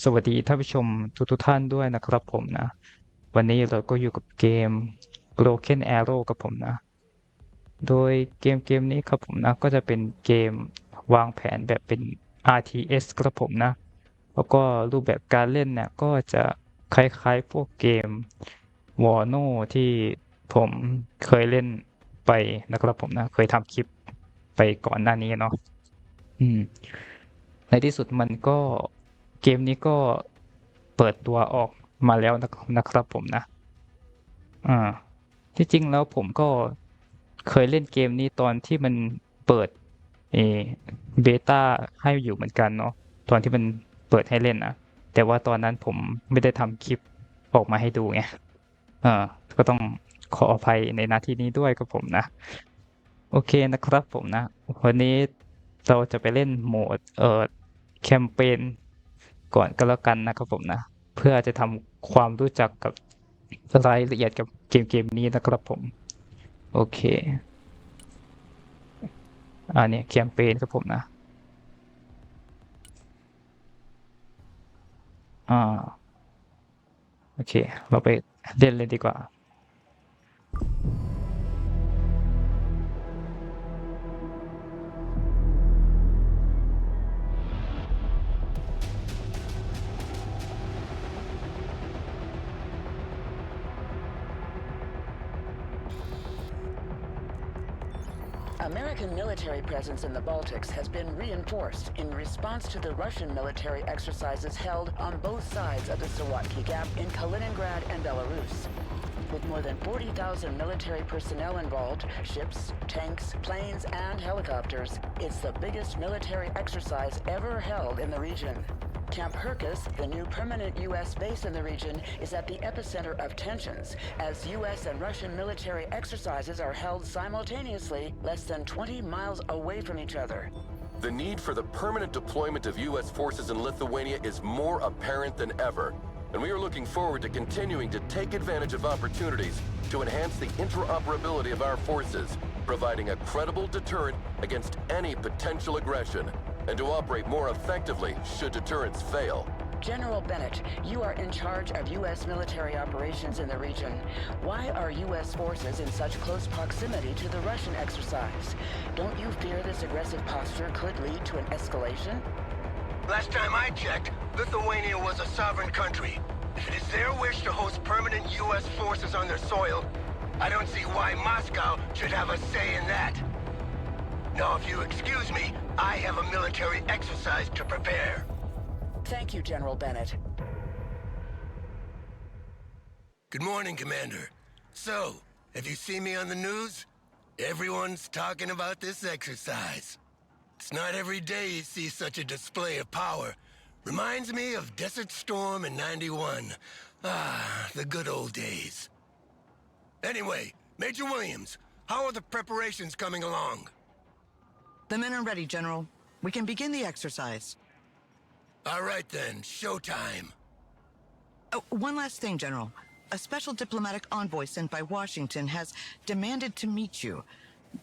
สวัสดีท่านผู้ชมทุกท่านด้วยนะครับผมนะวันนี้เราก็อยู่กับเกม Broken Arrow กับผมนะโดยเกมนี้ครับผมนะก็จะเป็นเกมวางแผนแบบเป็น RTS ครับผมนะแล้วก็รูปแบบการเล่นเนี่ยก็จะคล้ายๆพวกเกม Warno ที่ผมเคยเล่นไปนะครับผมนะเคยทำคลิปไปก่อนหน้านี้เนาะอืมในที่สุดมันก็เกมนี้ก็เปิดตัวออกมาแล้วนะครับผมนะอ่าที่จริงแล้วผมก็เคยเล่นเกมนี้ตอนที่มันเปิดเอเบต้าให้อยู่เหมือนกันเนาะตอนที่มันเปิดให้เล่นนะแต่ว่าตอนนั้นผมไม่ได้ทำคลิปออกมาให้ดูไงอ่าก็ต้องขออภัยในหน้าที่นี้ด้วยครับผมนะโอเคนะครับผมนะวันนี้เราจะไปเล่นโหมดแคมเปญก่อนก็แล้วกันนะครับผมนะเพื่อจะทำความรู้จักกับรายละเอียดกับเกมนี้นะครับผมโอเคเนี่ยแคมเปญครับผมนะอ่าโอเคเราไปเล่นเลยดีกว่า American military presence in the Baltics has been reinforced in response to the Russian military exercises held on both sides of the Sawatki Gap in Kaliningrad and Belarus. With more than 40,000 military personnel involved, ships, tanks, planes, and helicopters, it's the biggest military exercise ever held in the region. Camp Hercus, the new permanent U.S. base in the region, is at the epicenter of tensions as U.S. and Russian military exercises are held simultaneously less than 20 miles away from each other. The need for the permanent deployment of U.S. forces in Lithuania is more apparent than ever, and we are looking forward to continuing to take advantage of opportunities to enhance the interoperability of our forces, providing a credible deterrent against any potential aggression, and to operate more effectively should deterrence fail. General Bennett, you are in charge of U.S. military operations in the region. Why are U.S. forces in such close proximity to the Russian exercise? Don't you fear this aggressive posture could lead to an escalation? Last time I checked, Lithuania was a sovereign country. If it is their wish to host permanent U.S. forces on their soil, I don't see why Moscow should have a say in that. Now, if you excuse me, I have a military exercise to prepare. Thank you, General Bennett. Good morning, Commander. So, have you seen me on the news? Everyone's talking about this exercise. It's not every day you see such a display of power. Reminds me of Desert Storm in '91. Ah, the good old days. Anyway, Major Williams, how are the preparations coming along? The men are ready, General. We can begin the exercise. All right then, showtime. Oh, one last thing, General. A special diplomatic envoy sent by Washington has demanded to meet you.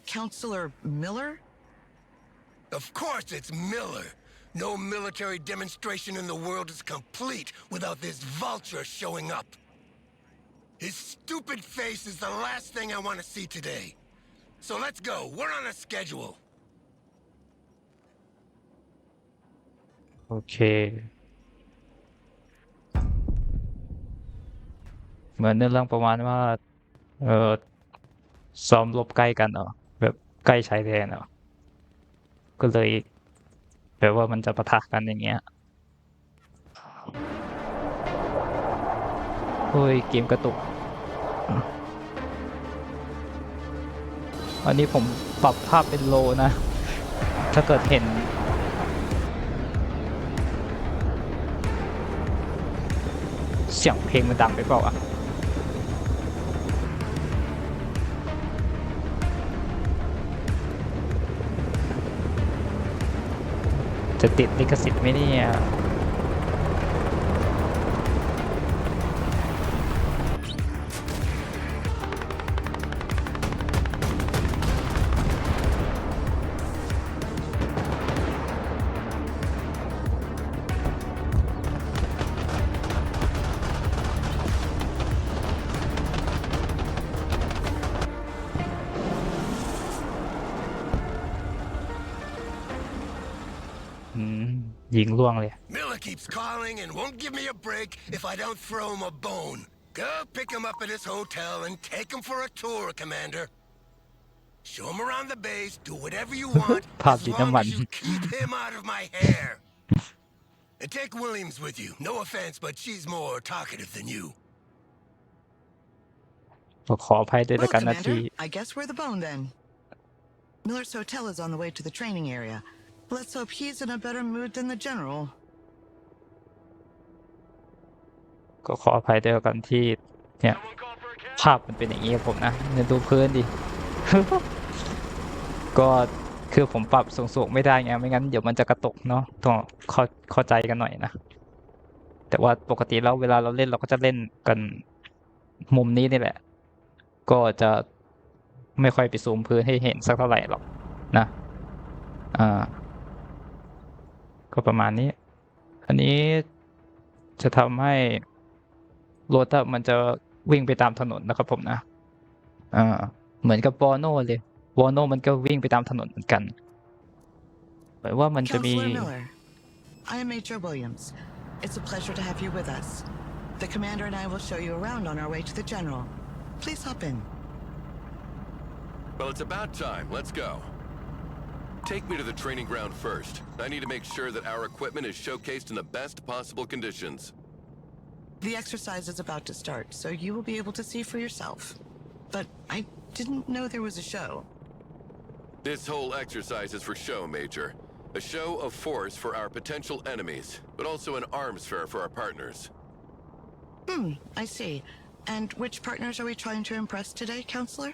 Counselor Miller? Of course it's Miller. No military demonstration in the world is complete without this vulture showing up. His stupid face is the last thing I want to see today. So let's go. We're on a schedule. โอเคเหมือนเนื้อเรื่องประมาณว่าเออซ้อมรบใกล้กันเหรอแบบใกล้ชายแดนเหรอก็เลยแบบว่ามันจะปะทะกันอย่างเงี้ยโอ้ยเกมกระตุกอันนี้ผมปรับภาพเป็นโลนะถ้าเกิดเห็นเสียงเพลงมันดังไปเปล่าอ่ะจะติดลิขสิทธิ์ไหมเนี่ย ยิงล่วงเลย Miller keeps calling and won't give me a break if I don't throw him a bone. Go pick him up at his hotel and take him for a tour, Commander. Show him around the base, do whatever you want, ภาพ as ดิน long น้ำมัน as you keep him out of my hair. And take Williams with you. No offense, but she's more talkative than you. ขออภัยด้วย Well, แล้วกันนะที่ Commander, I guess we're the bone then. Miller's hotel is on the way to the training area. Let's hope he's in a better mood than the general. ก็ขออภัยด้วยแล้วกันที่เนี่ยภาพมันเป็นอย่างนี้ครับผมนะเนี่ยดูพื้นดิ ก็คือผมปรับสูงๆไม่ได้ไงไม่งั้นเดี๋ยวมันจะกระตุกเนาะต้องเข้าใจกันหน่อยนะแต่ว่าปกติแล้วเวลาเราเล่นเราก็จะเล่นกันมุมนี้นี่แหละก็จะไม่ค่อยไปซูมพื้นให้เห็นสักเท่าไหร่หรอกนะก็ประมาณนี้อันนี้จะทำให้รถมันจะวิ่งไปตามถนนนะครับผมนะเหมือนกับวอโน่เลยวอโน่มันก็วิ่งไปตามถนนเหมือนกันหมายว่ามันจะมี Counselor Miller, I am Major Williams. It's a pleasure to have you with us. The commander and I will show you around on our way to the general. Please hop in. Well, it's about time. Let's go. Take me to the training ground first. I need to make sure that our equipment is showcased in the best possible conditions. The exercise is about to start, so you will be able to see for yourself. But I didn't know there was a show. This whole exercise is for show, Major. A show of force for our potential enemies, but also an arms fair for our partners. I see. And which partners are we trying to impress today, Counselor?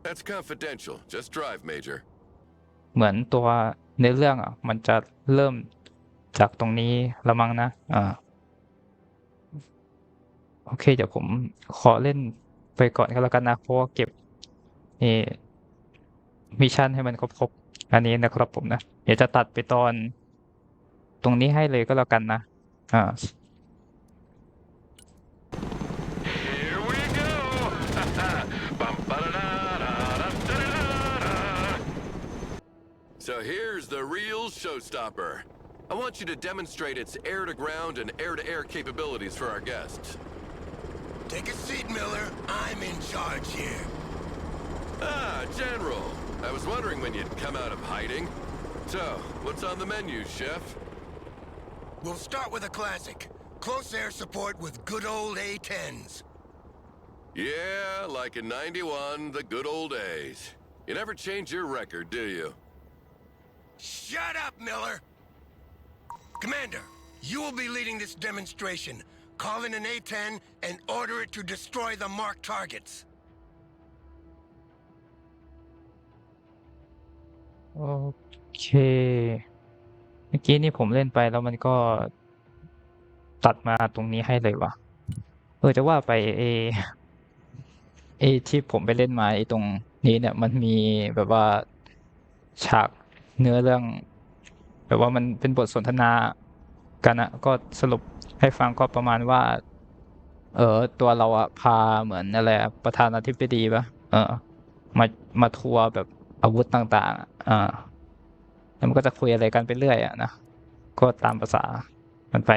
That's confidential. Just drive, Major. เหมือนตัวในเรื่องมันจะเริ่มจากตรงนี้ละมั้งนะโอเคเดี๋ยวผมขอเล่นไปก่อนก็แล้วกันนะเพราะว่าเก็บมิชชั่นให้มันครบๆอันนี้นะครับผมนะเดี๋ยวจะตัดไปตอนตรงนี้ให้เลยก็แล้วกันนะHere we go. So here's the real showstopper. I want you to demonstrate its air-to-ground and air-to-air capabilities for our guests. Take a seat, Miller. I'm in charge here. General. I was wondering when you'd come out of hiding. So, what's on the menu, Chef? We'll start with a classic. Close air support with good old A-10s. Yeah, like in 91, the good old days. You never change your record, do you? Shut up, Miller! Commander, you will be leading this demonstration. Call in an A-10 and order it to destroy the marked targets. โอเคเมื่อกี้นี่ผมเล่นไปแล้วมันก็ตัดมาตรงนี้ให้เลยว่ะจะว่าไปที่ผมไปเล่นมาตรงนี้เนี่ยมันมีแบบว่าฉากเนื้อเรื่องแบบว่ามันเป็นบทสนทนากันก็สรุปให้ฟังก็ประมาณว่าตัวเราพาเหมือนอะไรประธานาธิบดีป่ะมาทัวร์แบบอาวุธต่างๆแล้วมันก็จะคุยอะไรกันไปเรื่อยนะก็ตามภาษามันไป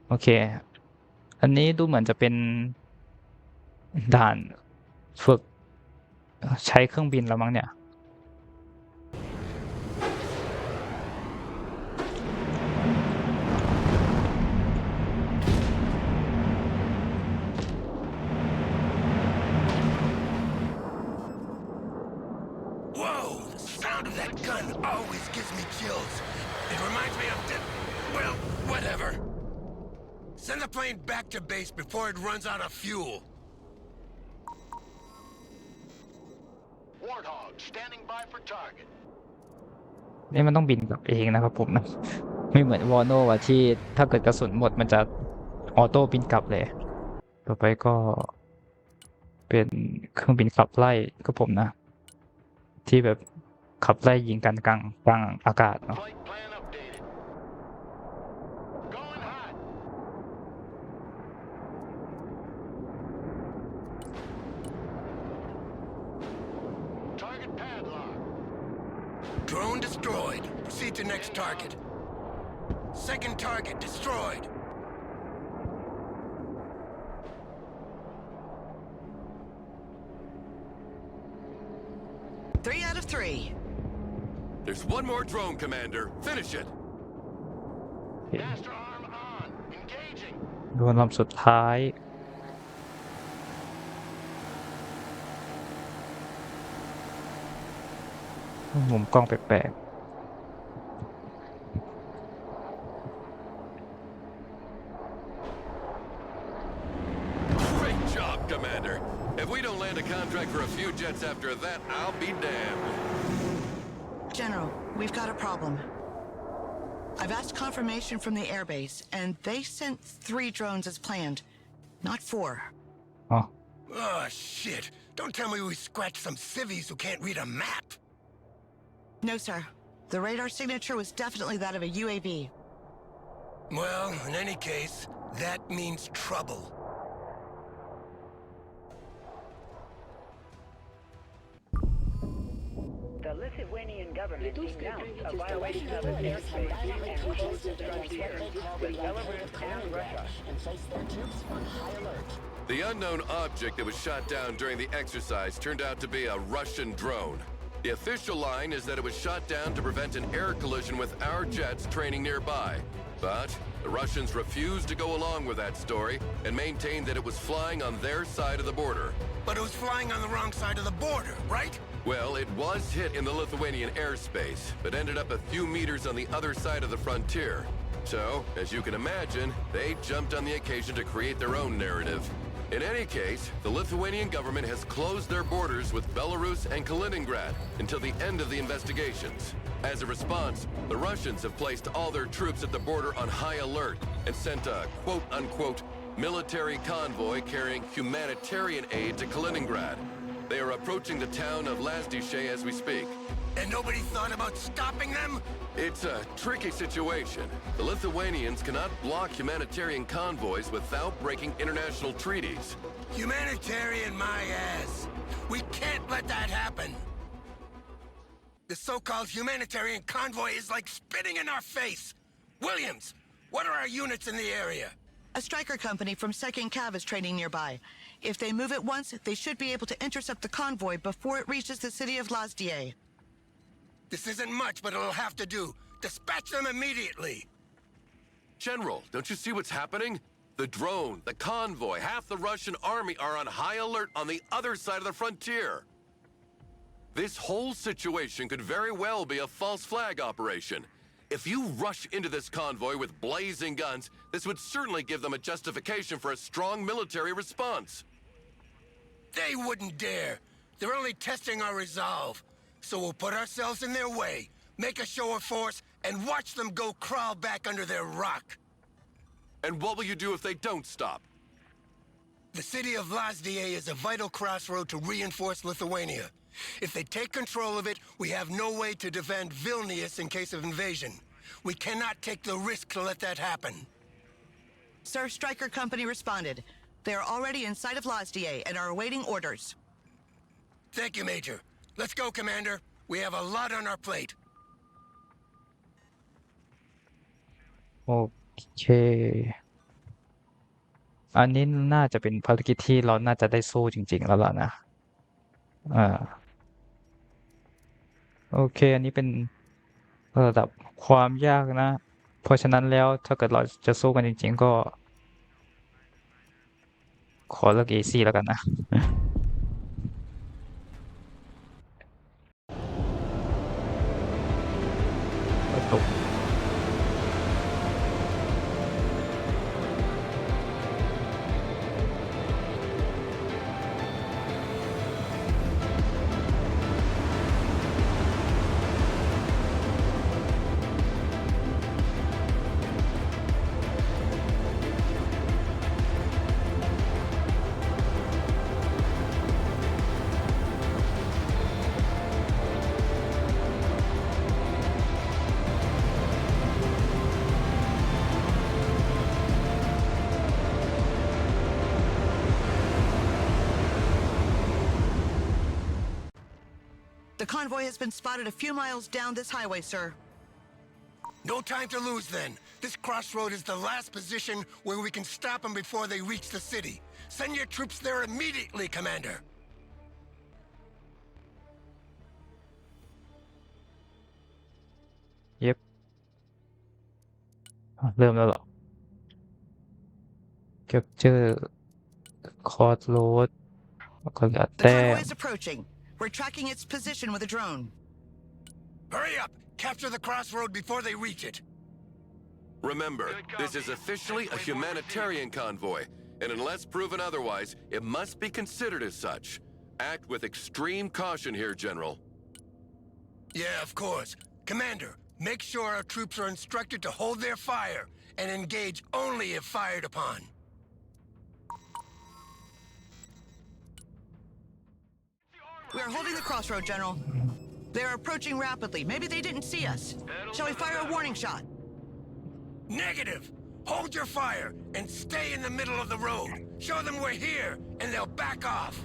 โอเคอันนี้ดูเหมือนจะเป็นด่านฝึกใช้เครื่องบินแล้วมั้งเนี่ย Always gives me chills. It reminds me of well, whatever. Send the plane back to base before it runs out of fuel. Warthog standing by for target. นี่มันต้องบินกลับเองนะครับผมนะไม่เหมือนวอโน่ที่ถ้าเกิดกระสุนหมดมันจะออโต้บินกลับเลยต่อไปก็เป็นเครื่องบินขับไล่ก็ผมนะที่แบบขับไล่ยิงกันกลางอากาศเนาะ Flight plan updated. Going hot. Target padlock. Drone destroyed. Proceed to next target. Second target destroyed. Three out of three. There's one more drone, Commander. Finish it. Master arm on. Engaging. โดนลำสุดท้ายมุมกล้องแปลก Great job, Commander. If we don't land a contract for a few jets after that, I'll be damned. General, we've got a problem. I've asked confirmation from the airbase, and they sent 3 drones as planned, not 4. ๆอ๋อ Oh, shit. Don't tell me we scratched some civvies who can't read a map. No, sir. The radar signature was definitely that of a UAV. Well, in any case, that means trouble. The Lithuanian government denounced a violation of its airspace and closed its frontier with Belarus and Russia. The unknown object that was shot down during the exercise turned out to be a Russian drone. The official line is that it was shot down to prevent an air collision with our jets training nearby. But the Russians refused to go along with that story and maintained that it was flying on their side of the border. But it was flying on the wrong side of the border, right? Well, it was hit in the Lithuanian airspace, but ended up a few meters on the other side of the frontier. So, as you can imagine, they jumped on the occasion to create their own narrative. In any case, the Lithuanian government has closed their borders with Belarus and Kaliningrad until the end of the investigations. As a response, the Russians have placed all their troops at the border on high alert and sent a quote-unquote military convoy carrying humanitarian aid to Kaliningrad. They are approaching the town of Lazdishe as we speak. And nobody thought about stopping them? It's a tricky situation. The Lithuanians cannot block humanitarian convoys without breaking international treaties. Humanitarian my ass. We can't let that happen. The so-called humanitarian convoy is like spitting in our face. Williams, what are our units in the area? A striker company from 2nd Cav is training nearby. If they move it once, they should be able to intercept the convoy before it reaches the city of Lazdie. This isn't much, but it'll have to do. Dispatch them immediately. General, don't you see what's happening? The drone, the convoy, half the Russian army are on high alert on the other side of the frontier. This whole situation could very well be a false flag operation. If you rush into this convoy with blazing guns, this would certainly give them a justification for a strong military response. They wouldn't dare. They're only testing our resolve. So we'll put ourselves in their way, make a show of force, and watch them go crawl back under their rock. And what will you do if they don't stop? The city of Lazdie is a vital crossroad to reinforce Lithuania. If they take control of it, we have no way to defend Vilnius in case of invasion. We cannot take the risk to let that happen. Sir, Striker Company responded. They are already in sight of Lazdie and are awaiting orders. Thank you, Major. Let's go, Commander. We have a lot on our plate. โอเค อันนี้น่าจะเป็นภารกิจที่เราน่าจะได้สู้จริงๆแล้วล่ะนะโอเค อันนี้เป็นระดับความยากนะ เพราะฉะนั้นแล้วถ้าเกิดเราจะสู้กันจริงๆก็ขอเลือก AC แล้วกันนะตกThe convoy has been spotted a few miles down this highway, sir. No time to lose then. This crossroad is the last position where we can stop them before they reach the city. Send your troops there immediately, Commander. เย็บเริ่มแล้วเหรอ Capture Cross Road แล้วก็เหลือ The แต้ม convoy is approaching. We're tracking its position with a drone. Hurry up! Capture the crossroad before they reach it. Remember, this is officially a humanitarian convoy, and unless proven otherwise, it must be considered as such. Act with extreme caution here, General. Yeah, of course. Commander, make sure our troops are instructed to hold their fire and engage only if fired upon. We are holding the crossroad, General. They are approaching rapidly. Maybe they didn't see us. Shall we fire a warning shot? Negative! Hold your fire and stay in the middle of the road. Show them we're here and they'll back off.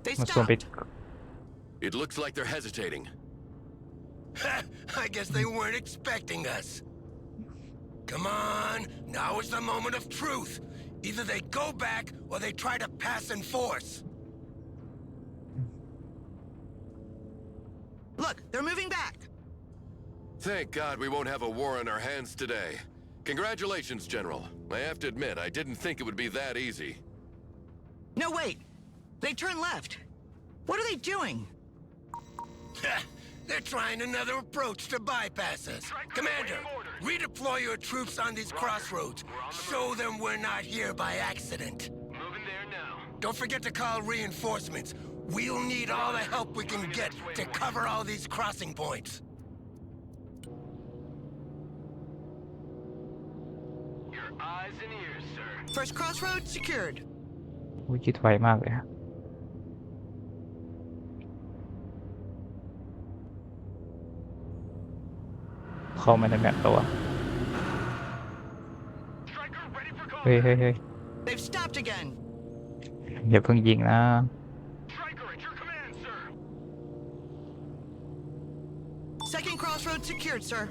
They มาส่วน stopped. ไป It looks like they're hesitating. I guess they weren't expecting us. Come on, now is the moment of truth. Either they go back or they try to pass in force. Look, they're moving back. Thank God we won't have a war on our hands today. Congratulations, General. I have to admit, I didn't think it would be that easy. No, wait. They turned left. What are they doing? They're trying another approach to bypass us. Commander, redeploy your troops on these crossroads. Show them we're not here by accident. Moving there now. Don't forget to call reinforcements. We'll need all the help we can get to cover all these crossing points. Your eyes and ears, sir. First crossroad secured. อุ้ยคิดไวมากเลยฮะเข้ามาในแมปแล้วอะ Striker ready for เฮ้ย combat. เฮ้ยเฮ้ย They've stopped again. อย่าเพิ่งยิงนะ Striker at your command, sir. Second crossroad secured, sir.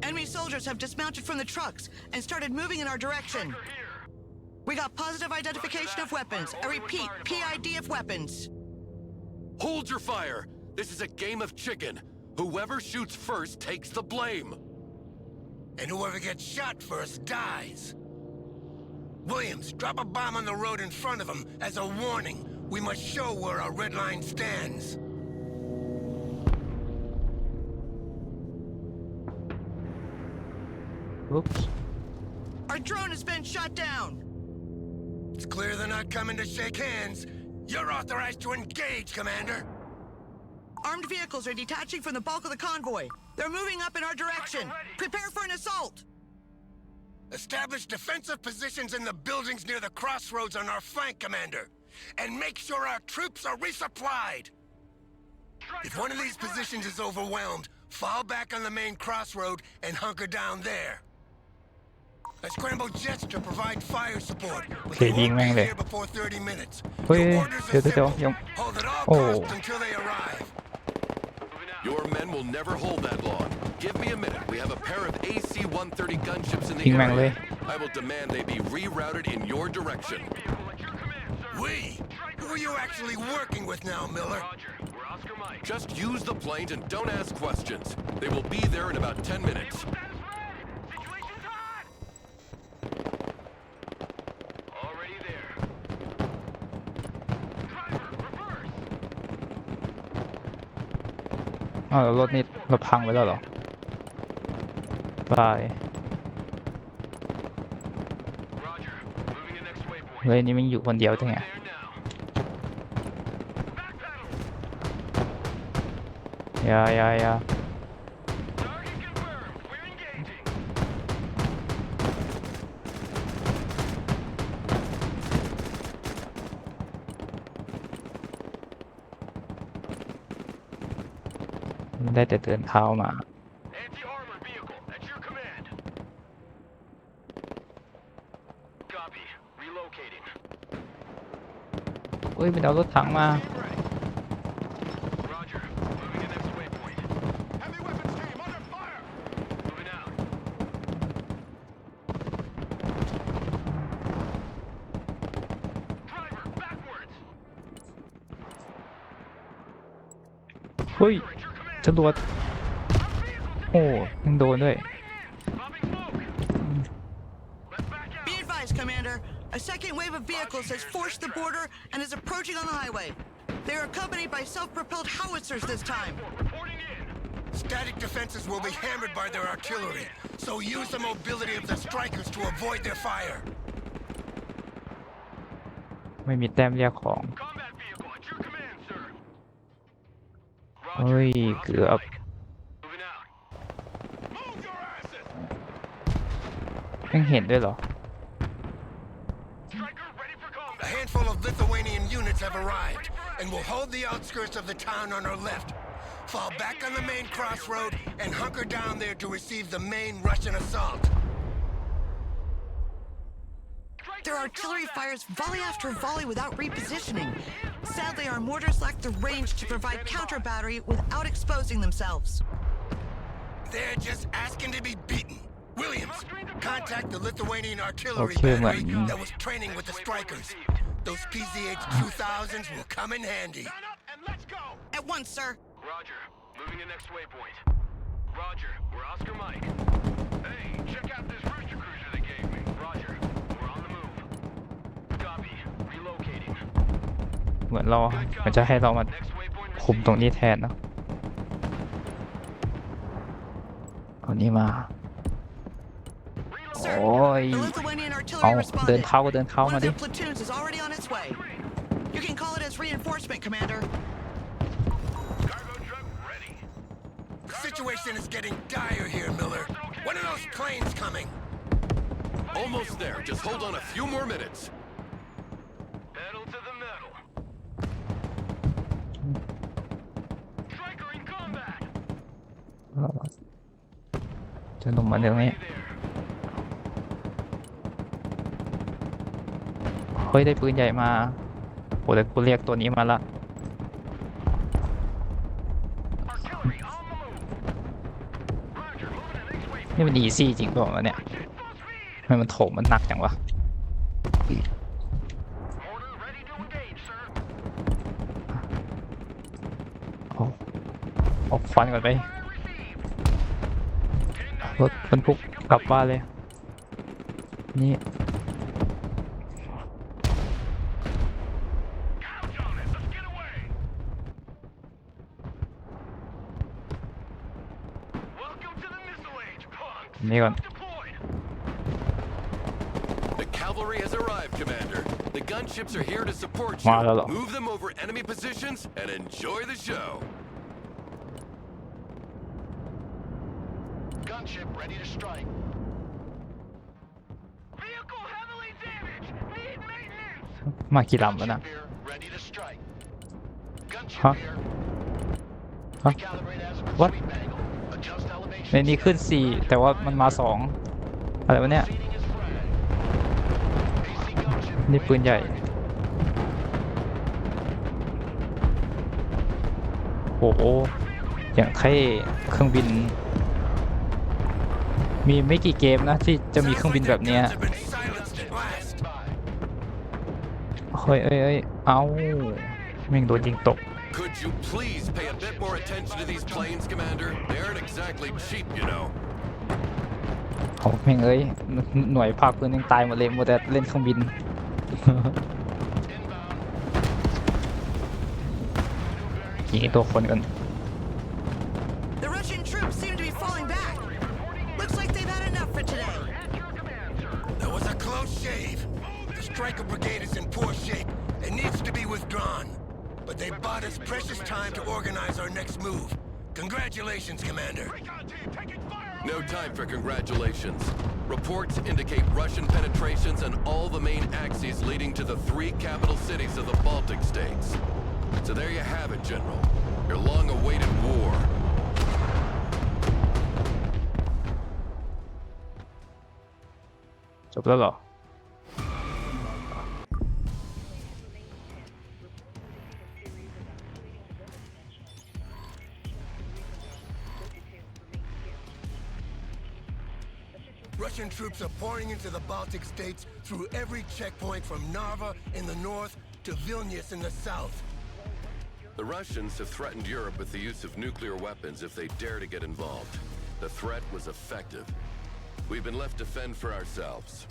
Enemy soldiers have dismounted from the trucks and started moving in our direction. Striker here. We got positive identification of weapons. I repeat, PID of weapons. Hold your fire! This is a game of chicken. Whoever shoots first takes the blame. And whoever gets shot first dies. Williams, drop a bomb on the road in front of them as a warning. We must show where our red line stands. Oops. Our drone has been shot down. It's clear they're not coming to shake hands. You're authorized to engage, Commander. Armed vehicles are detaching from the bulk of the convoy. They're moving up in our direction. Prepare for an assault. Establish defensive positions in the buildings near the crossroads on our flank, Commander. And make sure our troops are resupplied. If one of these positions is overwhelmed, fall back on the main crossroad and hunker down there. I scrambled jets to provide fire support, but they won't be here before 30 minutes. เฮ้ย Your orders เดี๋ยว are เดี๋ยว simple. ยัง Hold at all Oh. costs until they arrive. Moving out. Your men will never hold that long. Give me a minute. We have a pair of AC-130 gunships in the ยิงแม่งเลย area. I will demand they be rerouted in your direction. Vehicle at your command, sir. We? Who are you actually working with now, Miller? Roger. We're Oscar Mike. Just use the planes and don't ask questions. They will be there in about 10 minutes. Vehicle status red. Situation's hot. Already there. Driver, reverse. อ้าวแล้วรถนี่เราพังไปแล้วเหรอ บาย Roger. Moving to next waypoint. เฮ้ยนี่มันอยู่คนเดียวได้ไง There now. Back pedal. อย่า Target confirmed. We're engaging. ได้แต่เดินเท้ามา Anti-armor vehicle at your command. Copy. Relocating. เฮ้ยมันเอารถถังมา Stand ready. Roger. เฮ้ยจรวดโอ้ยังโดนด้วย Be advised, Commander. A second wave of vehicles has forced the border and is approaching on the highway. They are accompanied by self-propelled howitzers this time. Static defenses will be hammered by their artillery, so use the mobility of the strikers to avoid their fire. ไม่มีแต้มเรียกของเฮ้ยเกือบยังเห็นด้วยเหรอ A handful of Lithuanian units have arrived and will hold the outskirts of the town on our left. Fall back on the main crossroad and hunker down there to receive the main Russian assault. Their artillery fires volley after volley without repositioning. Sadly, our mortars lack the range to provide counter battery without exposing themselves. They're just asking to be beaten. Williams, contact the Lithuanian artillery Okay, battery man. that was training with the strikers. Those PZH-2000s will come in handy. At once, sir. Roger. Moving to next waypoint. Roger. We're Oscar Mike. Hey, check out this rooster cruiser they gave me. Roger. We're on the move. Copy. Relocating. เหมือนจะให้เรามา Next waypoint คุมตรง received. นี้แทนเนาะเอานี้มา Sir, Oi. the Lithuanian เอา artillery เดิน responded. เข้ามา One of ดิ their platoons is already on its way. You can call it as reinforcement, Commander. Cargo truck ready. The situation is getting dire here, Miller. When are those planes coming? Almost there. Just hold on a few more minutes. Pedal to the metal. Striker in combat. จะลงมาตรงนี้ There. เฮ้ยได้ปืนใหญ่มาโอ้แต่กูเรียกตัวนี้มาละ Artillery on the move. Roger. Moving to next waypoint. นี่มันอีซี่จริงเปล่าวะเนี่ย Full speed. ทำไมมันโถมมันหนักจังวะ Mortar ready to engage, sir. เอาควันก่อนไป Fire received. รถบรรทุกกลับบ้านเลย นี่ Couch on it. Let's get away. Welcome to the missile age, punks. นี่ก่อน Deployed. The cavalry has arrived, Commander. The gunships are here to support you. มาแล้วเหรอ Move them over enemy positions and enjoy the show. Gunship ready to strike. Vehicle heavily damaged. Need maintenance. มากี่ลำแล้วนะ Here, ready to strike. Gunship Huh? here. Huh? Recalibrate as What? sweep angle. Adjust elevation. ในนี้ขึ้น4แต่ว่ามันมา2อะไรวะเนี่ย Seating is flag. AC gunship. นี่ปืนใหญ่โอ้โหอย่างเท่เครื่องบิน มีไม่กี่เกมนะที่จะมีเครื่องบินแบบเนี้ย Sounds like their guns have been silenced at last. เฮ้ยเอาแม่งโดนยิงตก Could you please pay a bit more attention to these planes, Commander? They aren't exactly cheap, you know. เอาแม่งหน่วยภาคพื้นยังตายหมดเลยมัวแต่เล่นเครื่องบิน ยิงไอ้ตัวคนกัน The Russian troops seem to be falling back. Looks like they've had enough for today. That was a close shave. The striker brigade is in poor shape and needs to be withdrawn. But they bought us precious time to organize our next move. Congratulations, Commander. No time for congratulations. Reports indicate Russian penetrations on all the main axes leading to the 3 capital cities of the Baltic states. So there you have it, General. Your long-awaited war. จบแล้วเหรอ Russian troops are pouring into the Baltic states through every checkpoint from Narva in the north to Vilnius in the south. The Russians have threatened Europe with the use of nuclear weapons if they dare to get involved. The threat was effective. We've been left to fend for ourselves.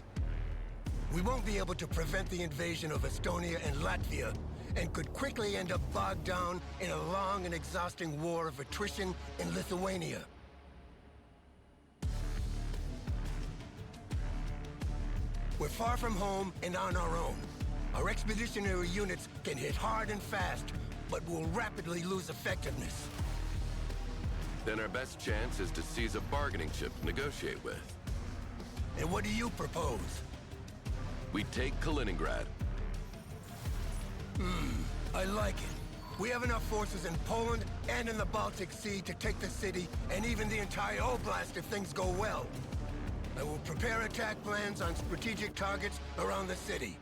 We won't be able to prevent the invasion of Estonia and Latvia, and could quickly end up bogged down in a long and exhausting war of attrition in Lithuania. We're far from home and on our own. Our expeditionary units can hit hard and fast, but will rapidly lose effectiveness. Then our best chance is to seize a bargaining chip to negotiate with. And what do you propose? We take Kaliningrad. I like it. We have enough forces in Poland and in the Baltic Sea to take the city and even the entire oblast if things go well. I will prepare attack plans on strategic targets around the city.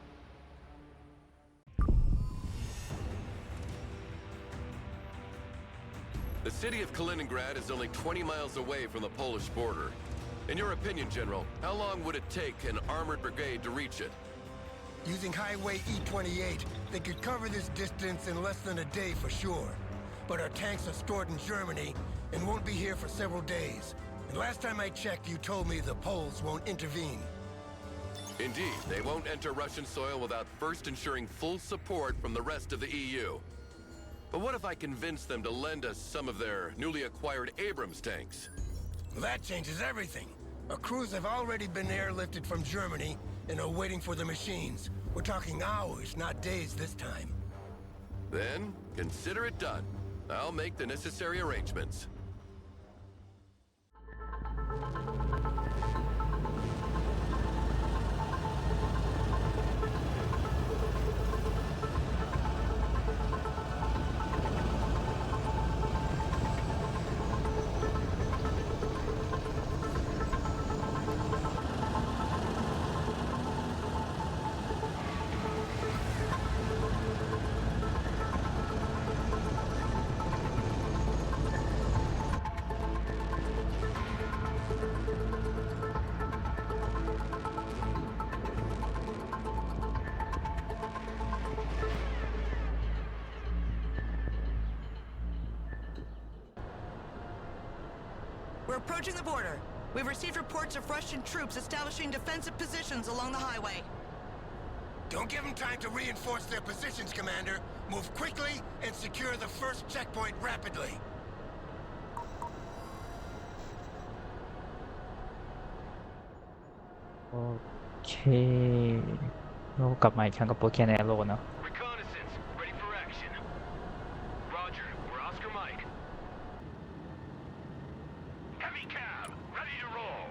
The city of Kaliningrad is only 20 miles away from the Polish border. In your opinion, General, how long would it take an armored brigade to reach it? Using Highway E28, they could cover this distance in less than a day for sure. But our tanks are stored in Germany and won't be here for several days. And last time I checked, you told me the Poles won't intervene. Indeed, they won't enter Russian soil without first ensuring full support from the rest of the EU. But what if I convince them to lend us some of their newly acquired Abrams tanks? Well, that changes everything. Our crews have already been airlifted from Germany and are waiting for the machines. We're talking hours, not days this time. Then, consider it done. I'll make the necessary arrangements. We're approaching the border. We've received reports of Russian troops establishing defensive positions along the highway. Don't give them time to reinforce their positions, Commander. Move quickly and secure the first checkpoint rapidly. โอเคเรากลับมาอีกครั้งกับโปรแกรมแอโร่เนาะ Reconnaissance, ready for action. Roger, we're Oscar Mike. Heavy cab, ready to roll.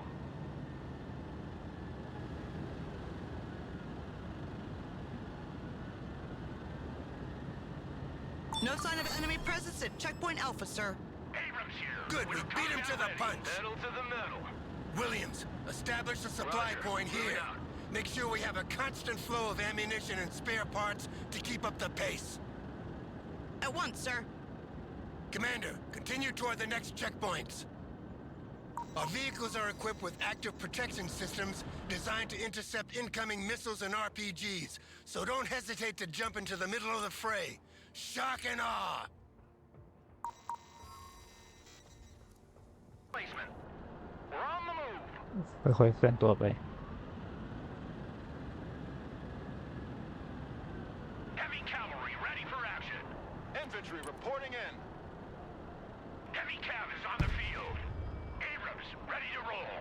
No sign of enemy presence at checkpoint Alpha, sir. Abrams here. Good, we beat him to the punch. Metal to the metal. Williams, establish a supply Roger, point here. moving out. Make sure we have a constant flow of ammunition and spare parts to keep up the pace. At once, sir. Commander, continue toward the next checkpoints. Our vehicles are equipped with active protection systems designed to intercept incoming missiles and RPGs, so don't hesitate to jump into the middle of the fray. Shock and awe! Placement. We're on the move. ค่อยๆเคลื่อนตัวไป Heavy cavalry ready for action. Infantry reporting in. Heavy cav is on the field. Abrams ready to roll.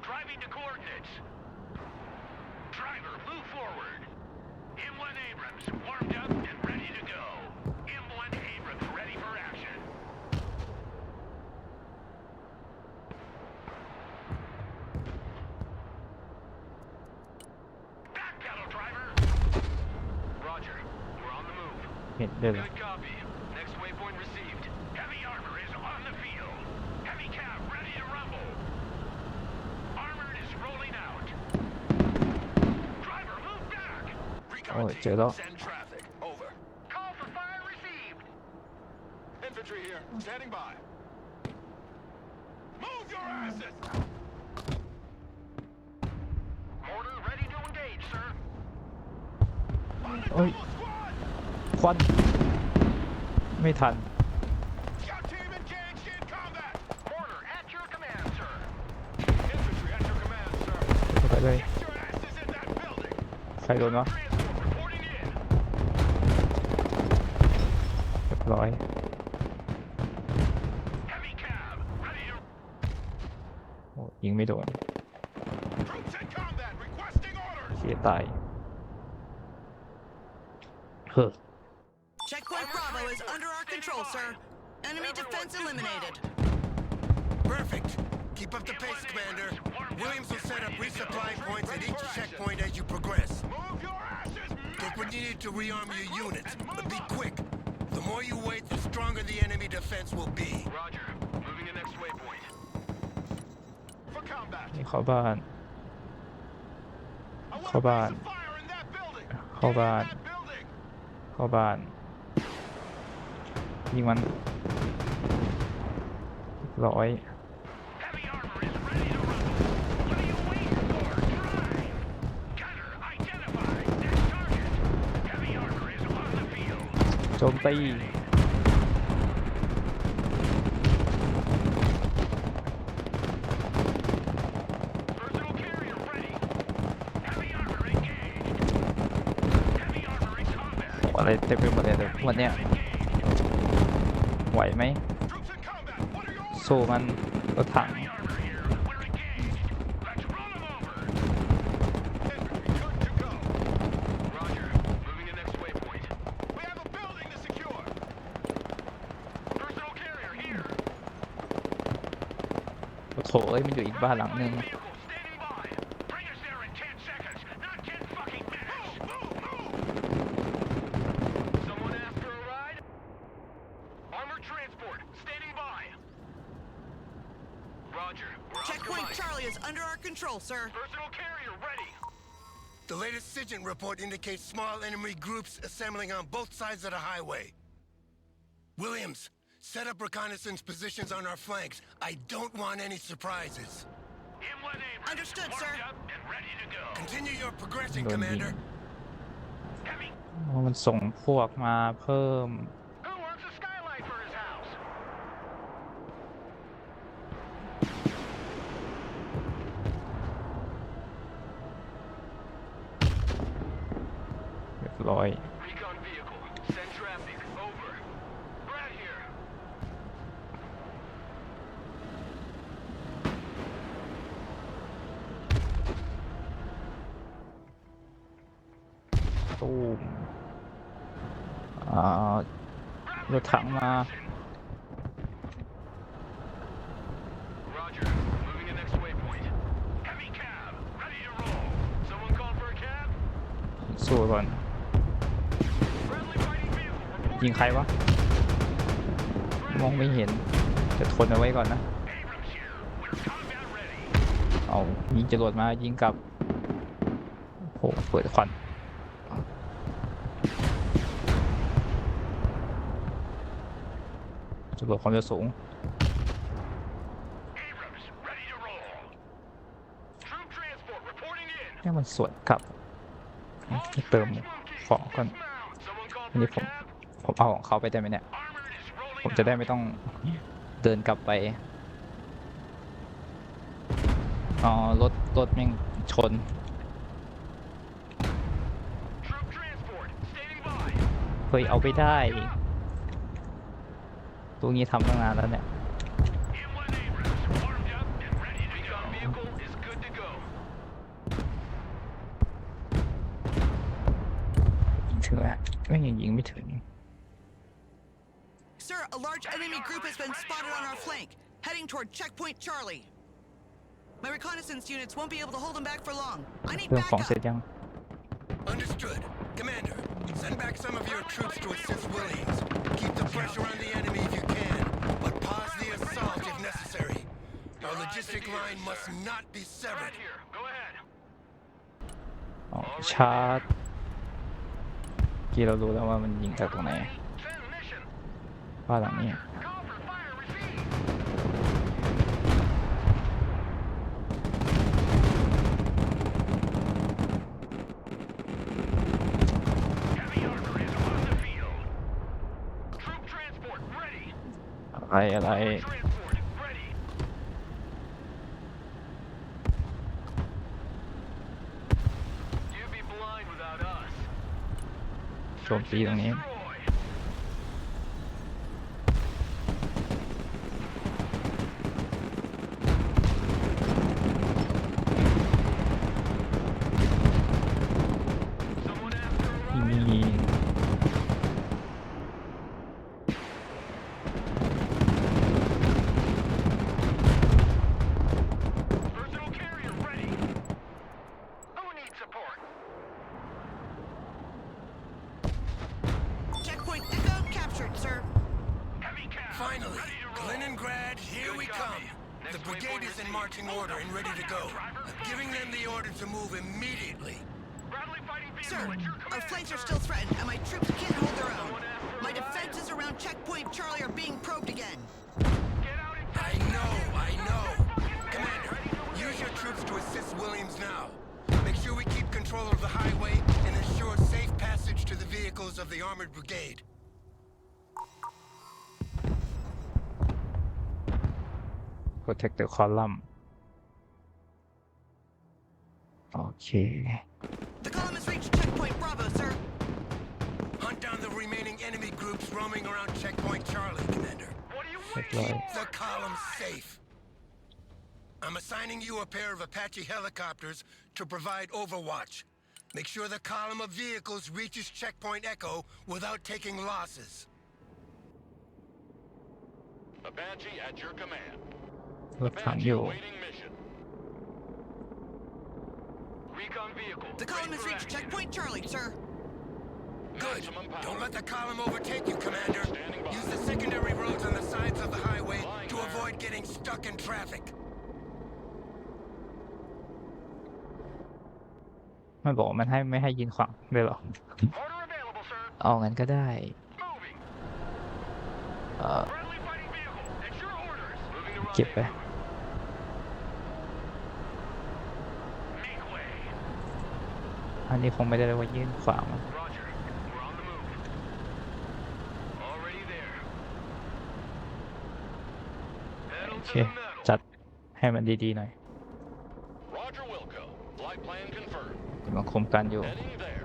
Driving to coordinates. Driver, move forward. M1 Abrams warmed up and ready to go. M1 Abrams ready for action. Back pedal, driver. Roger, we're on the move. เห็นด้วยเหรอ Good copy. Next waypoint received. Heavy armor is on the field. Heavy cab ready to rumble. Armor is rolling out. Driver, move back. Recon Oh, team, chết đó. send traffic. Over. Call for fire received. Infantry here, standing by. Move your asses. Mortar ready to engage, sir. On the Ôi. double squad. ควัน ไม่ทัน Scout team engaged in combat. Order at your command, sir. Infantry at your command, sir. ไปเลย Get your asses in that building. ใครโดนวะ Transport reporting in. เรียบร้อย Heavy cab ready to. โอ้ยิงไม่โดน Troops in combat requesting orders. เสียตายเฮ้อ Checkpoint Bravo is under our control, sir. Enemy defense eliminated. Perfect. Keep up the pace, Commander. Williams will set up resupply points at each checkpoint as you progress. Move your asses. Take what you need to rearm your units, but be quick. The more you wait, the stronger the enemy defense will be. Roger. Moving to next waypoint. For combat. นี่เข้าบ้าน I want Come a on. base of fire in that building. Come Get in on. that building. เข้าบ้านยิงมันร้อย Heavy armor is ready to rumble. What are you waiting for? Drive! Gunner identified. Next target. Heavy armor is on the field. โจมตี Personal carrier ready. Heavy armor engaged. Heavy armor in combat. อะไรเต็มไปหมดเลยแต่วันเนี้ย Engaged. ไหวไหม Troops in combat. What are your orders? สู้มันรถถัง Heavy armor here. We're engaged. Let's run them over. Infantry good to go. Roger. Moving to next waypoint. We have a building to secure. Personal carrier here. โอ้โถเอ้ยมันอยู่อีกบ้านหลังนึง Vehicle standing by. Bring us there in 10 seconds, not 10 fucking minutes. Move, move. Someone asked for a ride? Armored transport standing by. Roger. We're Checkpoint Oscar Mike. Charlie is under our control, sir. Personal carrier ready. The latest SIGINT report indicates small enemy groups assembling on both sides of the highway. Williams, set up reconnaissance positions on our flanks. I don't want any surprises. Inlet Abrams. Understood, Marked sir. up and ready to go. Continue your progression, Don't Commander. Heavy. มันส่งพวกมาเพิ่ม Who wants a skylight for his house? เรียบร้อย Recon vehicle. Send traffic. Over. Brad here. ตู้มรถถังมา Roger. Moving to next waypoint. Heavy cab. Ready to roll. Someone call for a cab? สู้ก่อน Friendly fighting vehicle. Report. ยิงใครวะ มองไม่เห็น จะทนเอาไว้ก่อนนะ Abrams here. We're combat ready. เอายิงจรวดมายิงกลับโอ้โหเปิดควันจรวดความเร็วสูง Abrams ready to roll. Troop transport reporting in. ให้มันสวนกลับเติมของก่อน Someone call อัน for นี้ a ผม cab? เอาของเขาไปได้ไหมเนี่ย Armored is rolling ผมจะได้ไม่ต้องเดินกลับไปอ๋อรถแม่งชน Troop transport standing by. เฮ้ยเอาไปได้ตัวนี้ทำตั้งนานแล้วเนี่ย Inlet Abrams warmed up and ready to go. Vehicle is good to go. ถึงแล้วแม่งยังยิงไม่ถึง Sir, a large enemy group has been spotted on our flank, heading toward Checkpoint Charlie. My reconnaissance units won't be able to hold them back for long. I need เรื่องของเสร็จ backup. ยัง Understood. Commander, send back some of your troops to assist Williams. Keep the pressure on the enemy if you can, but pause the assault if necessary. Our logistic line must not be severed. Right here. Go ahead. อ๋อชาร์จกี่เรารู้แล้วว่ามันยิงจากตรงไหน Send mission. บ้านหลังนี้ Call for fire received. Heavy armor is on the field. Troop transport อะไร Transport, ready. 'You'd be blind without us. โจมตีตรงนี้ Destroy. นี่ Personal carrier ready. Who needs support? Checkpoint Echo captured, sir. Heavy cap. Finally, Ready to roll. Kaliningrad, here Good we copy. come. Next The brigade waypoint is in received. marching order and ready to go. I'm giving them the order to move immediately. Bradley fighting vehicle Sir, at your our command, flanks are sir. still threatened, and my troops can't hold their own. Someone asked for My a ride? defenses around Checkpoint Charlie are being probed again. Get out in I know. Commander, use your troops to assist Williams now. Make sure we keep control of the highway and ensure safe passage to the vehicles of the armored brigade. protect the column โอเค The column has reached Checkpoint Bravo, sir. Hunt down the remaining enemy groups roaming around Checkpoint Charlie, Commander. What are you เรียบ waiting ร้อย Keep the column safe. I'm assigning you a pair of Apache helicopters to provide overwatch. Make sure the column of vehicles reaches Checkpoint Echo without taking losses. Apache at your command. รถถังอยู่ Waiting mission. Recon vehicle. The column has reached Checkpoint Charlie, sir. Good. Maximum power. Don't let the column overtake you, Commander. Standing by. Use the secondary roads on the sides of the highway to avoid getting stuck in traffic. มันบอกว่ามันไม่ให้ยืนขวางเลยเหรอ Order available, sir. เอางั้นก็ได้ Moving. เอ่อ Bradley fighting vehicle. At your orders. Moving to เก็บไป rendezvous. Make way. อันนี้คงไม่ได้เรียกว่ายืนขวาง Roger. We're on the move. Already there. โอ Pedal เค to the metal. จัดให้มันดีๆหน่อย Roger Wilco. Flight plan confirmed. กำลังคุมกันอยู่ Heading there.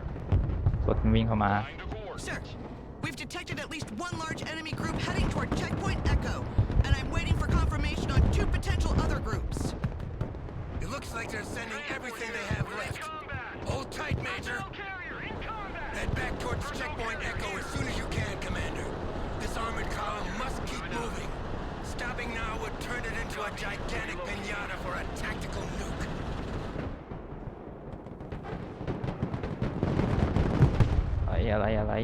รถมันวิ่งเข้ามา Flying to coordinates. Sir, we've detected at least one large enemy group heading toward Checkpoint Echo, and I'm waiting for confirmation on 2 potential other groups. It looks like they're sending everything they have left. Hold tight, Major. Carrier in combat. Head back towards Checkpoint Echo as soon as you can, Commander. This armored column must keep moving. Stopping now would turn it into a gigantic pinata for a tactical nuke. อะไร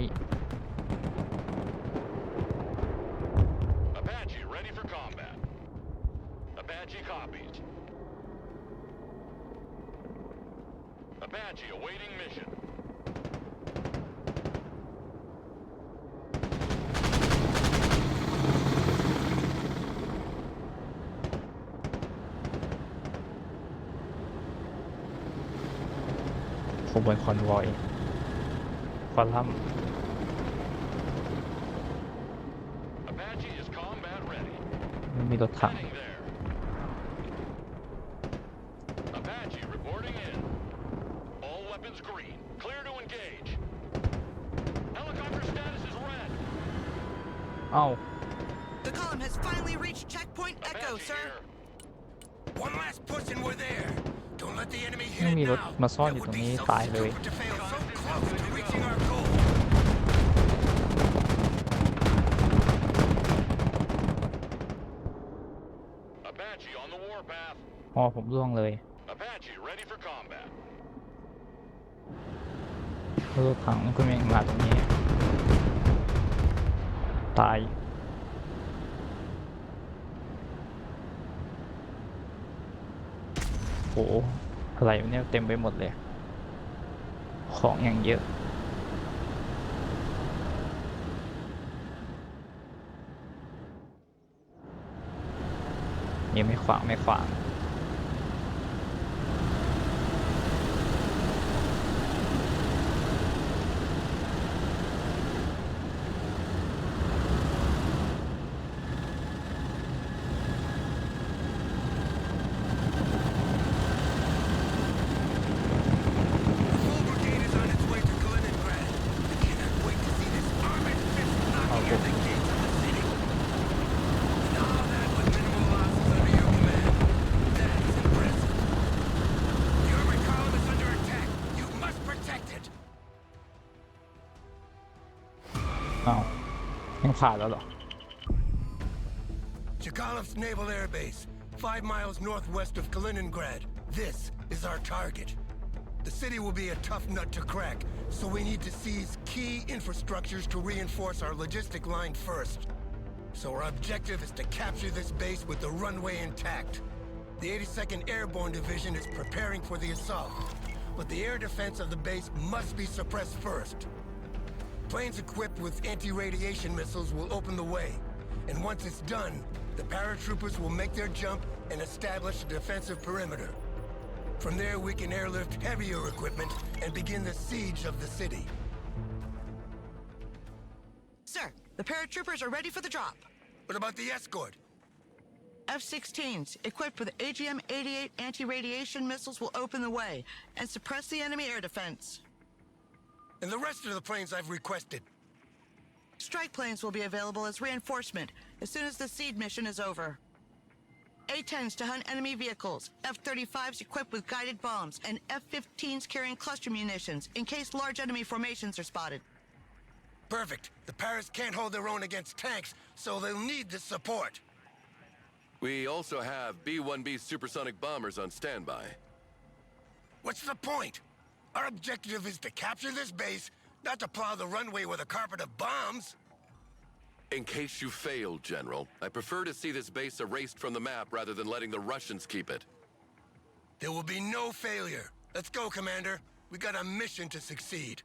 Apache ready for combat. Apache copies. Apache awaiting mission. ขบวนคอนวอยคอลัมน์ Apache is combat ready. ไม่มีรถถัง Heading there. Apache reporting in. All weapons green. Clear to engage. Helicopter status is red. เอ้า The column has finally reached Checkpoint Echo, Apache sir. here. One last push and we're there. Don't let the enemy ไม่ hit มี it รถ now. มาซ่อนอ That ยู่ต would รง be นี้ so ตายเลย stupid to fail so close to reaching our goal. Apache on the warpath. อ๋อผมร่วงเลย Apache ready for combat. รถถังก็มีมาตรงนี้ ตาย โห อะไรวะเนี่ยเต็มไปหมดเลย ของอย่างเยอะ ยังไม่ขวาง ผ่านแล้วเหรอ Chekalov's Naval Air Base, 5 miles northwest of Kaliningrad. This is our target. The city will be a tough nut to crack, so we need to seize key infrastructures to reinforce our logistic line first. So our objective is to capture this base with the runway intact. The 82nd Airborne Division is preparing for the assault, but the air defense of the base must be suppressed first. Planes equipped with anti-radiation missiles will open the way, and once it's done, the paratroopers will make their jump and establish a defensive perimeter. From there, we can airlift heavier equipment and begin the siege of the city. Sir, the paratroopers are ready for the drop. What about the escort? F-16s, equipped with AGM-88 anti-radiation missiles, will open the way and suppress the enemy air defense. And the rest of the planes I've requested. Strike planes will be available as reinforcement as soon as the seed mission is over. A-10s to hunt enemy vehicles, F-35s equipped with guided bombs, and F-15s carrying cluster munitions in case large enemy formations are spotted. Perfect. The Paras can't hold their own against tanks, so they'll need this support. We also have B-1B supersonic bombers on standby. What's the point? Our objective is to capture this base, not to plow the runway with a carpet of bombs. In case you failed, General, I prefer to see this base erased from the map rather than letting the Russians keep it. There will be no failure. Let's go, Commander. We got a mission to succeed.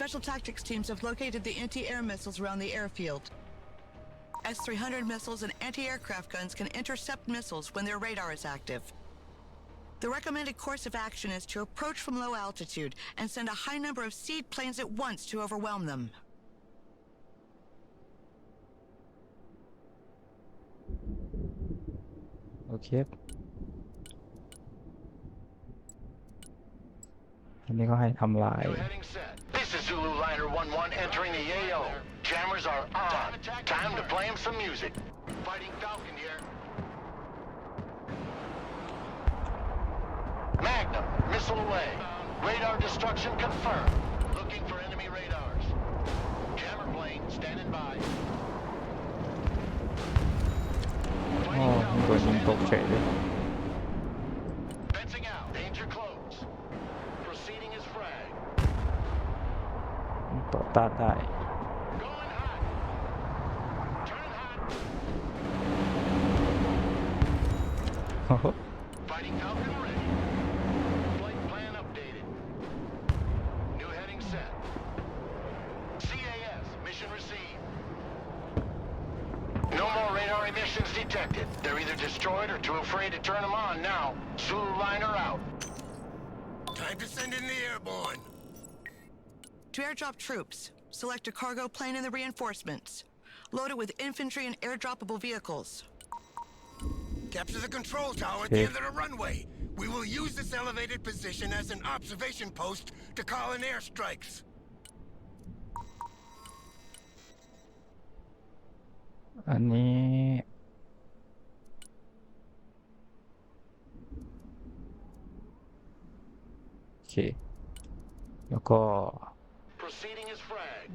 Special tactics teams have located the anti-air missiles around the airfield. S-300 missiles and anti-aircraft guns can intercept missiles when their radar is active. The recommended course of action is to approach from low altitude and send a high number of seed planes at once to overwhelm them. Okay. อันนี้ก็ให้ทำลาย New heading set. This is Zulu Liner 1-1 entering the AO. Jammers are on. Time to play him some music. Fighting Falcon here. Magnum, missile away. Radar destruction confirmed. Looking for enemy radars. Jammer plane standing by. อ๋อ Fighting โดนยิงตกเฉยเลย Fencing out. Danger close. Proceeding as frag. ต่อต้านได้ Going hot. Turning hot. โอ้โห Fighting Falcon ready. Flight plan updated. New heading set. CAS, mission received. No more radar emissions detected. They're either destroyed or too afraid to turn them on now. Zulu Liner out. Time to send in the airborne. To airdrop troops, select a cargo plane in the reinforcements. Load it with infantry and airdroppable vehicles. Capture the control tower at the end of the runway. We will use this elevated position as an observation post to call in airstrikes. อันนี้โอเคแล้วก็ Proceeding as frag.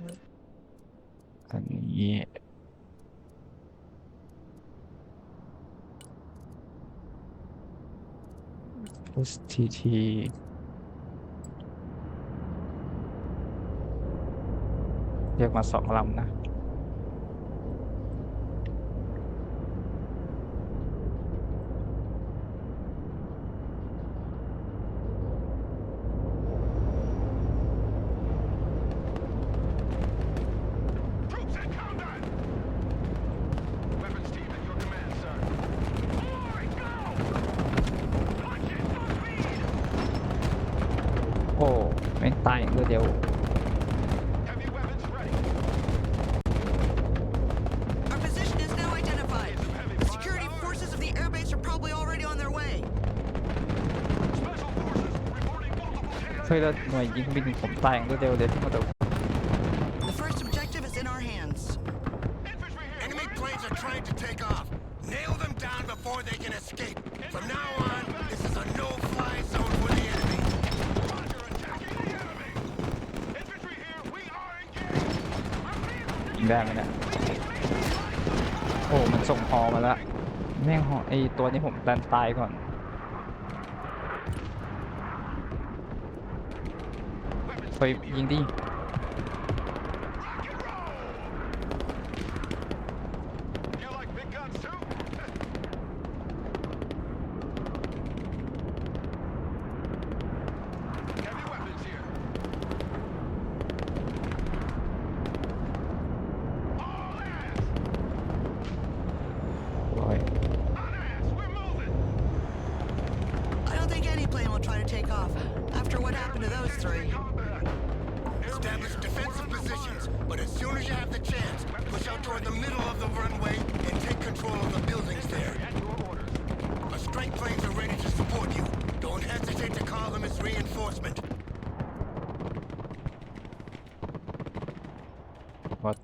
อันนี้ STT เรียกมา2 ลำนะ โอ้ไม่ตายอย่างรวดเร็ว Heavy weapons ready. Our position is now identified. The security forces of the airbase are probably already on their way. Special forces reporting multiple เฮ้ยแล้วหน่วยยิงบินผมตายอย่างรวดเร็วเลยที่มาดู The first objective is in our hands. infantry here. Enemy planes are trying to take off. Nail them down before they can escape. From now on, this is a no-fly zone for the enemy. Roger, attacking the enemy. Infantry here. We are engaged. ยิงได้ไหมเนี่ยโอ้มันส่งฮอมาแล้วแม่งฮอไอตัวนี้ผมดันตายก่อนไปยิงดิ You like big guns too? Heavy weapons here. All hands. โอ้ย On ass. We're moving. I don't think any plane will try to take off after what happened to those three. Combat. Establish defensive positions, but as soon as you have the chance, push out toward the middle of the runway and take control of the buildings there. At your orders. Our strike planes are ready to support you. Don't hesitate to call them as reinforcement. what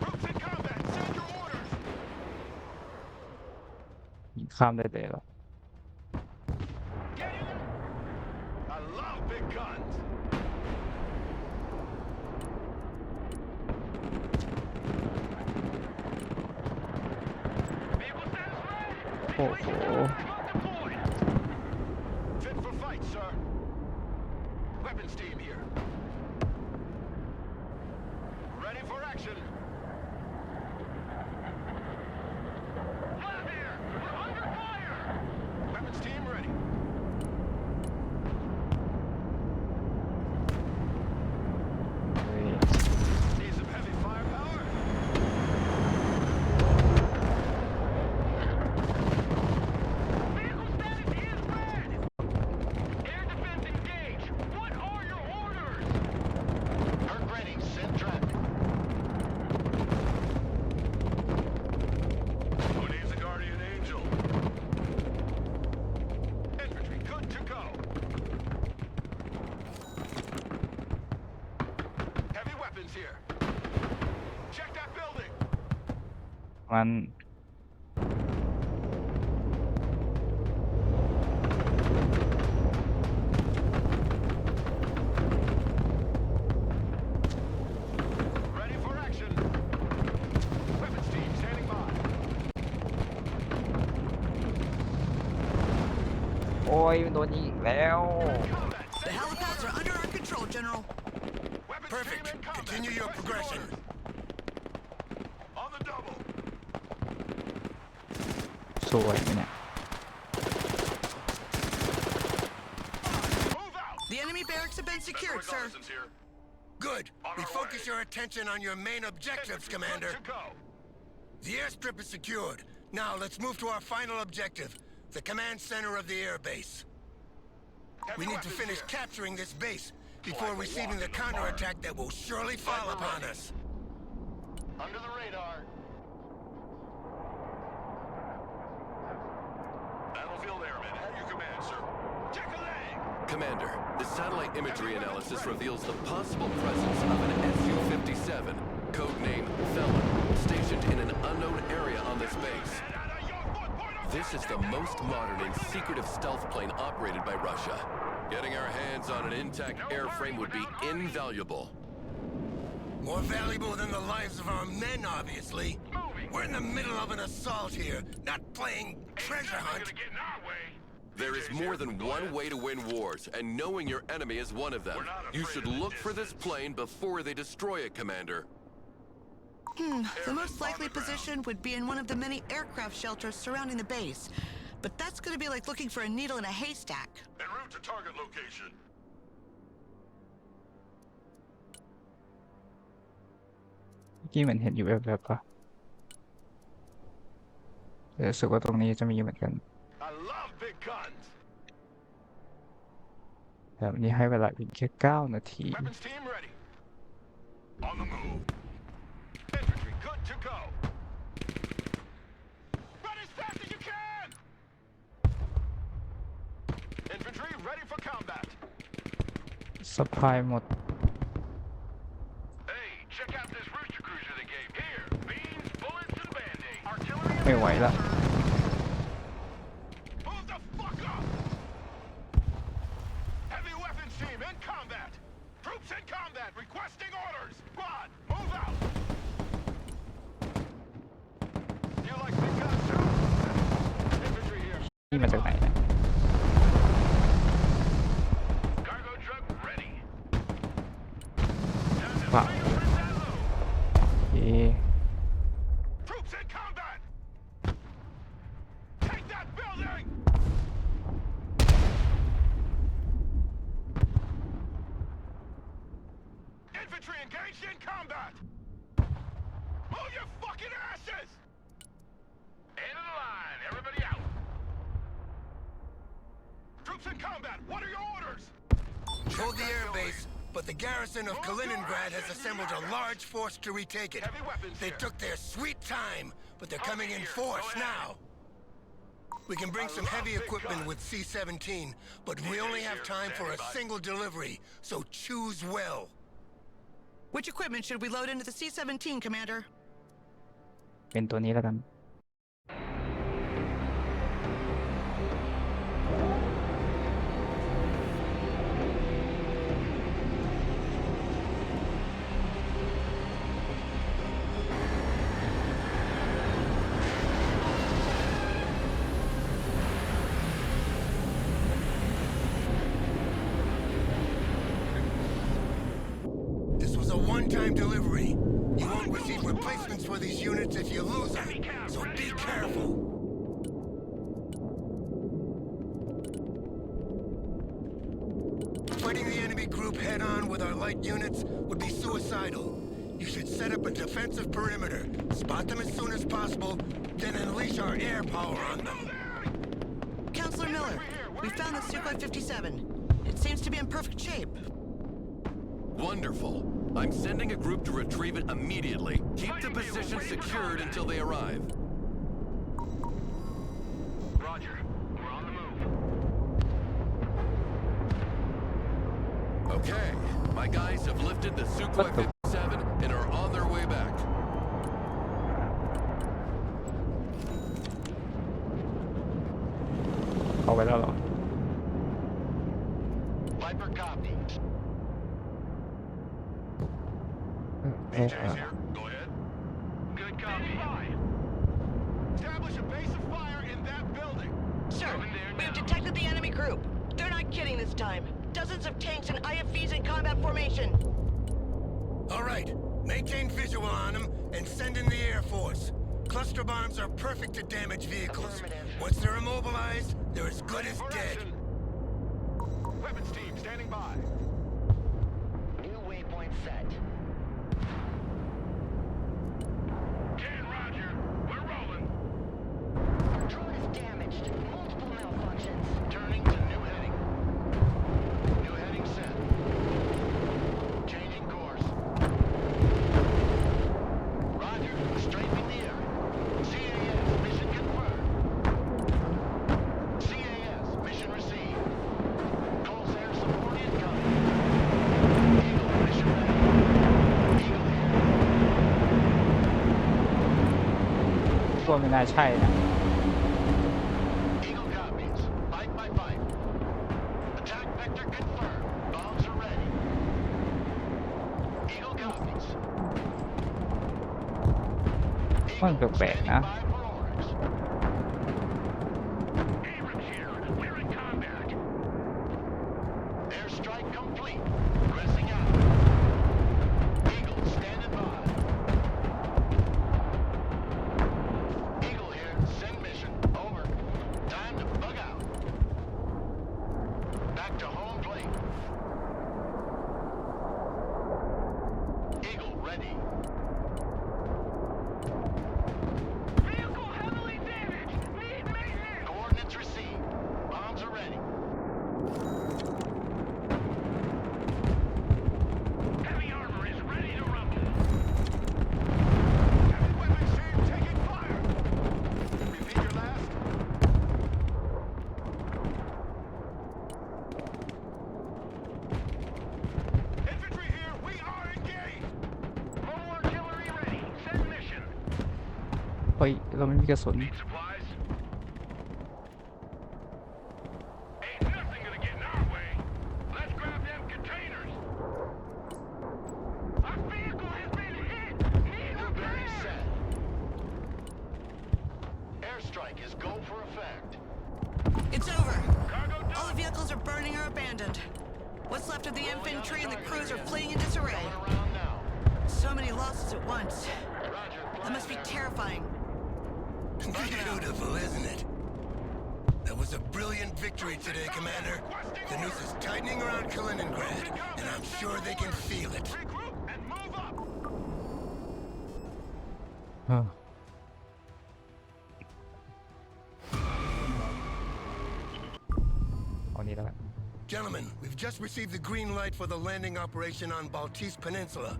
Troops in combat. Send your orders. ยิงข้ามได้เลยเหรอ Get in. I love big guns. Vehicle status ready. โอ้โห Deployed. Fit for fight, sir. Weapons team here. Ready for action. Flat here. We're under fire. Weapons team ready. เฮ้ย Need some heavy firepower. Vehicle status is red. Air defense engaged. What are your orders? Hurt ready. Send traffic. Who needs a guardian angel? Infantry good to go. Heavy weapons here. Check that building. มัน Ready for action. Weapons team standing by. โอ้ยมันโดนยิงอีกแล้ว Combat. The helipads are under our control, General. Weapons Perfect. team in combat. Continue your Request progression. orders. On the double. สวยไหมเนี่ย Move out. The enemy barracks have been secured, sir. Reconnaissance here. Good. On our Refocus way. your attention on your main objectives, Infantry Commander. good to go. The airstrip is secured. Now let's move to our final objective, the command center of the airbase. Heavy We need to weapons finish here. capturing this base before receiving the counterattack that will surely fall upon us. Under the radar. Battlefield Airmen at your command, sir. Check a leg. Commander, the satellite imagery analysis reveals the possible presence of an Su-57, codenamed Felon, stationed in an unknown area on this base. This is the most modern and secretive stealth plane operated by Russia. Getting our hands on an intact airframe would be invaluable. More valuable than the lives of our men, obviously. We're in the middle of an assault here, not playing treasure hunt. There is more than one way to win wars, and knowing your enemy is one of them. You should look for this plane before they destroy it, Commander. The most likely position would be in one of the many aircraft shelters surrounding the base. But that's going to be like looking for a needle in a haystack. En route to target location. เมื่อกี้เหมือนเห็นอยู่แบบๆปะแต่รู้สึกว่าตรงนี้จะมีเหมือนกัน I love big guns. แบบนี้ให้เวลาอีกแค่9 นาที Weapons team ready. On the move. Infantry good to go. Run as fast as you can. Infantry ready for combat. สปายหมด Hey, check out this rooster cruiser they gave here. Beans, bullets, and band-aids. Artillery. ไม่ไหวละ Move the fuck up. Heavy weapons team in combat. Troops in combat requesting orders. Squad, move out. You like big guns, sir? Infantry here. นี่มาจากไหนเนี่ย Cargo truck ready. ว้าว โอเค Troops in combat. Take that building. Infantry engaged in combat. Move your fucking asses. End of the line. Everybody out. Troops in combat. What are your orders? Hold the air base, but the garrison of Kaliningrad has assembled a large force to retake it. Heavy weapons They here. took their sweet time, but they're coming in force now. We can bring some heavy equipment with C-17, but we only have time for a single delivery, so choose well. Which equipment should we load into the C-17, Commander? เป็นตัวนี้แล้วกัน This was a one-time delivery. You won't receive replacements for these units if you lose them, so be careful. Fighting the enemy group head-on with our light units would be suicidal. You should set up a defensive perimeter, spot them as soon as possible, then unleash our air power on them. Counselor Miller, we found the Sukhoi 57. It seems to be in perfect shape. Wonderful. I'm sending a group to retrieve it immediately. Keep the position secured until they arrive. Roger. We're on the move. Okay. My guys have lifted the Sukhoi 57 and are on their way back. เอาไว้แล้วเหรอ Viper copy. เอ๊ะ BJ's here. Go ahead. Good copy. Establish a base of fire in that building. Sir, Moving there we have now. detected the enemy group. They're not kidding this time. Dozens of tanks and IFVs in combat formation. All right, maintain visual on them and send in the Air Force. Cluster bombs are perfect to damage vehicles. Affirmative. Once they're immobilized, they're as good as For dead. action. Weapons team standing by. New waypoint set. Ken, Roger. We're rolling. Drone is damaged. Multiple malfunctions. Turning to new heading. New heading set. Changing course. Roger. Straightening the air. CAS. Mission confirmed. CAS. Mission received. Coles air support incoming. Eagle. Mission ready. Eagle here. ตัวไม่น่าใช่นะ Eagle copies. Fight by fight. Attack vector confirmed. Bombs are ready. Eagle copies. มัน Eagle แปลกๆ standing นะ by for orders. Abrams here. We're in combat. Airstrike complete. Pressing out. Eagle standing by. Eagle here. Send mission. Over. Time to bug out. Back to home plate. Eagle ready. Reloading! เราไม่มีกระสุน Need supplies? Ain't nothing gonna get in our way. Let's grab them containers. Our vehicle has been hit. Need repairs. Airstrike is go for effect. It's over. Cargo All the done. vehicles are burning or abandoned. What's left of the infantry and the crews are fleeing in disarray. Going around now. So many losses at once. Roger. That must be terrifying. Beautiful, isn't it? That was a brilliant victory today, Commander. The noose is tightening around Kaliningrad, and I'm sure they can feel it. Regroup and move up. เอานี้แล้วกัน Gentlemen, we've just received the green light for the landing operation on Baltese Peninsula.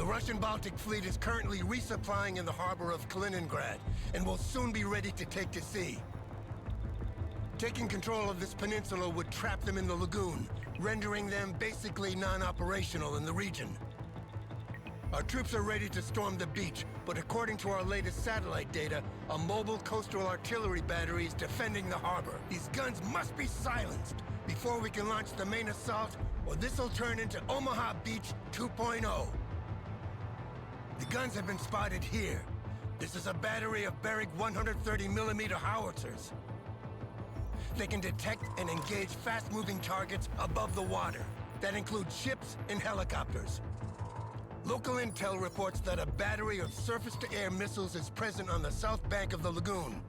The Russian Baltic Fleet is currently resupplying in the harbor of Kaliningrad and will soon be ready to take to sea. Taking control of this peninsula would trap them in the lagoon, rendering them basically non-operational in the region. Our troops are ready to storm the beach, but according to our latest satellite data, a mobile coastal artillery battery is defending the harbor. These guns must be silenced before we can launch the main assault, or this'll turn into Omaha Beach 2.0. The guns have been spotted here. This is a battery of Barrick 130mm howitzers. They can detect and engage fast-moving targets above the water. That includes ships and helicopters. Local intel reports that a battery of surface-to-air missiles is present on the south bank of the lagoon.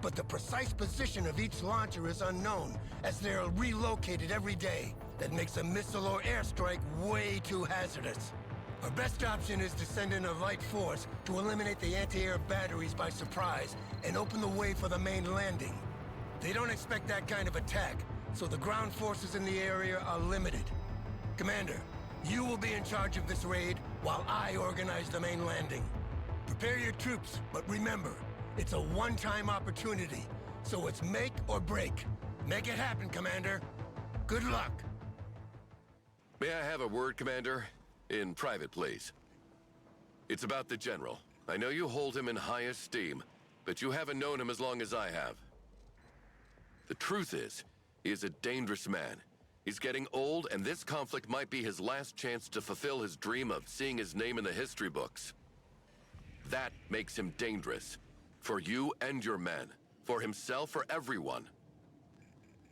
But the precise position of each launcher is unknown, as they are relocated every day. That makes a missile or airstrike way too hazardous. Our best option is to send in a light force to eliminate the anti-air batteries by surprise and open the way for the main landing. They don't expect that kind of attack, so the ground forces in the area are limited. Commander, you will be in charge of this raid while I organize the main landing. Prepare your troops, but remember, it's a one-time opportunity, so it's make or break. Make it happen, Commander. Good luck. May I have a word, Commander? In private, please. It's about the General. I know you hold him in high esteem, but you haven't known him as long as I have. The truth is, he is a dangerous man. He's getting old, and this conflict might be his last chance to fulfill his dream of seeing his name in the history books. That makes him dangerous. For you and your men. For himself, for everyone.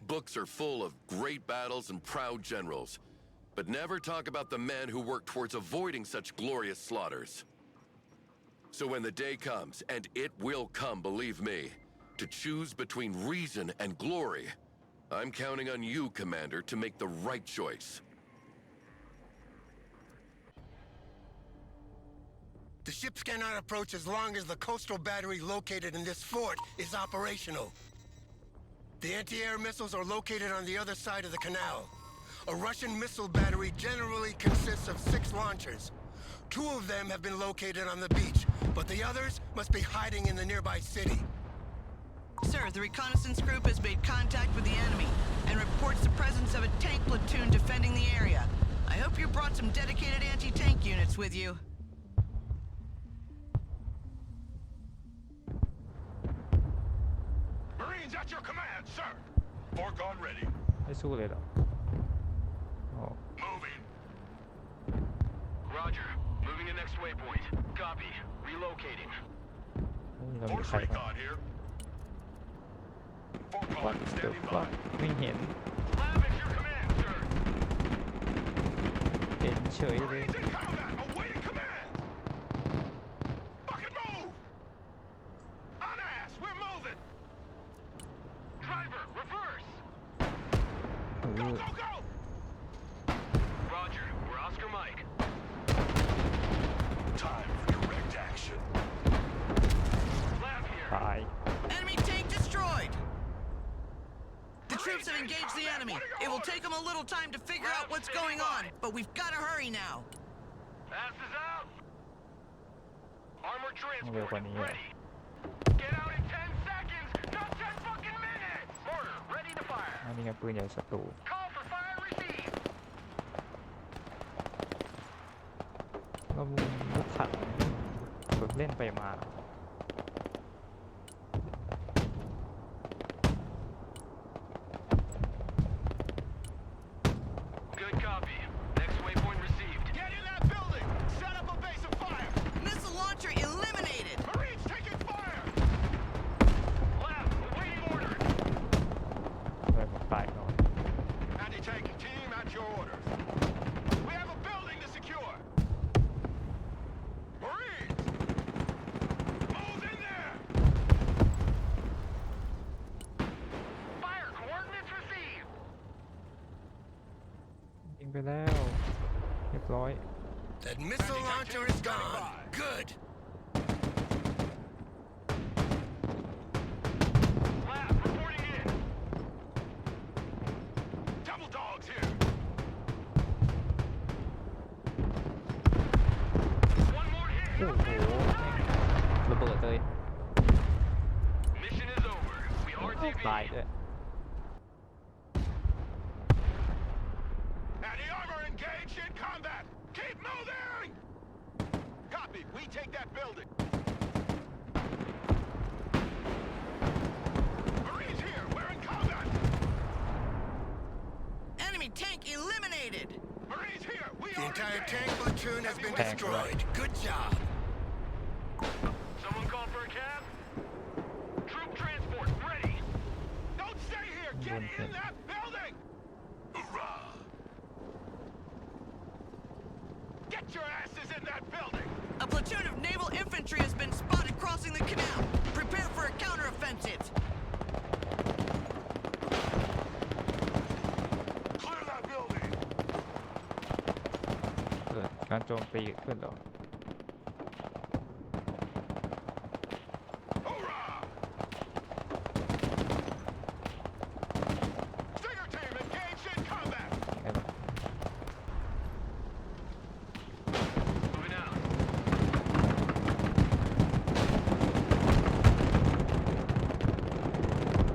Books are full of great battles and proud generals, but never talk about the men who work towards avoiding such glorious slaughters. So when the day comes, and it will come, believe me, to choose between reason and glory, I'm counting on you, Commander, to make the right choice. The ships cannot approach as long as the coastal battery located in this fort is operational. The anti-air missiles are located on the other side of the canal. A Russian missile battery generally consists of 6 launchers. 2 of them have been located on the beach, but the others must be hiding in the nearby city. Sir, the reconnaissance group has made contact with the enemy and reports the presence of a tank platoon defending the area. I hope you brought some dedicated anti-tank units with you. Marines at your command, sir. Foregone ready. ไม่สู้เลยเหรออ๋อ Moving. Roger. Moving to next waypoint. Copy. Relocating. เรามี Force ใครบ้าง recon here. วัด Foregone เดี๋ยว standing ว่า by. ไม่เห็น Lab at your command, sir. เห็นเฉยเลย Marines in combat. Awaiting command. Fucking move. On ass. We're moving. Driver, reverse. เอ Go, อ go, go. Roger. We're Oscar Mike. Time for direct action. Lab here. ตาย Enemy tank destroyed! The troops have engaged the enemy. It will take them a little time to figure out what's going on, but we've got to hurry now. Asses out. Armor เร็วกว่า transport นี้เหรอ ready. Get out in 10 seconds. Not 10 fucking minutes. Order ready to fire. อันนี้ไงปืนใหญ่ศัตรู Call for fire received. ก็รถถังฝึกเล่นไปมา แล้วเรียบร้อย That missile launcher is gone. Good. Lab, reporting in. Double dogs here. One more hit. โอ้โหระเบิดเลย Mission is over. We ตาย RTB. ด้วย Anti-armor engaged in combat! Keep moving! Copy. We take that building. Marines here. We're in combat. Enemy tank eliminated! Marines here. We The are entire engaged. tank platoon has been Tank, destroyed. Good job. Someone call for a cab? Troop transport ready. Don't stay here. Get in that building. Hoorah! Get your asses in that building. A platoon of naval infantry has been spotted crossing the canal. Prepare for a counteroffensive. Clear that building. เกิดการโจมตีขึ้นเหรอ Hoorah! Stinger team engaged in combat. ไงวะ Moving out.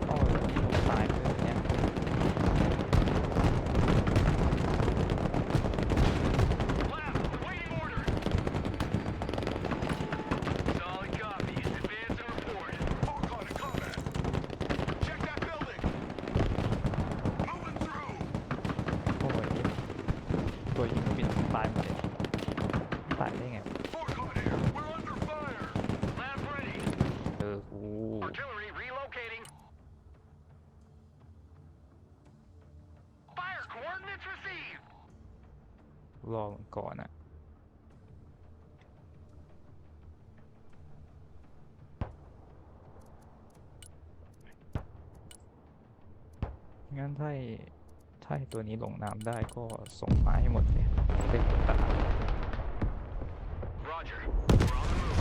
โอ้ยตายเลยเนี่ย Lab, waiting order. Solid copy. Advance and report. Forecon in combat. Check that building. Moving through. โอ้ยตัวยิงบินตายหมดเลยตายได้ไง Forecon here. We're under fire. Lab ready. กู Artillery relocating. Fire coordinates received. รอมันก่อนอะงั้นถ้าให้ตัวนี้ลงน้ำได้ก็ส่งมาให้หมดเลยเป็นผลตลาด Roger. We're on the move.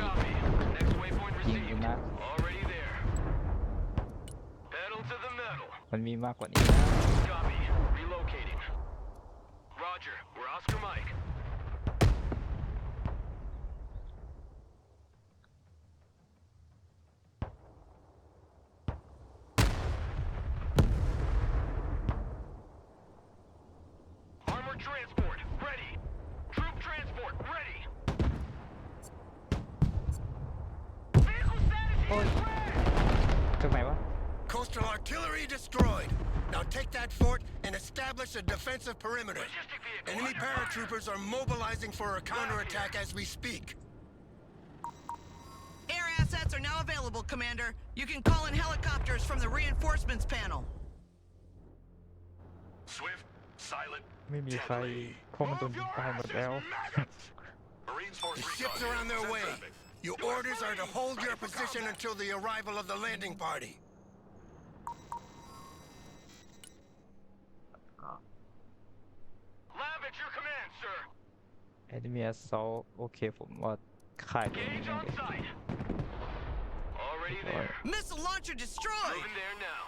Copy. Next waypoint ยิงอยู่ received. นะ Already there. Pedal to the metal. มันมีมากกว่านี้นะ Copy. Relocating. Roger. We're Oscar Mike. Armored transport ready. Troop transport ready. Vehicle status is red. จากไหนวะ Coastal artillery destroyed. Now take that fort and establish a defensive perimeter. Logistic vehicle Enemy under fire. paratroopers are mobilizing for a counterattack as we speak. Air assets are now available, Commander. You can call in helicopters from the reinforcements panel. Swift, silent, ไม่มีใคร deadly. เพราะมันโดน Move ยิง your ตายหมด asses, แล้ว maggots! Marines force The recon ships here. are on their Send way. traffic. Your US orders are to Marines, hold your ready for position combat. until the arrival of the landing party. Lab at your command, sir. Enemy Assault โอเคผมว่าค่ายตัวนี้ Gauge แม่ง on เลย site. Already there. Missile launcher destroyed! Moving there now.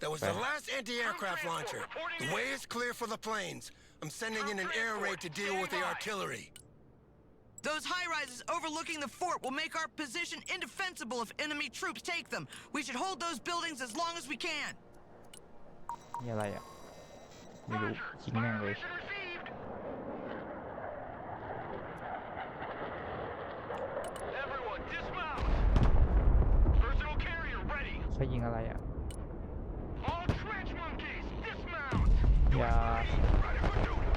That was the last anti-aircraft launcher. The way is clear for the planes. I'm sending in an air raid to deal with the artillery. Those high-rises overlooking the fort will make our position indefensible if enemy troops take them. We should hold those buildings as long as we can. นี่อะไรอ่ะ ไม่รู้ Roger. ยิงแม่งเลย Mission received. Everyone, dismount. Personal carrier ready. ใช้ยิงอะไรอ่ะ All trench monkeys, dismount. อย่า Ready for duty.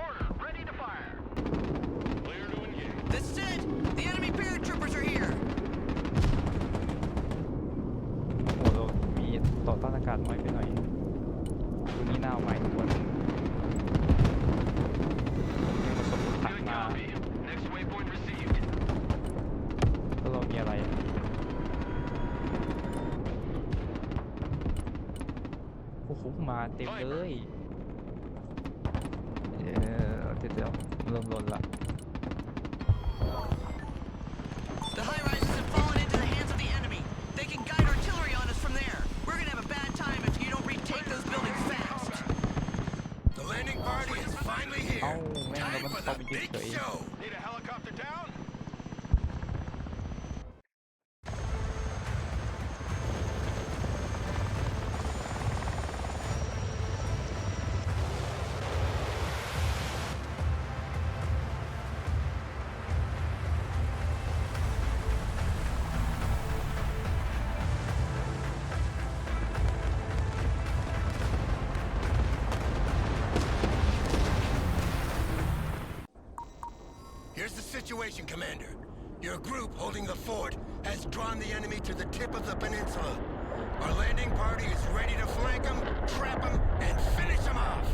Order, ready to fire. Clear to engage. This is it! The enemy paratroopers are here! โอ้โหเรามีต่อต้านอากาศน้อยไปหน่อยตัวนี้น่าเอาใหม่ทุกคนยังผสมถัง Good มา copy. Next waypoint received. แล้วเรามีอะไรโอ้โห โหมาเต็มเลยเดี๋ยวเริ่มลนละ The high rises have fallen into the hands of the enemy. They can guide artillery on us from there. We're gonna have a bad time if you don't retake those buildings fast. The landing party is finally เอ้า here. แม่งแล้ว Time มัน for เข้า the ไปยึด big เฉย show. Need a helicopter down? Here's the situation, Commander. Your group holding the fort has drawn the enemy to the tip of the peninsula. Our landing party is ready to flank them, trap them, and finish them off.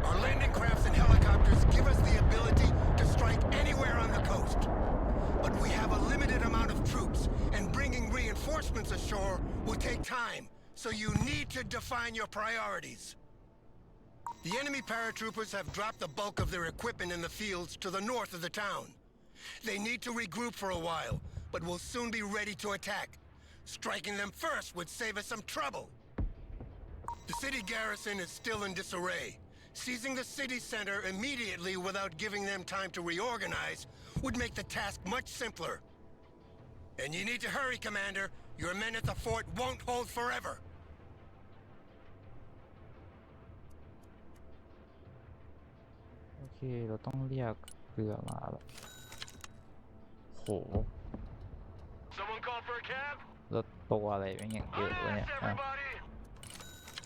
Our landing crafts and helicopters give us the ability to strike anywhere on the coast. But we have a limited amount of troops, and bringing reinforcements ashore will take time, so you need to define your priorities. The enemy paratroopers have dropped the bulk of their equipment in the fields to the north of the town. They need to regroup for a while, but will soon be ready to attack. Striking them first would save us some trouble. The city garrison is still in disarray. Seizing the city center immediately without giving them time to reorganize would make the task much simpler. And you need to hurry, Commander. Your men at the fort won't hold forever. โอเคเราต้องเรียกเรือมาแล้วโห Someone call for a cab? รถตัวอะไรไม่อย่างเยอะเลยเนี่ย Yes, everybody.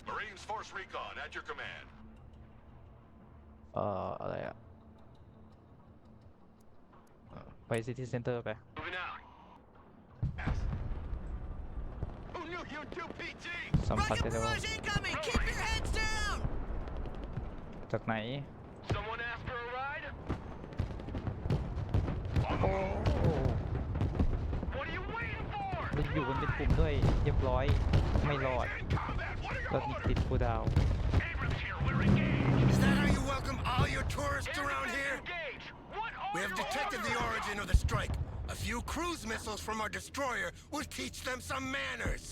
Marines Force Recon at your command. อะไรอะไปซิตี้เซ็นเตอร์ไป Moving out. Yes. Who knew you'd do PT? สัมผัส Rocket ได้แล้วว่า barrage incoming! Keep your heads down! จากไหน Someone ask for a ride? โอ้ What are you waiting for? มันอยู่บนเป็นกลุ่มด้วยเรียบร้อยไม่รอด In combat, what are ก็ your ติด orders? คูดาว Abrams here, we're engaged. Is that how you welcome all your tourists around here? Engage. What are We have your detected the orders? origin of the strike. A few cruise missiles from our destroyer will teach them some manners.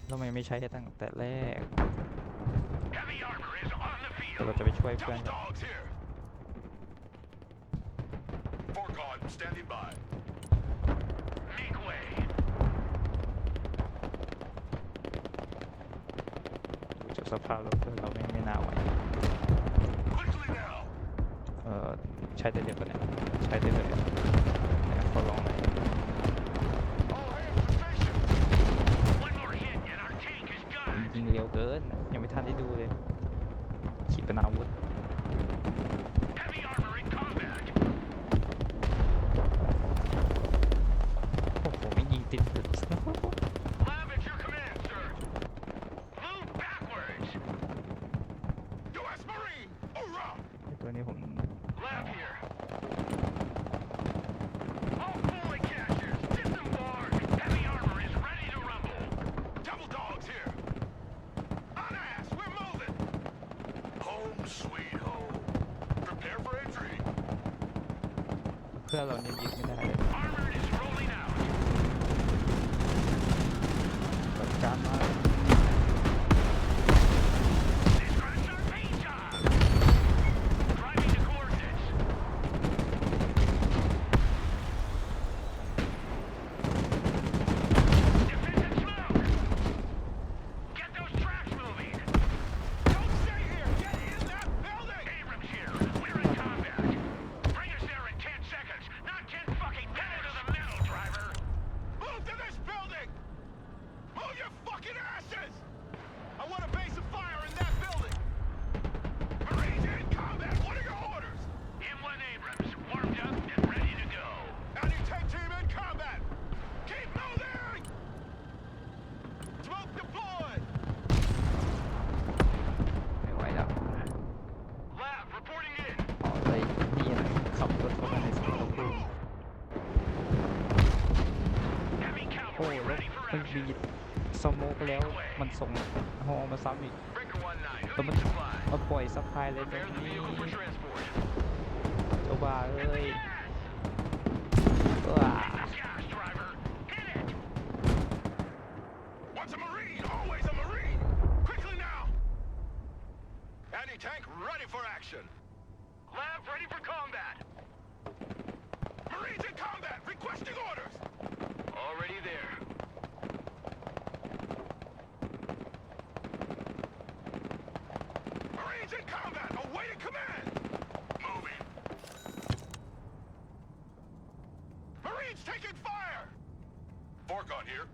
ทำไมไม่ใช้ตั้งแต่แรก Heavy armor is on the เดี๋ยว field. เราจะไปช่วยเพื่อน Double dogs here. Forcon standing by. Make way. ดูจากสภาพแล้วเพื่อนเราไม่น่าไหว Quickly now. ใช้ได้เดี๋ยวกันเนี่ยใช้ได้เลยเนี่ยขอลองหน่อย All hands to station. One more hit and our tank is ผม gone. ยิงเร็วเกินยังไม่ทันได้ดูเลยขีปนาวุธ Heavy armor in combat. โอ้โหไม่ยิงติดเลย Lab at your command, sir. Move backwards. U.S. Marine. Hoorah! ตัวนี้ผม Lab here. All fully catchers, disembark. Heavy armor is ready to rumble. Double dogs here. On ass, we're moving. Home sweet home. Prepare for entry. เพื่อนเราเนี่ยยึดไม่ได้เลย Armor is rolling out. จัดการมา Describes our paint job. Driving to coordinates. Defensive smoke. Get those tracks moving. Don't stay here. Get in that building. Abrams here. We're in combat. Bring us there in 10 seconds, not 10 fucking pedal to the metal, driver. Move to this building. Move your fucking asses. I want a base of fire in that building. Marines in combat. What are your orders? M1 Abrams, warmed up and ready to go. Anti-tank team in combat. Keep moving. Smoke deployed. ไม่ไหวแล้ว Lab reporting in. เอาไปนี่นะขับรถเข้ามาในสมรภูมิ Heavy โอ้ cavalry แล้ว ready for มันมี action. สโมกแล้วมันส่งฮอมาซ้ำอีก Breaker 19, who แล้วมัน needs supply? มาปล่อยซัพพลายเลยตรง Prepare the นี้ vehicle for transport. เจ้าบ้าเอ้ย Yes! ว้า Gas, driver! Hit it! Once a Marine, always a Marine! Quickly now! Anti-tank ready for action! Lab ready for combat! Marines in combat, requesting orders! Already there. Marines in combat, awaiting command! Moving! Marines taking fire! Fork on here.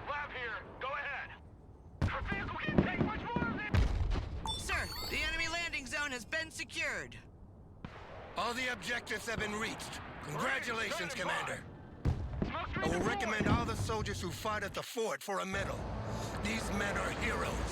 Lab here, go ahead. Our vehicle can't take much more of it! Sir, the enemy landing zone has been secured. All the objectives have been reached. Congratulations, Standing by. Commander. Smoke I screen will deployed. recommend all the soldiers who fought at the fort for a medal. These men are heroes.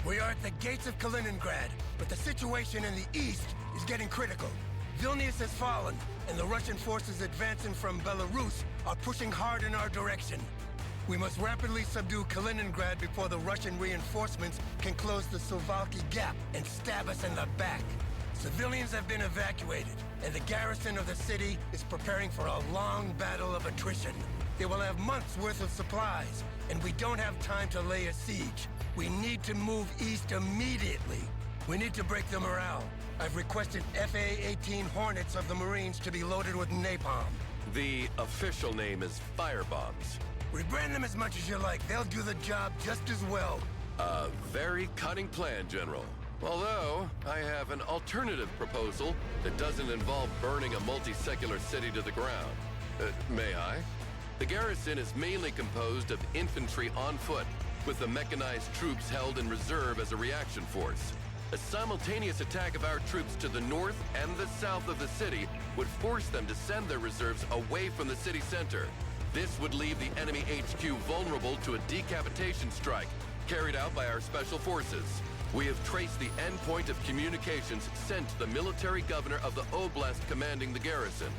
'We are at the gates of Kaliningrad, but the situation in the east is getting critical. Vilnius has fallen, and the Russian forces advancing from Belarus are pushing hard in our direction. We must rapidly subdue Kaliningrad before the Russian reinforcements can close the Suwalki Gap and stab us in the back. Civilians have been evacuated, and the garrison of the city is preparing for a long battle of attrition. They will have months' worth of supplies, and we don't have time to lay a siege. We need to move east immediately. We need to break the morale. I've requested FA-18 Hornets of the Marines to be loaded with napalm. The official name is firebombs. Rebrand them as much as you like. They'll do the job just as well. A very cunning plan, General. Although, I have an alternative proposal that doesn't involve burning a multi-secular city to the ground. May I? The garrison is mainly composed of infantry on foot, with the mechanized troops held in reserve as a reaction force. A simultaneous attack of our troops to the north and the south of the city would force them to send their reserves away from the city center. This would leave the enemy HQ vulnerable to a decapitation strike carried out by our special forces. We have traced the endpoint of communications sent to the military governor of the oblast commanding the garrison.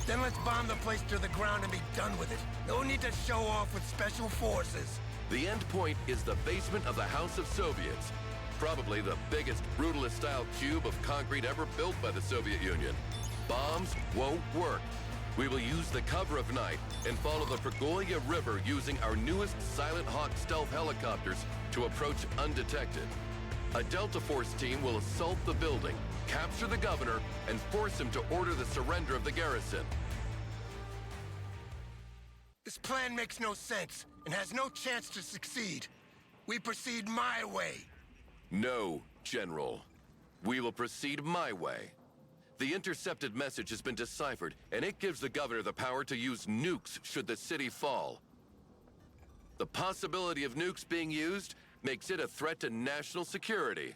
Then let's bomb the place to the ground and be done with it. No need to show off with special forces. The endpoint is the basement of the House of Soviets, probably the biggest brutalist-style cube of concrete ever built by the Soviet Union. Bombs won't work. We will use the cover of night and follow the Pergolia River using our newest Silent Hawk stealth helicopters to approach undetected. A Delta Force team will assault the building, capture the governor, and force him to order the surrender of the garrison. This plan makes no sense and has no chance to succeed. We proceed my way. No, General. We will proceed my way. The intercepted message has been deciphered, and it gives the governor the power to use nukes should the city fall. The possibility of nukes being used makes it a threat to national security.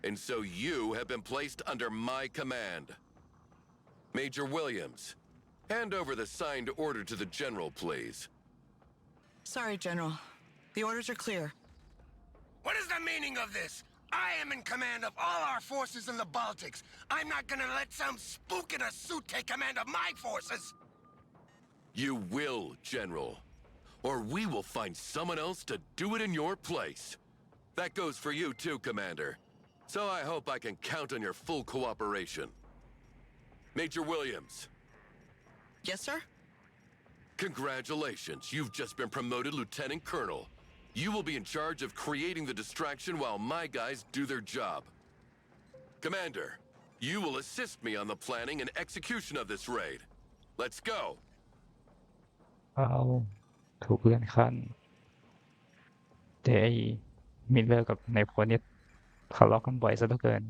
And so you have been placed under my command. Major Williams, hand over the signed order to the General, please. Sorry, General. The orders are clear. What is the meaning of this? I am in command of all our forces in the Baltics. I'm not gonna let some spook in a suit take command of my forces. You will, General. Or we will find someone else to do it in your place. That goes for you too, Commander. So I hope I can count on your full cooperation. Major Williams. Yes, sir? Congratulations, you've just been promoted Lieutenant Colonel. You will be in charge of creating the distraction while my guys do their job. Commander, you will assist me on the planning and execution of this raid. Let's go. เอาถูกเลื่อนขั้นแต่ไอ้มิลเลอร์กับนายพลเนี่ยทะเลาะกันบ่อยซะเหลือเกิน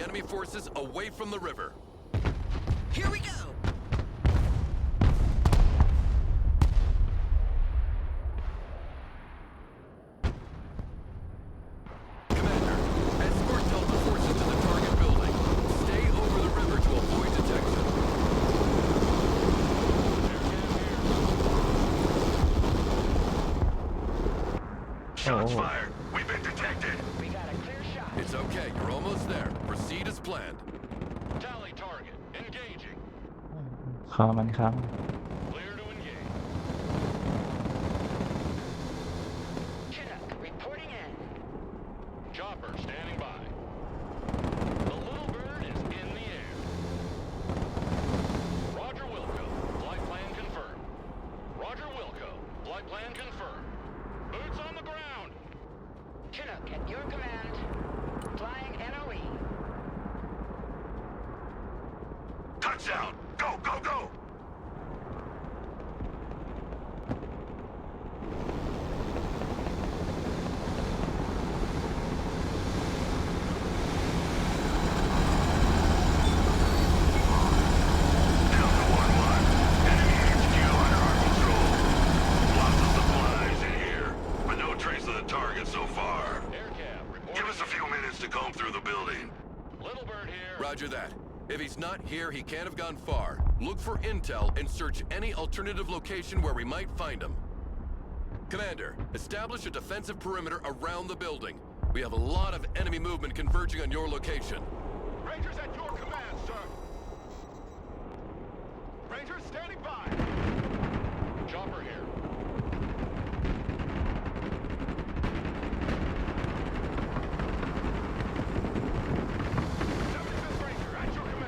enemy forces away from the river. Here we go. Commander, escort Delta forces to the target building. Stay over the river to avoid detection. Shots fired. We've been detected. We got a clear shot. It's okay, you're almost there. Proceed as planned. Tally target. Engaging. ข้ามันครับ Clear to engage. Chinook, reporting in. Chopper standing by. The little bird is in the air. Roger Wilco. Flight plan confirmed. Roger Wilco. Flight plan confirmed. Boots on the ground. Chinook, at your command. Flying NOE. Touchdown. Go, go, go. Delta 1-1. Enemy HQ under our control. Lots of supplies in here, but no trace of the target so far. Aircab reporting. Give us a few minutes to comb through the building. Little bird here. Roger that. If he's not here, he can't have gone far. Look for intel and search any alternative location where we might find him. Commander, establish a defensive perimeter around the building. We have a lot of enemy movement converging on your location. Rangers at your command, sir. Rangers standing by. Chopper here. Ranger at your command.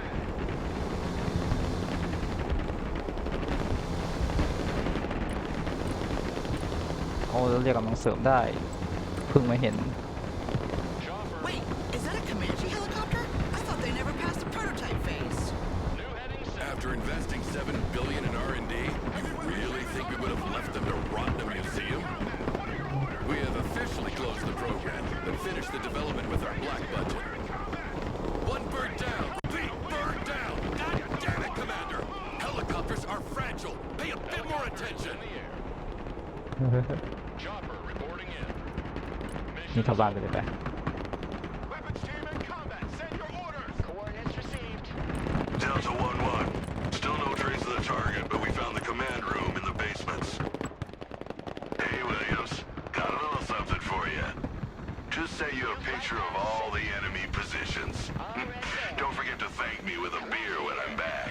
โอ้เรียกกำลังเสริมได้เพิ่งมาเห็น Chopper. Wait, is that a Comanche helicopter? I thought they never passed the prototype phase. New heading set. After investing $7 billion in R&D, you really think we would have left them to rot in a museum? We have officially closed the program and finished the development with our black budget. One bird down! Big bird down! God damn it, Commander! Helicopters are fragile! Pay a bit more attention! Chopper reporting in. นี่เข้าบ้านไปเลยไป Weapons team in combat. Send your orders. Coordinates received. Delta 1-1. Still no trace of the target, but we found the command room in the basements. Hey, Williams. Got a little something for you. Just sent you a picture of all the enemy positions. Don't forget to thank me with a beer when I'm back.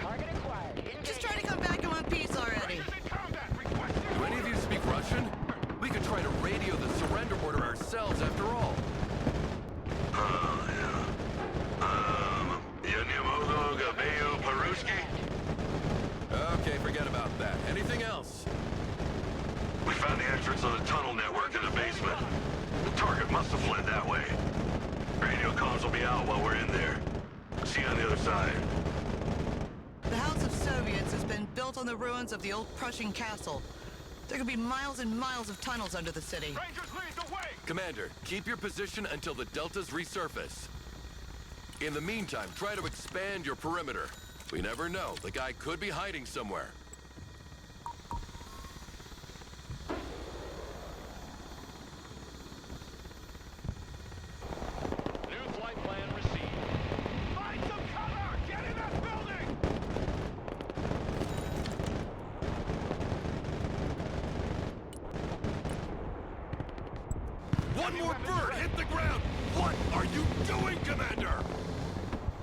Target acquired. Just try to come back in one piece already. Rangers in combat. Requesting. Do any of you speak Russian? We could try to radio the surrender order ourselves after all. Yeah. Я не могу говорить по-русски. Okay, forget about that. Anything else? We found the entrance on the tunnel network in the basement. The target must have fled that way. Radio comms will be out while we're in there. See you on the other side. The House of Soviets has been built on the ruins of the old Prussian castle. There could be miles and miles of tunnels under the city. Rangers lead the way! Commander, keep your position until the deltas resurface. In the meantime, try to expand your perimeter. We never know. The guy could be hiding somewhere. New flight plan received. Find some cover! Get in that building! One more bird hit the ground! What are you doing, Commander?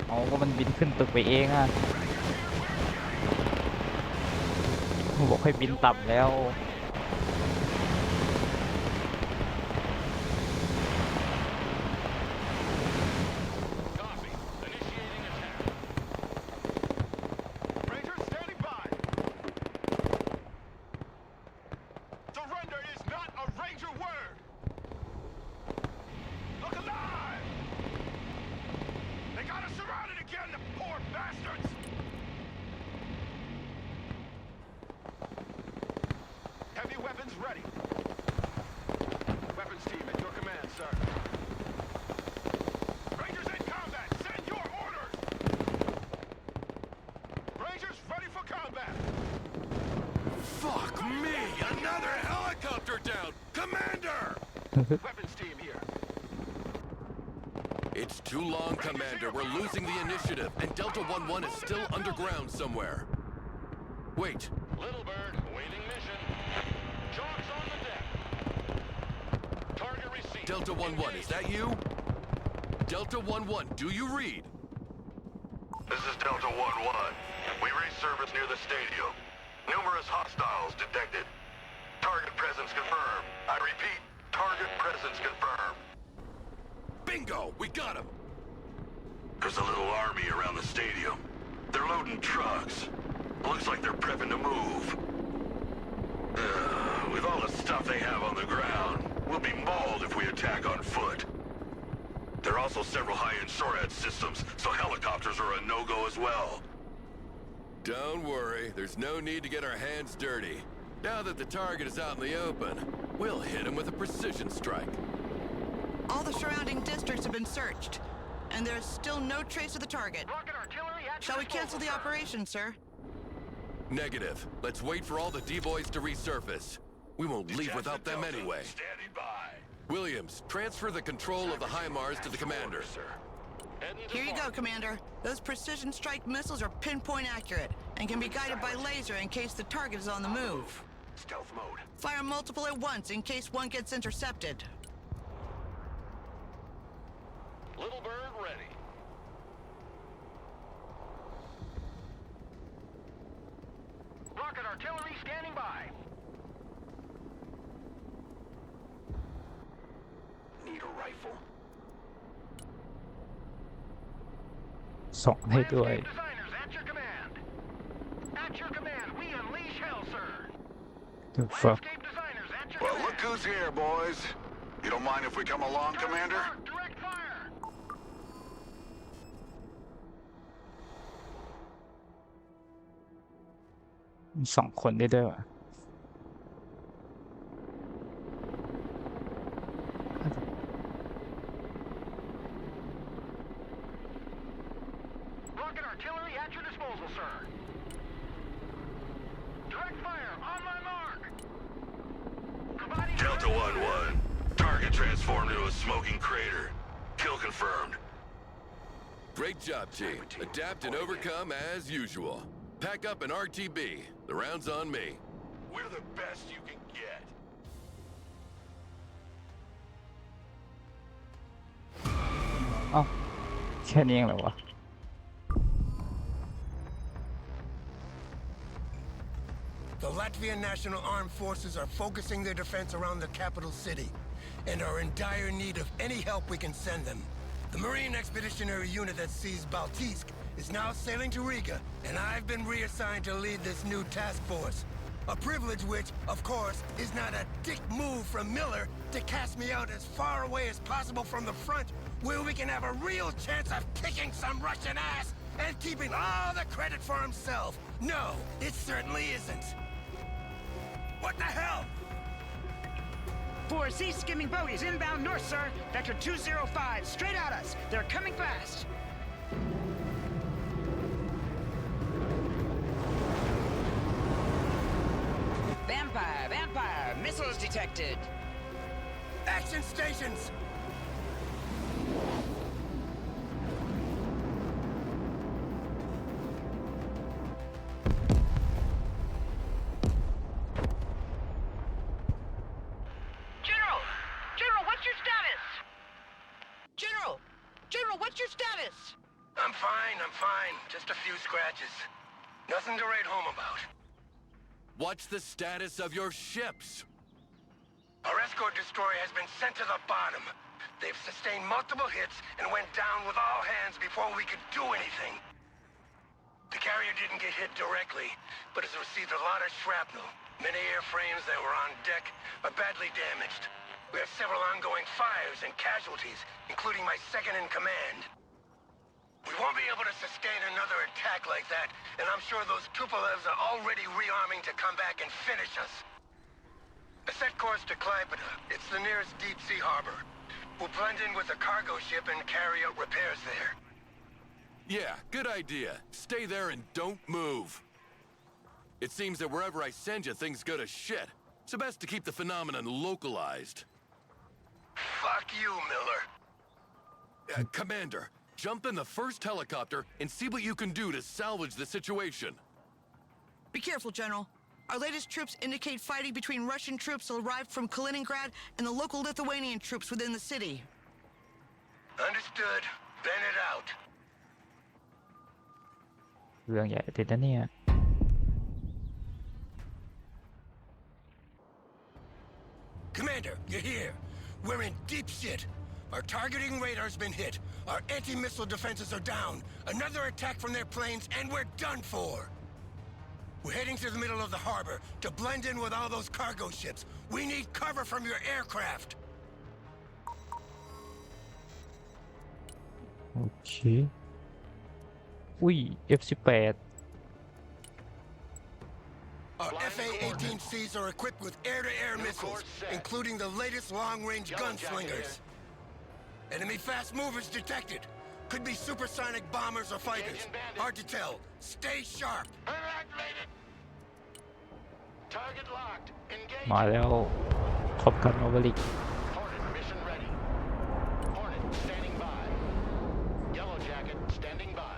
เอาก็มันบินขึ้นตึกไปเองอ่ะบอกให้บินต่ำแล้ว Copy. Initiating attack. Rangers standing by! Surrender is not a Ranger word! Look alive! They got us surrounded again, the poor bastards! Weapons team here. It's too long, Commander. We're losing the initiative, and Delta 1-1 is still underground somewhere. Wait. Little Bird, awaiting mission. Chalks on the deck. Target received. Delta 1-1, is that you? Delta 1-1, do you read? This is Delta 1-1. We resurfaced near the stadium. Numerous hostiles detected. Target presence confirmed. I repeat, target presence confirmed. Bingo! We got him! There's a little army around the stadium. They're loading trucks. Looks like they're prepping to move. With all the stuff they have on the ground, we'll be mauled if we attack on foot. There are also several high-end SORAD systems, so helicopters are a no-go as well. Don't worry, there's no need to get our hands dirty. Now that the target is out in the open, we'll hit him with a precision strike. All the surrounding districts have been searched, and there's still no trace of the target. Rocket artillery at Shall your we cancel the disposal, sir. operation, sir? Negative. Let's wait for all the D-boys to resurface. We won't leave without them anyway. Standing by. Williams, transfer the control of the HIMARS to the commander. Heading to Here you go, farm. Commander. Those precision strike missiles are pinpoint accurate and can be guided by laser in case the target is on the move. Stealth mode. Fire multiple at once in case one gets intercepted. Little Bird ready. Rocket artillery standing by. Need a rifle. ส่งให้ด้วย Landscape designers at your command. At your command, we unleash hell, sir. The fuck Landscape designers at your Well, command. look who's here, boys. You don't mind if we come along, Commander? Direct fire. มีสองคนได้ด้วยวะ Rocket artillery at your disposal, sir. Direct fire on my mark. Providing Delta 1-1. Target transformed into a smoking crater. Kill confirmed. Great job, team. Adapt and overcome as usual. Pack up an RTB. The round's on me. We're the best you can get. เอ้าแค่นี้เองเหรอวะ The Latvian National Armed Forces are focusing their defense around the capital city and are in dire need of any help we can send them. The Marine Expeditionary Unit that seized Baltisk is now sailing to Riga, and I've been reassigned to lead this new task force. A privilege which, of course, is not a dick move from Miller to cast me out as far away as possible from the front, where we can have a real chance of kicking some Russian ass and keeping all the credit for himself. No, it certainly isn't. What the hell? 4 sea skimming bogies inbound north, sir. Vector 205, straight at us. They're coming fast. Vampire, missiles detected. Action stations! General, what's your status? General, what's your status? I'm fine. Just a few scratches. Nothing to write home about. What's the status of your ships? Our escort destroyer has been sent to the bottom. They've sustained multiple hits and went down with all hands before we could do anything. The carrier didn't get hit directly, but has received a lot of shrapnel. Many airframes that were on deck are badly damaged. We have several ongoing fires and casualties, including my second in command. We won't be able to sustain another attack like that, and I'm sure those Tupolevs are already rearming to come back and finish us. I set course to Klaipeda. It's the nearest deep-sea harbor. We'll blend in with the cargo ship and carry out repairs there. Yeah, good idea. Stay there and don't move. It seems that wherever I send you, things go to shit. So best to keep the phenomenon localized. Fuck you, Miller. Commander, jump in the first helicopter and see what you can do to salvage the situation. Be careful, General. Our latest troops indicate fighting between Russian troops arrived from Kaliningrad and the local Lithuanian troops within the city. Understood. Bend it out. เรื่องใหญ่ติดนะเนี่ย Commander, you're here. We're in deep shit. Our targeting radar's been hit. Our anti-missile defenses are down. Another attack from their planes, and we're done for. We're heading to the middle of the harbor to blend in with all those cargo ships. We need cover from your aircraft. โอเคอุ้ย F18 Our FA-18Cs are equipped with air-to-air missiles, including the latest long-range gunslingers. Enemy fast movers detected. Could be supersonic bombers or fighters. Hard to tell. Stay sharp. Target locked. Engage. มาแล้วพบกันโอเวอริก Hornet mission ready. Hornet standing by. Yellow jacket standing by.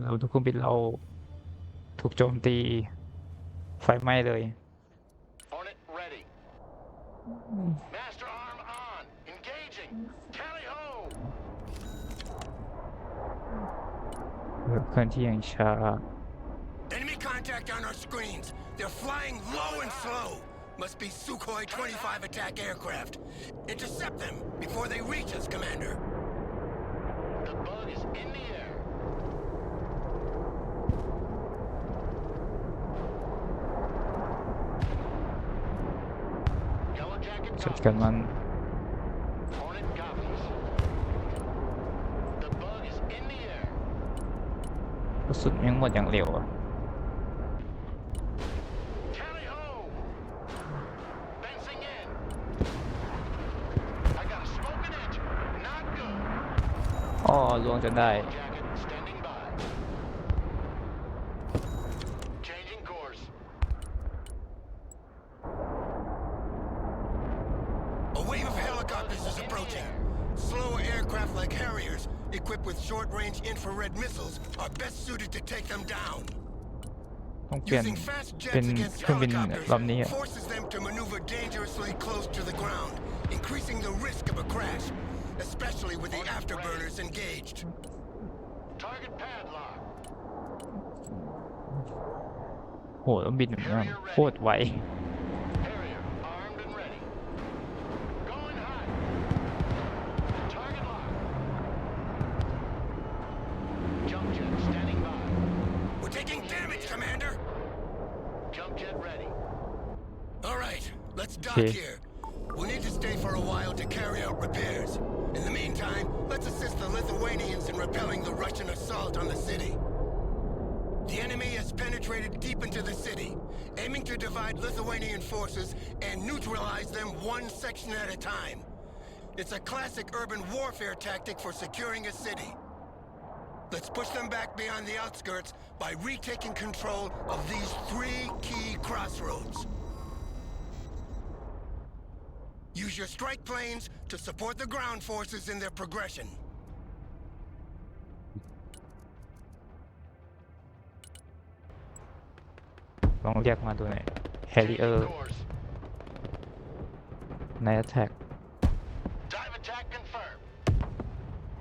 เราทุกเครื่องบินเราถูกโจมตีไฟไหม้เลย Hornet ready. Master arm on. Engaging. Tally ho. เคลื่อนที่อย่างช้า Enemy contact on our screens. They're flying low and slow. Must be Sukhoi 25 attack aircraft. Intercept them before they reach us, Commander. The bug is in the air. Yellow jacket จัดกันมัน Hornet copies. The bug is in the air. กระสุนยังหมดอย่างเร็วอะ Tally ho! Fencing in. I got a smoking engine. Not good. อ้อลวงจนได้ Jacket standing by. Changing course. A wave of helicopters is approaching. Slower aircraft like Harriers, equipped with short-range infrared missiles, are best suited to take them down. ต้องเปลี่ยน Using fast เป็น jets against เครื่องบิน helicopters ลำนี้อะ forces them to maneuver dangerously close to the ground, increasing the risk of a crash, especially with the afterburners engaged. Target padlock. โหแล้วบินแบบนี้โคตรไว Harrier armed and ready. Going high. Target locked. Jump jet standing by. We're taking damage, Commander. Jump jet ready. All right, let's dock Okay. here. We'll need to stay for a while to carry out repairs. In the meantime, let's assist the Lithuanians in repelling the Russian assault on the city. The enemy has penetrated deep into the city, aiming to divide Lithuanian forces and neutralize them one section at a time. It's a classic urban warfare tactic for securing a city. Let's push them back beyond the outskirts by retaking control of these three key crossroads. Use your strike planes to support the ground forces in their progression. ลองเรียกมาดูหน่อยแฮร์รี่เออ Changing ร์ course. ในแท็ก Dive attack confirmed.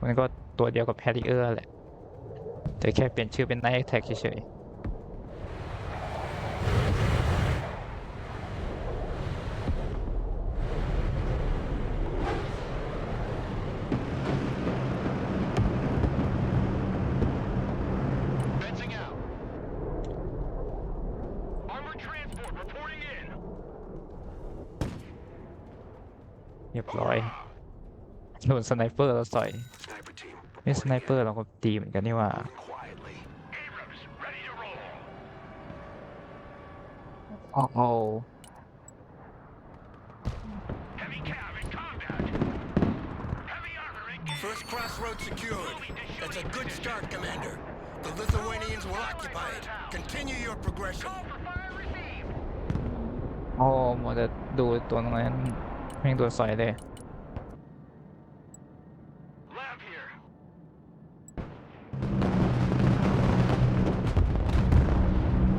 มันก็ตัวเดียวกับแฮร์รี่เออร์แหละแต่แค่เปลี่ยนชื่อเป็นไนท์แท็กเฉย Fencing out. Armored transport reporting in. ๆเรียบร้อยโดนสไนเปอร์เราต่อย Sniper team. ไม่สไนเปอร์เราก็ตีเหมือนกันนี่หว่า Quietly. Abrams ready to roll. โอ้โห Heavy cav in combat. Heavy armor engaged. First crossroad secured. That's a good start, Commander. The Lithuanians will occupy it. Continue your progression. Call for fire received. อ๋อมัวแต่ดูตัวตรงนั้นแม่งโดนสอยเลย Lab here.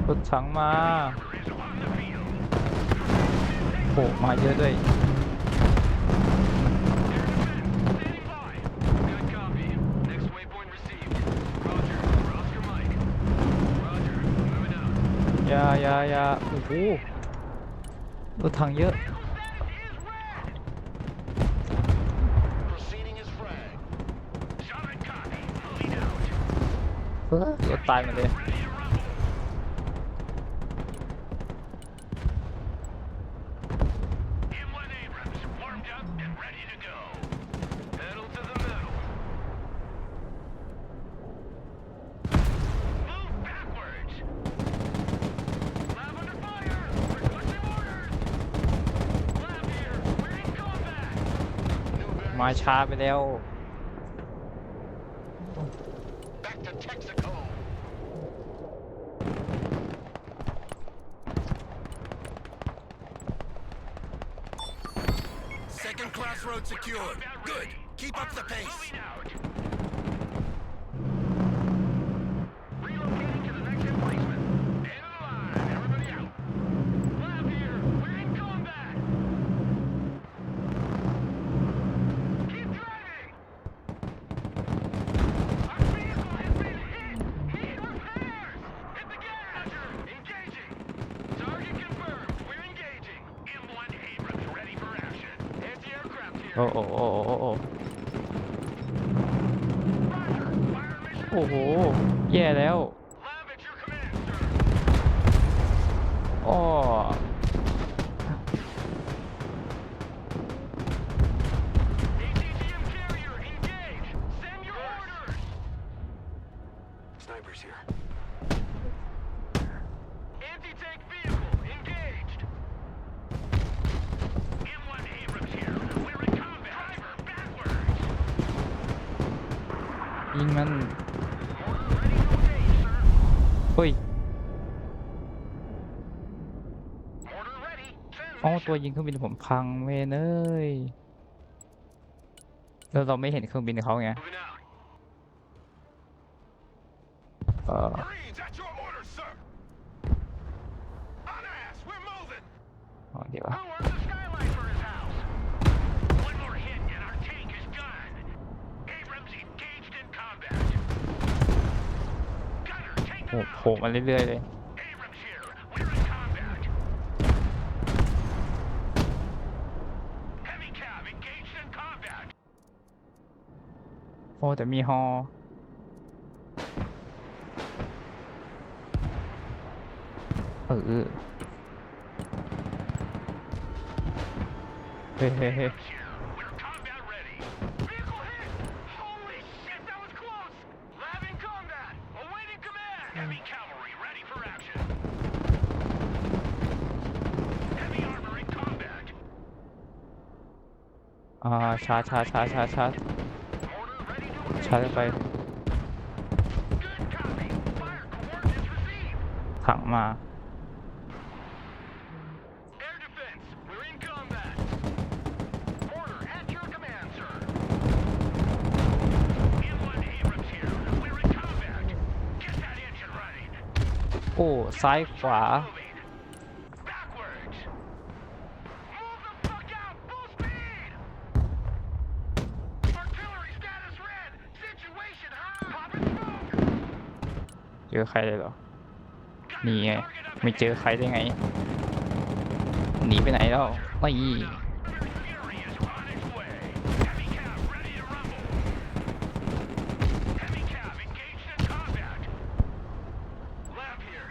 รถถังมา Is on the field. โอ้มาเยอะด้วย Standing by. Good copy. Next waypoint received. Roger. We're Oscar Mike. Roger. Moving out. ยาโอ้โหรถถังเยอะ Proceeding as frag. Solid copy. Moving out. รถตายหมดเลย Ready to rumble. M1 Abrams warmed up and ready to go. Pedal to the metal. Move backwards. Lab under fire. Requesting orders. Lab here. We're in combat. New มา bearings. ช้าไปแล้ว Back to Texaco. Second crossroad secured. Good. Keep up the pace. Moving out. Relocating to the next emplacement. End of the line. Everybody out. Lab here. We're in combat. Keep driving. Our vehicle has been hit. Need repairs. Hit the gas. Engaging. Target confirmed. We're engaging. M1 Abrams ready for action. Anti-aircraft here. โอ้โอ้โหแย่แล้ว Lab at your command, sir. อ้อ ATGM carrier, engage. Send your orders. Snipers here. Anti-tank vehicle, engaged. M1 Abrams here. We're in combat. Driver, backwards. ยิงมัน Order ready to engage, sir. เฮ้ย Order ready. อ๋อ Transmission. ตัวยิงเครื่องบินผมพังเว้ยเอ้ยแล้วเราไม่เห็นเครื่องบินเขาไง Moving out. เออ Marines, at your orders, sir. On ass, we're moving. อ๋อเดี๋ยววะ Who wants the skylight for his house? One more hit and our tank is done. Abrams engaged in combat. Gunner, take โอ้ them โผล่ out. มาเรื่อยๆเลย Abrams here. We're in combat. Heavy cab engaged in combat. โอ้แต่มีฮอเฮ้ยเฮ้ย Here. We're combat ready. Vehicle hit. Holy shit, that was close. Lab in combat. Awaiting command. Heavy cavalry ready for action. Heavy armor in combat. ชาร์จ Order ready to engage. ชาร์จไป Good copy. Fire coordinates received. ถังมา Air defense. We're in combat. Order at your command, sir. M1 Abrams here. We're in combat. Get that engine running. โอ้ซ้ายขวา Moving. Backwards. Move the fuck out. Full speed. Artillery status red. Situation high. Popping smoke. เจอใครเลยเหรอ นี่ไง ไม่เจอใครได้ไง หนีไปไหนแล้วไม่ Fury is on its way. Heavy cab ready to rumble. Heavy cab engaged in combat. Lab here.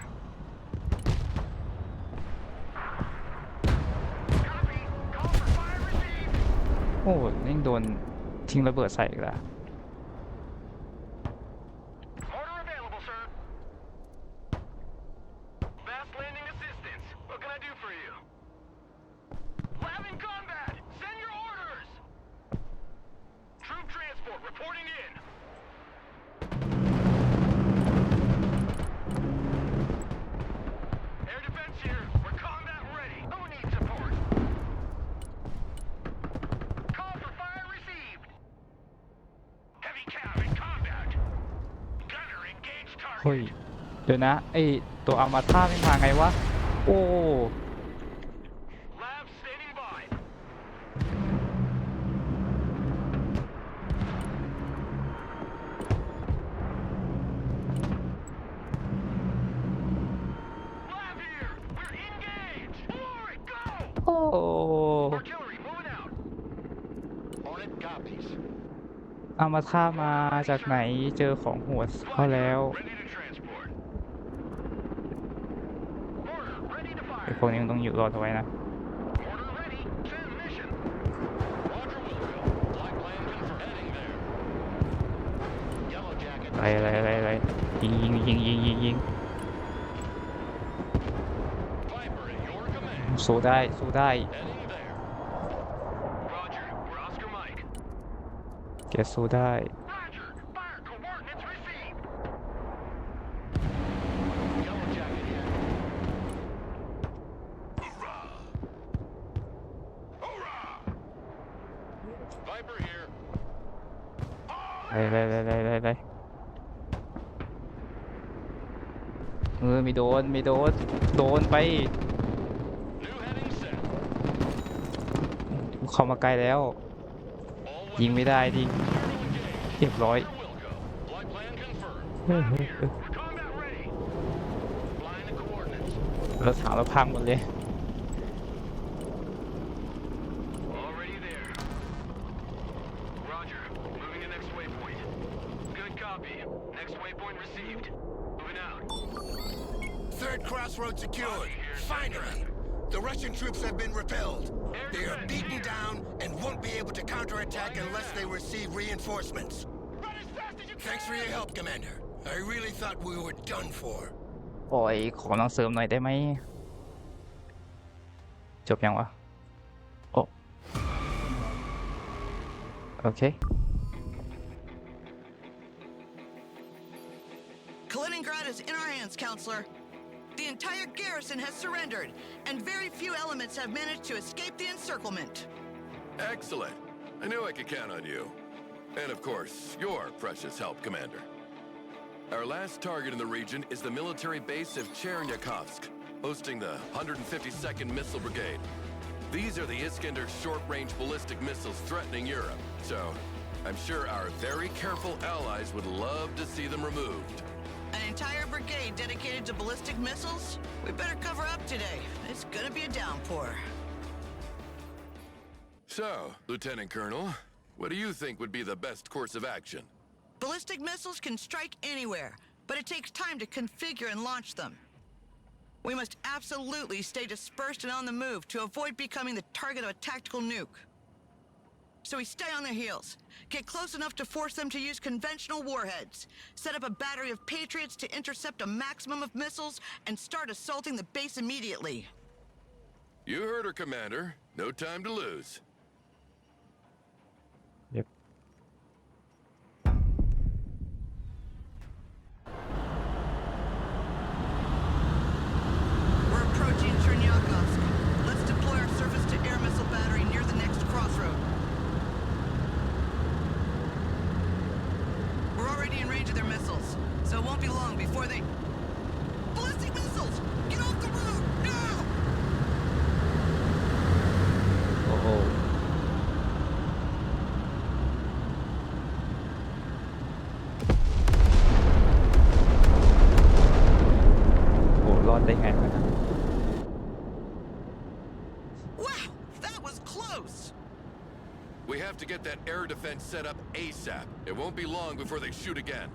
Copy. Call for fire received. โอ้นี่โดนทิ้งระเบิดใส่อีกแล้ว Order available, sir. Fast landing assistance. What can I do for you? Lab in combat. Send your orders. Troop transport reporting in. Air defense here. We're combat ready. Who needs ฮ้ยเดี๋ยวนะไอตัวอามาธาไม่มาไงวะโอ้ Lab standing by. โอ้ Artillery moving out. On it, copies. อามาธามาจากไหนเจอของโหดเขาแล้ว Ready to transport. Order, ready to ไอ fire. พวกนี้มันต้องอยู่รอดเอาไว้นะ Order ready. Send mission. Roger, will do. Flight plan confirmed. Heading there. Yellow jacket. อะไรยิง Viper at your command. สู้ได้ Heading there. Roger, we're Oscar Mike. แกสู้ได้ Roger, fire coordinates received. Yellow jacket here. Hoorah! Viper here. ไปมีโดนไป New heading set. เข้ามาใกล้แล้ว All ยิง weapons ไม่ได้ดิ clear to engage. เรียบร้อย Sir Wilco. Flight plan confirmed. Lab here. We're combat ready. Flying the coordinates. เราถามเราพังหมดเลย Already there. Roger. Moving to next waypoint. Good copy. Next waypoint received. Moving out. Third crossroad secured. Finally. The Russian troops have been repelled. They are beaten down and won't be able to counterattack unless they receive reinforcements. Thanks for your help, Commander. I really thought we were done for. ปล่อยขอลองเสริมหน่อยได้ไหมจบยังวะโอ้โอเค Kaliningrad is in our hands, Counselor. The entire garrison has surrendered, and very few elements have managed to escape the encirclement. Excellent. I knew I could count on you. And of course, your precious help, Commander. Our last target in the region is the military base of Chernyakovsk, hosting the 152nd Missile Brigade. These are the Iskander short-range ballistic missiles threatening Europe, so I'm sure our very careful allies would love to see them removed. An entire brigade dedicated to ballistic missiles? We better cover up today. It's gonna be a downpour. So, Lieutenant Colonel, what do you think would be the best course of action? Ballistic missiles can strike anywhere, but it takes time to configure and launch them. We must absolutely stay dispersed and on the move to avoid becoming the target of a tactical nuke. So we stay on their heels, get close enough to force them to use conventional warheads, set up a battery of Patriots to intercept a maximum of missiles, and start assaulting the base immediately. You heard her, Commander. No time to lose. Yep. We're approaching Chernyakovsk. Let's deploy our surface-to-air missile battery near the next crossroad. We're already in range of their missiles, so it won't be long before they... Ballistic missiles! Get off the road, now! โอ้โหโอ้รอดได้ไงวะนะ Wow, that was close! We have to get that air defense set up ASAP. It won't be long before they shoot again.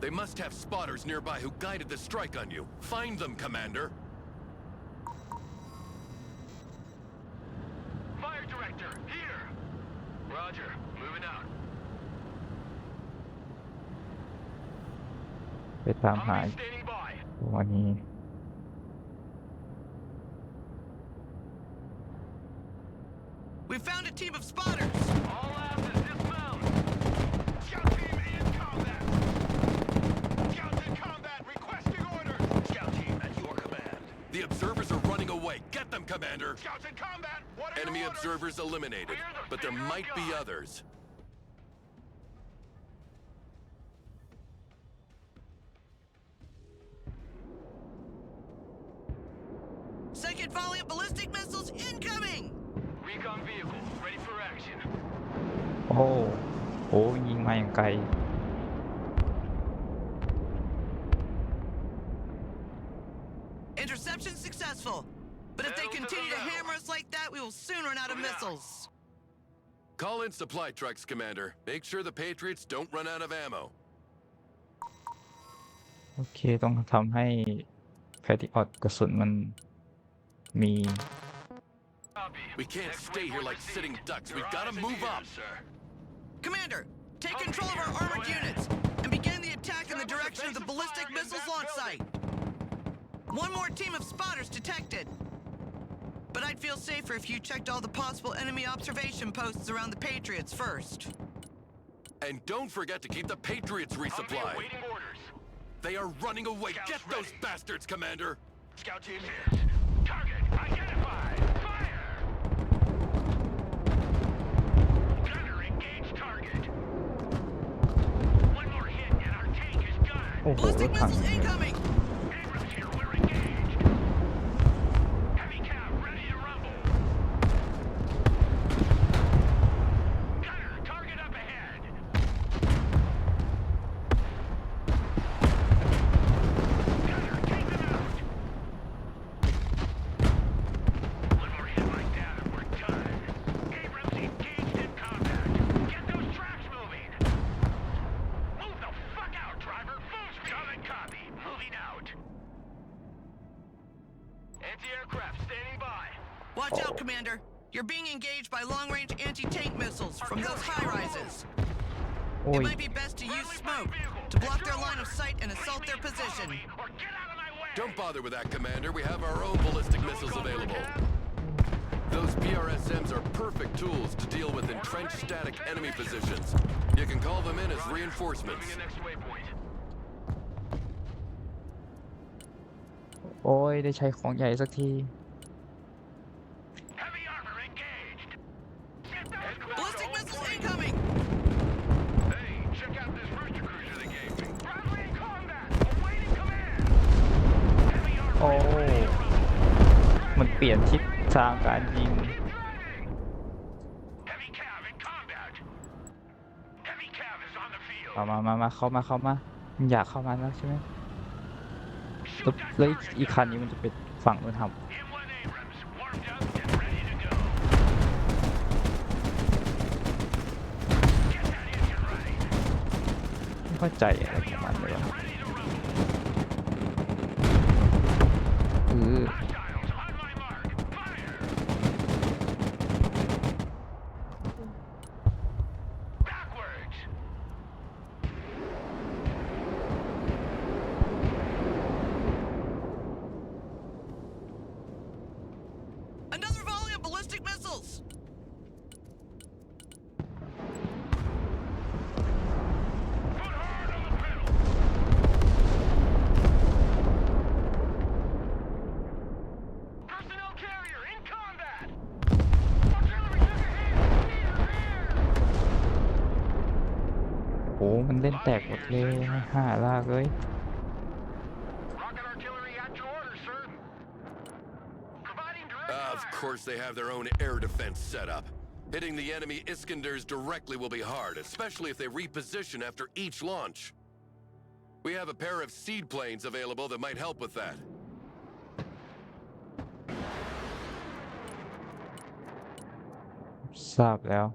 They must have spotters nearby who guided the strike on you. Find them, Commander. Fire director, here. Roger, moving out. ไปตามหา Tommy standing by. วันนี้ We found a team of spotters! All asses dismount. Scout team in combat. Scouts in combat, requesting orders. Scout team at your command. The observers are running away. Get them, Commander. Scouts in combat, what are Enemy your orders? observers eliminated, We're the but there finger of might be God. others. Rocket volley of ballistic missiles incoming! Recon vehicle, ready for action. โอ้โหยิงมาอย่างไกล Interception successful. But if they continue to hammer us like that, we will soon run out of missiles. Call in supply trucks, Commander. Make sure the Patriots don't run out of ammo. โอเคต้องทำให้แพทริออตกระสุนมันมี We can't stay here like sitting ducks. We've got to move up. Commander, take control of our armored units and begin the attack in the direction of the ballistic missiles launch site. One more team of spotters detected. But I'd feel safer if you checked all the possible enemy observation posts around the Patriots first. And don't forget to keep the Patriots resupplied. Waiting orders. They are running away. Scouts Get those ready. bastards, Commander. Scout team here. Target identified. Fire! Gunner, engage target. One more hit and our tank is done. โอ้โหร Ballistic ถถัง missiles incoming! Abrams here, we're engaged. Heavy cav, ready to rumble. Gunner, target up ahead. Gunner, take them out. One more hit like that and we're done. Abrams engaged in combat. Get those tracks moving. Move the fuck out, driver. Full speed. Solid copy. Moving out. Anti-aircraft standing by. Watch out, Commander. You're being engaged by long-range anti-tank missiles from those high-rises. โอ้ It ย might be best to use smoke to block their line of sight and assault their position. Or get out of my way. Don't bother with that, Commander. We have our own ballistic missiles available. Those PRSMs are perfect tools to deal with entrenched static enemy positions. You can call them in as reinforcements. Moving to next waypoint. โอ้ยได้ใช้ของใหญ่สักที Heavy armor engaged. Get those Ballistic missiles incoming! Hey, check out this rooster cruiser they gave me. Friendly in combat. Awaiting command. Heavy armor โอ้ is ready to rumble. มันเปลี่ยนทิศทางการยิง Keep driving. Heavy cav in combat. Heavy cav is on the field. มาเข้ามามันอยากเข้ามาแล้วใช่ไหมแล้วอีกคันนี้มันจะเป็นฝั่งนู้นท M1 Abrams warmed up and ready to go. Get that engine running. ำไม่เข้าใจอะไรของมันเลยวะ Ready to rumble. คือ Hostiles on my mark. Fire. Backwards. Another volley of ballistic missiles! Foot hard on the pedal. Personnel carrier in combat. Artillery to the head. Near. โอ้มันเล่นแตกหมดเลยห่าลากเลย Rocket artillery at your orders, sir. Providing direct Of fire. course, they have their own air defense set up. Hitting the enemy Iskanders directly will be hard, especially if they reposition after each launch. We have a pair of seed planes available that might help with that. ทราบแล้ว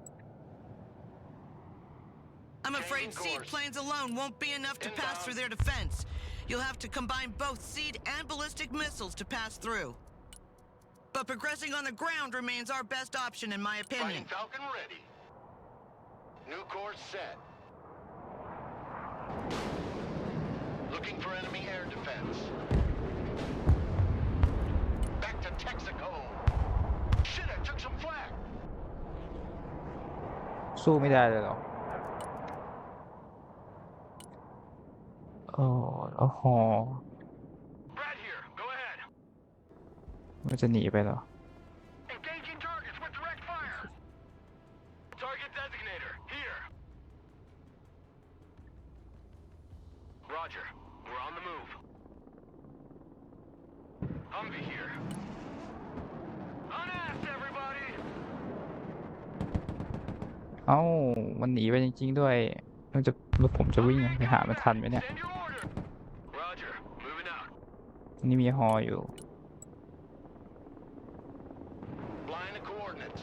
I'm afraid seed planes alone won't be enough to pass through their defense. You'll have to combine both seed and ballistic missiles to pass through. But progressing on the ground remains our best option, in my opinion. Fighting Falcon ready. New course set. Looking for enemy air defense. Back to Texaco. Shit, I took some flak. สู้ไม่ได้เลยเหรอโอ้โห Brad here. Go ahead. มันจะหนีไปเหรอ Engaging targets with direct fire. Target designator here. Roger. We're on the move. Humvee here. เอ้ามันหนีไปจริงๆด้วยแล้วผมจะวิ่งไปหามันทันไหมเนี่ย Send your order. Roger. Moving out. นี่มีฮออยู่ Flying the coordinates.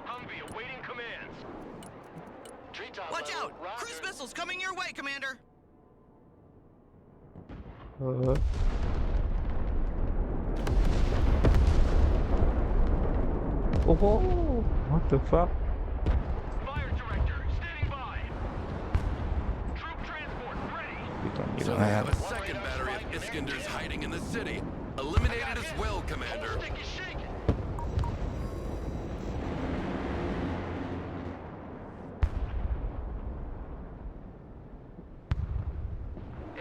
Humvee awaiting commands. Treetop Watch level, out! roger. Cruise missiles coming your way, Commander! เออโอ้โห what the fuck Fire director, standing by. Troop transport ready. อยู่ตรงนี้ So นะ they ครับ have a second battery of Iskanders hiding in the city. Eliminate it as well, Commander. Stick is shaking.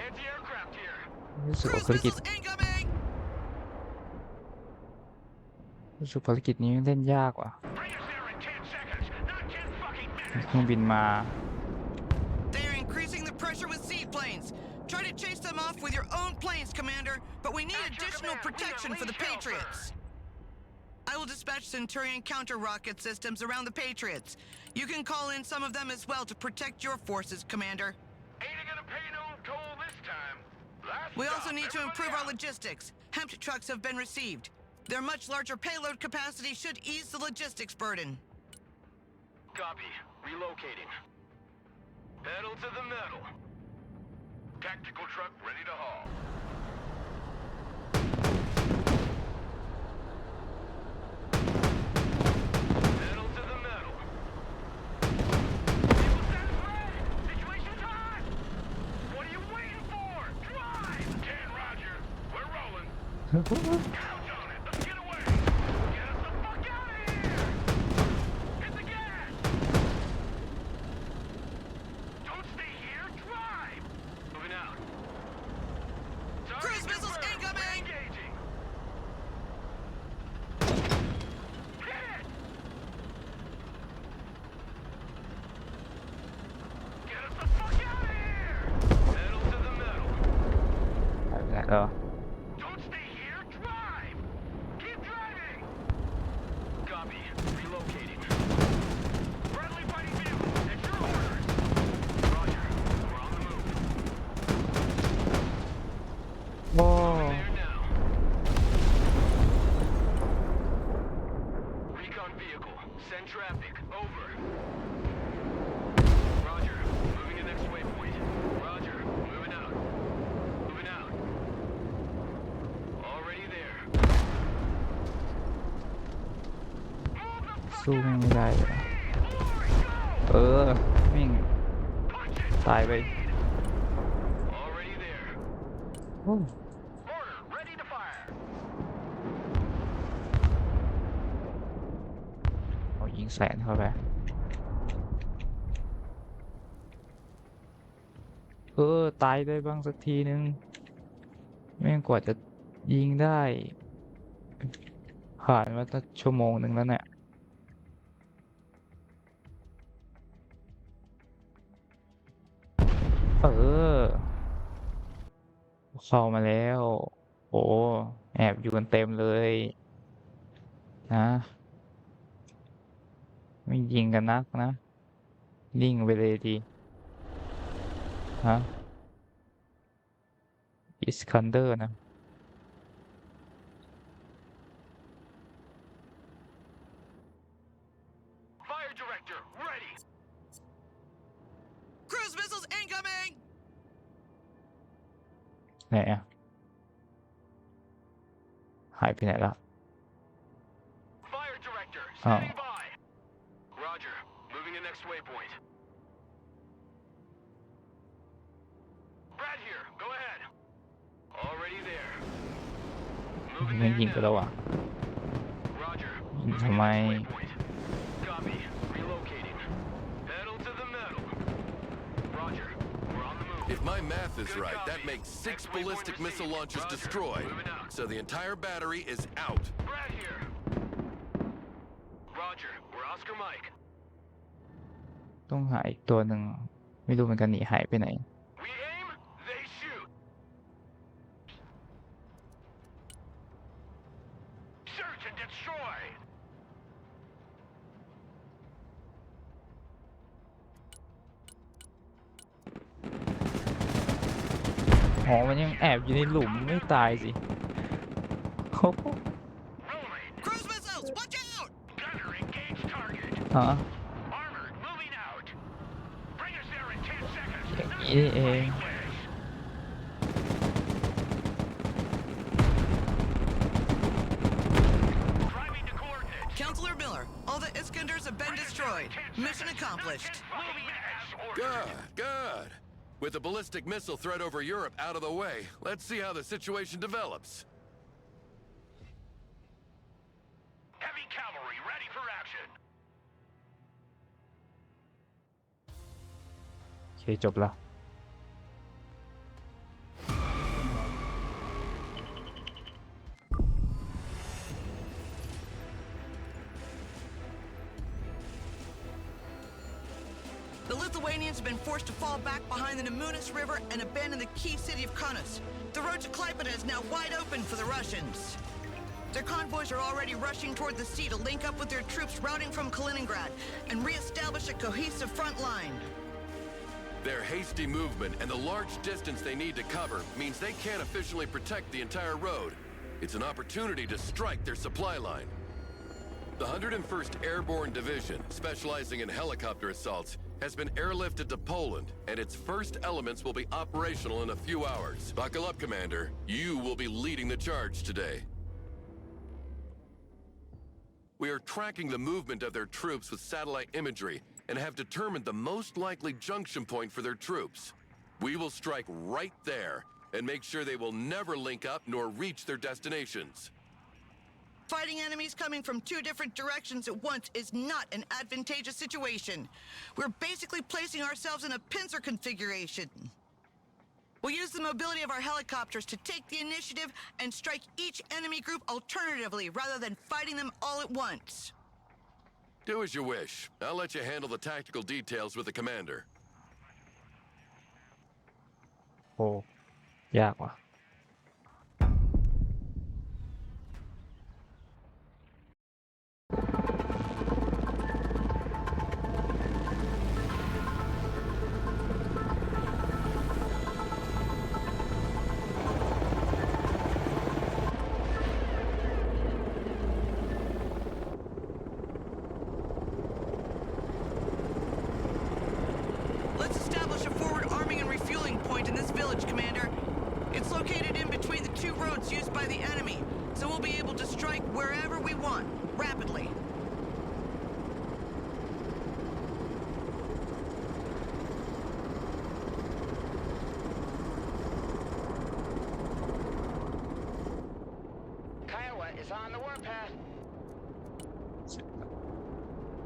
Anti-aircraft here. รู้สึกว่า Cruise ภารกิจ missiles incoming! รู้สึกภารกิจนี้เล่นยากว่ะ Bring us there in 10 seconds, not 10 fucking เครื่อง minutes. บินมา They are increasing the pressure with seaplanes. Try to chase them off with your own planes, Commander, but we need additional protection for the Patriots. I will dispatch Centurion counter-rocket systems around the Patriots. You can call in some of them as well to protect your forces, Commander. Ain't gonna pay no toll this time. Last We also stop, need to everybody improve our out. logistics. Hemp trucks have been received. Their much larger payload capacity should ease the logistics burden. Copy. Relocating. Pedal to the metal. Tactical truck ready to haul. Pedal to the metal. People satisfied? Situation's hot! What are you waiting for? Drive! 10 Roger. We're rolling. Count on it. Let's get away. Get us the fuck out of here! Hit the gas! Don't stay here. Drive! Moving out. Target Cruise missiles confirmed. incoming! Engaging. Hit it! Get us the fuck out of here! Pedal to the metal. หายไปไหนแล้ว Don't stay here. Drive! Keep driving! Copy. Relocating. Friendly fighting vehicle. At your orders. Roger. We're on the move. โอ้ There now. Recon vehicle. Send traffic. Over. Roger. Moving to next waypoint. Roger. Moving out. Moving out. Already there. Move the fuck สู้ out! ไม่ได้เลย Glory, go! เออวิ่ง Punch it! ตายไป Already there. โอ้ Order. Ready to fire. เอายิงแสนเข้าไปตายได้บ้างสักทีนึงแม่งกว่าจะยิงได้ผ่านมาตั้งชั่วโมงหนึ่งแล้วเนี่ยเข้ามาแล้ว โอ้แอบอยู่กันเต็มเลยนะไม่ยิงกันนักนะนิ่งไปเลยดีฮะอิสคันเดอร์นะ Fire director. Ready. Cruise missiles incoming! ไหนอะหายไปไหนแล้ว Fire director. Oh. Standing by. Roger. Moving to next waypoint. Brad here. Go ahead. Already there. Moving ไม่ there ยิงกันแล้ว now. อ่ะ Roger. ยิง Moving ทำ to ไม next waypoint. Copy. Relocating. Pedal to the metal. Roger. We're on the move. If my math is Good right, copy. that makes 6 Next waypoint ballistic received. missile launches Roger. destroyed. Moving out. So the entire battery is out. Brad here. Roger. We're Oscar Mike. ต้องหาอีกตัวหนึ่งไม่รู้เหมือนกันหนีหายไปไหน We aim, they shoot. Search and destroy. อ๋อมันยังแอบอยู่ในหลุมไม่ตายสิโอ้โห Cruise missiles, watch out! Gunner, engage target. ฮะ Armor, moving out. Bring us there in 10 seconds. อย่างนี้นี่เอง Driving to coordinates. Counselor Miller, all the Iskanders have been destroyed. Mission accomplished. Moving as ordered. Good, good. With the ballistic missile threat over Europe out of the way, let's see how the situation develops. Heavy cavalry ready for action. โอเคจบแล้ว The Lithuanians have been forced to fall back behind the Nemunas River and abandon the key city of Kaunas. The road to Klaipeda is now wide open for the Russians. Their convoys are already rushing toward the sea to link up with their troops routing from Kaliningrad and re-establish a cohesive front line. Their hasty movement and the large distance they need to cover means they can't officially protect the entire road. It's an opportunity to strike their supply line. The 101st Airborne Division, specializing in helicopter assaults, has been airlifted to Poland, and its first elements will be operational in a few hours. Buckle up, Commander. You will be leading the charge today. We are tracking the movement of their troops with satellite imagery and have determined the most likely junction point for their troops. We will strike right there and make sure they will never link up nor reach their destinations. Fighting enemies coming from two different directions at once is not an advantageous situation. We're basically placing ourselves in a pincer configuration. We'll use the mobility of our helicopters to take the initiative and strike each enemy group alternatively rather than fighting them all at once. Do as you wish. I'll let you handle the tactical details with the commander. โอ้ยากว่ะ Let's establish a forward arming and refueling point in this village, Commander. It's located in between the two roads used by the enemy, so we'll be able to strike wherever we want, rapidly. Kiowa is on the warpath.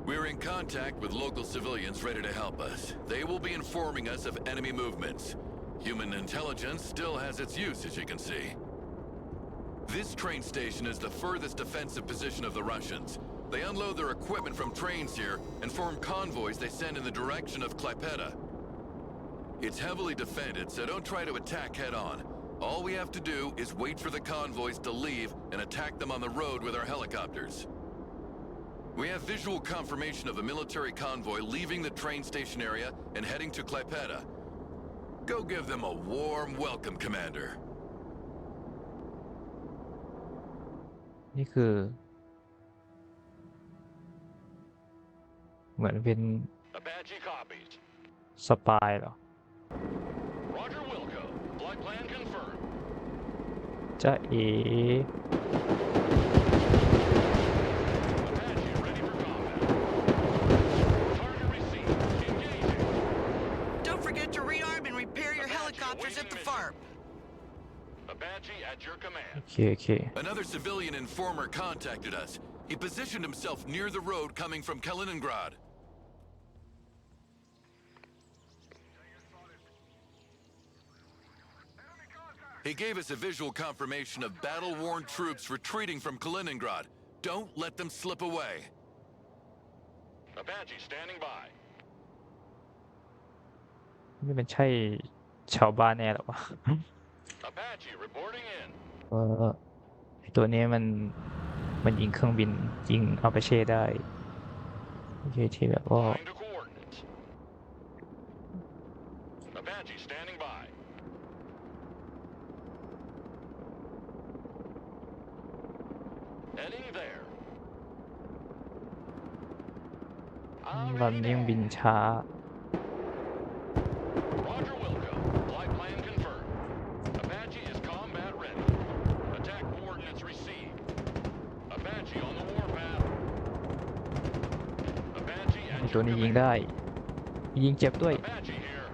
We're in contact with local civilians ready to help us. They will be informing us of enemy movements. Human intelligence still has its use, as you can see. This train station is the furthest defensive position of the Russians. They unload their equipment from trains here and form convoys they send in the direction of Klaipeda. It's heavily defended, so don't try to attack head-on. All we have to do is wait for the convoys to leave and attack them on the road with our helicopters. We have visual confirmation of a military convoy leaving the train station area and heading to Klaipeda. Go give them a warm welcome, Commander. นี่คือเหมือนเป็น Apache copies. สปายเหรอ Roger Wilco. Flight plan confirmed. จะเอ๋ Apache ready for combat. Target received. Engaging. Don't forget to rearm and repair your helicopters at the farm. Apache at your command. โอเคโอเค Another civilian informer contacted us. He positioned himself near the road coming from Kaliningrad. He gave us a visual confirmation of battle-worn troops retreating from Kaliningrad. Don't let them slip away. Apache standing by. นี่มันใช่ชาวบ้านแน่หรอวะ Apache reporting in. ไอ้ตัวนี้มันยิงเครื่องบินยิงอาปาเช่ได้โอเคที่แบบว่า Line to coordinates. Apache standing by. Heading there. ลำนี้ยังบินช้า Roger Wilco. Flight plan confirmed. Apache is combat ready. Attack coordinates received. Apache on the warpath. Apache at ตัว your นี้ยิง command. ได้ ยิงเจ็บด้วย Apache here.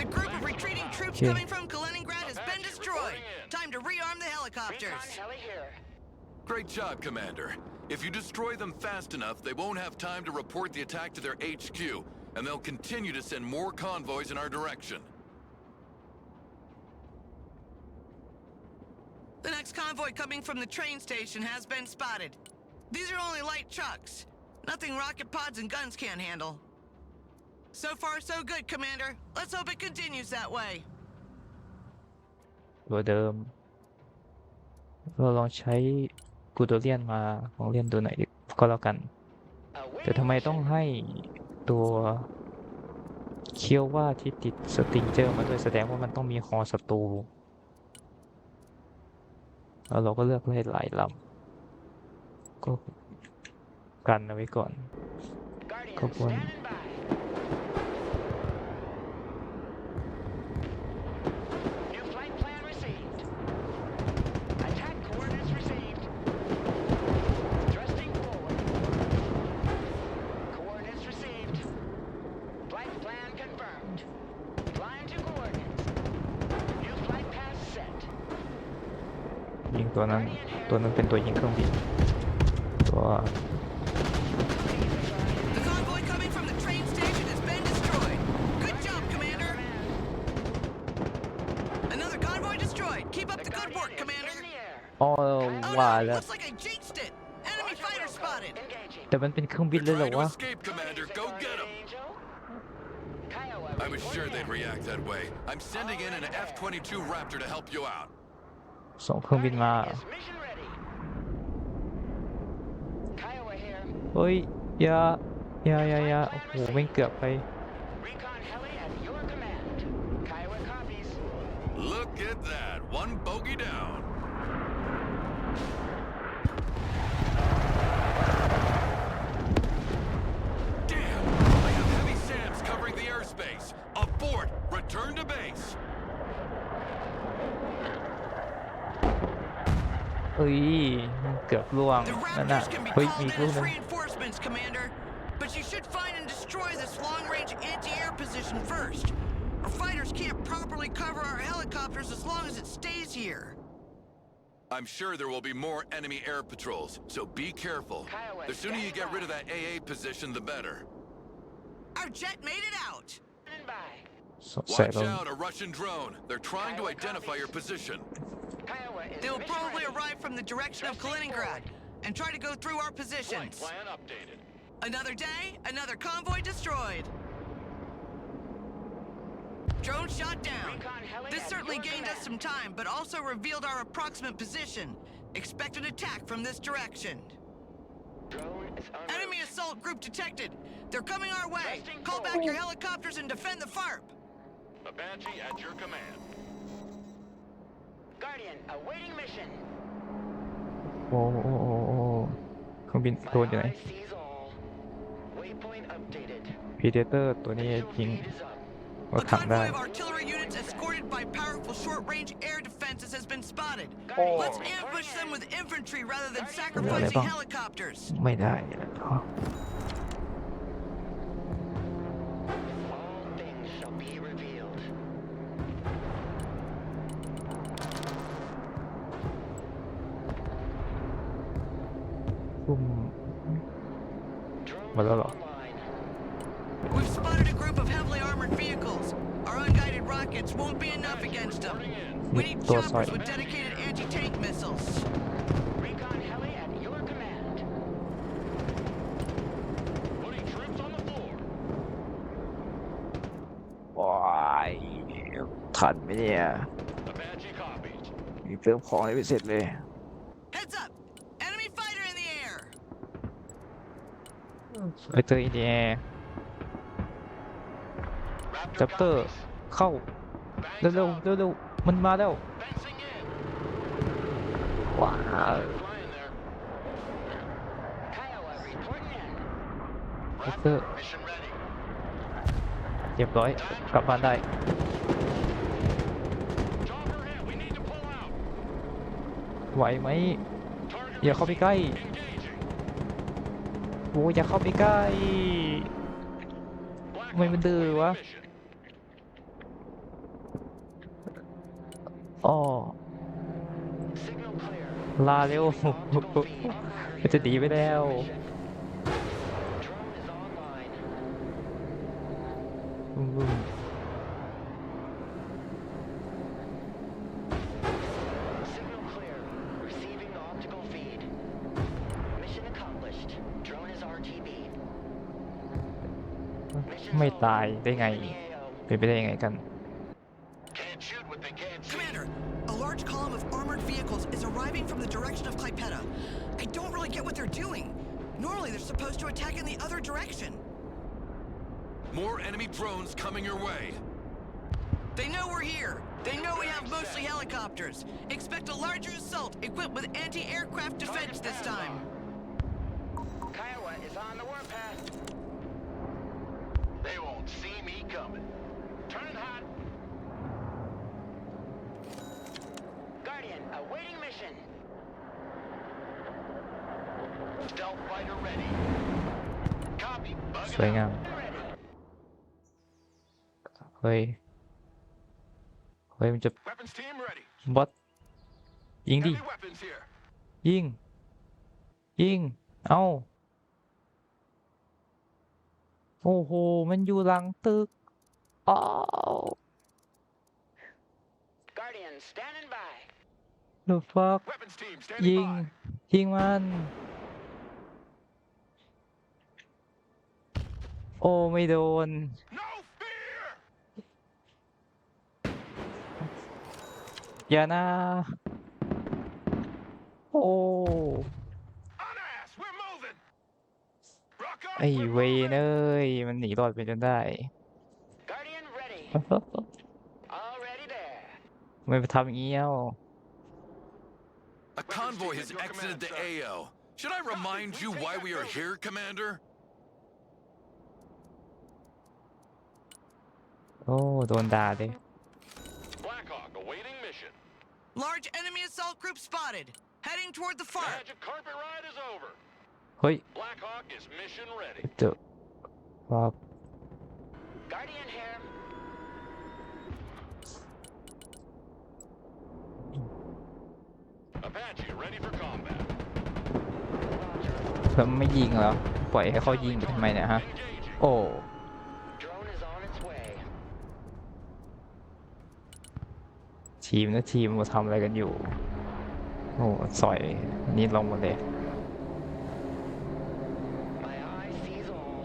The group of retreating troops Okay. coming from Kaliningrad has been destroyed. Time to rearm the helicopters. Recon heli here. Great job, Commander. If you destroy them fast enough, they won't have time to report the attack to their HQ, and they'll continue to send more convoys in our direction. The next convoy coming from the train station has been spotted. These are only light trucks. Nothing rocket pods and guns can't handle. So far, so good, Commander. Let's hope it continues that way. ตัวเดิม เราลองใช้กูโดเลียนมาลองเล่นดูหน่อยก็แล้วกัน แต่ทำไมต้องให้ตัวเคียวว่าที่ติดสติงเจอร์มาด้วยแสดงว่ามันต้องมีฮอศัตรูแล้วเราก็เลือกเล่นหลายลำก็กันเอาไว้ก่อนขบวน New flight plan received. Attack coordinates received. Thrusting forward. Coordinates received. Flight plan confirmed. Flying to coordinates. New flight path set. ยิงตัวนั้นเป็นตัวยิงเครื่องบินตัว The convoy coming from the train station has been destroyed. Good job, Commander. Another convoy destroyed. Keep up the good work, Commander. In the air. อ๋อ Oh ว่า no, แล้ว looks like I jinxed it. Enemy fighter spotted. Engaging. แต่มันเป็นเครื่องบินเลย They're เหรอ trying to วะ escape, Commander. Go get them. Angel. Kiowa, I was sure they'd reporting react that way. I'm sending in an F-22 Raptor to help you out. ส่งเครื่องบินมา Guardian is mission ready. Kiowa here. เฮ้ยอย่าโอ้โหแม่งเกือบไป Recon heli at your command. Kiowa copies. Look at that. One bogey down. Damn! I have heavy SAMs covering the airspace. Abort! Return to base. เอ้ยเกือบล่วง The นั่นน่ะ Raptors can be เฮ้ย called มี in อีกลูก as นึง reinforcements, Commander. But you should find and destroy this long-range anti-air position first. Our fighters can't properly cover our helicopters as long as it stays here. I'm sure there will be more enemy air patrols, so be careful. Kiowa, The sooner you stand get by. rid of that AA position, the better. Our jet made it out. Standing by. ใส่ Watch ลง out, a Russian drone. They're trying to identify your position. Kiowa is They will mission probably ready. arrive from the direction of Kaliningrad and try to go through our Flight positions. plan updated. Another day, another convoy destroyed. Drone shot down. Recon heli This at certainly your gained us some command. time, but also revealed our approximate position. Expect an attack from this direction. Drone is en route. Enemy assault group detected. They're coming our way. Thrusting Call back forward. your helicopters and defend the FARP. Apache at your command. Guardian awaiting mission. โอ้เครื่องบิน My โดนอยู่ไหน eye sees all. Waypoint updated. พีเดเตอร์ตัวนี้ Visual ยิง feed is up. รถ A ถังได้ convoy of artillery units escorted by powerful short-range air defenses has been spotted. Guardian, Let's reporting ambush them in. with infantry rather than Guardian, sacrificing reporting. helicopters. ไม่ได้ All things shall be revealed. ปุ่ม Drone Well, hello. online. We've spotted a group of heavily armored vehicles. Our unguided rockets won't be enough against them. We need Door choppers side. with dedicated anti-tank missiles. Recon heli at your command. Putting troops on the floor. ว้ายทันไหมเนี่ย Apache copies. มีเติมของให้ไปเสร็จเลย Heads up! Enemy fighter in the air! ไอเตอร์อินเดีย Raptor จัปเตอร์ copies. เข้า Bangs เร็ว out. ๆเร็วๆมันมาแล้ว Fencing in. ว้าว Flying there. ก็คือเรียบร้อยกลับบ้านได้ไหวไหมอย่าเข้าไปใกล้โอ้อย่าเข้าไปใกล้ทำไมมันดื้อวะอ๋อลาเร็วมันจะหนีไปแล้วไม่ตายได้ไงเป็นไปได้ยังไงกัน Commander, a large column of armored vehicles is arriving from the direction of Klaipeda. I don't really get what they're doing. Normally, they're supposed to attack in the other direction. More enemy drones coming your way. They know we're here. They know we have mostly helicopters. Expect a larger assault equipped with anti-aircraft defense this time. Kiowa is on the warpath. They won't see me coming. Turning hot. Guardian, awaiting mission. Stealth fighter ready. Copy. สวยงามเฮ้ยมันจะ Weapons team ready. บอสยิงดิ Heavy weapons here. ยิงเอ้าโอ้โหมันอยู่หลังตึกอ้าว Guardian, standing by. The fuck Weapons team ยิ standing ง by. มันโอ้ไม่โดน No fear. อย่านะโอ้ On ass. We're moving. Rock on. ไอ้เวนเอ้ยมันหนีรอดไปจนได้ Guardian ready. Already there. ไม่ไปทำอย่างงี้เอ้า A convoy has exited the AO. Should I remind you why we are here, Commander? โอ้โดนด่าเลย Blackhawk awaiting mission. Large enemy assault group spotted. Heading toward the far. Magic carpet ride is over. เฮ้ย Blackhawk is mission ready. เจอครับ Guardian here. Apache ready for combat. แล้วไม่ยิงเหรอปล่อยให้เขายิงไปทำไมเนี่ยฮะ Engaging. โอ้ Drone is on its way. ทีมมาทำอะไรกันอยู่โอ้สอยนี่ลงหมดเลย My eye sees all.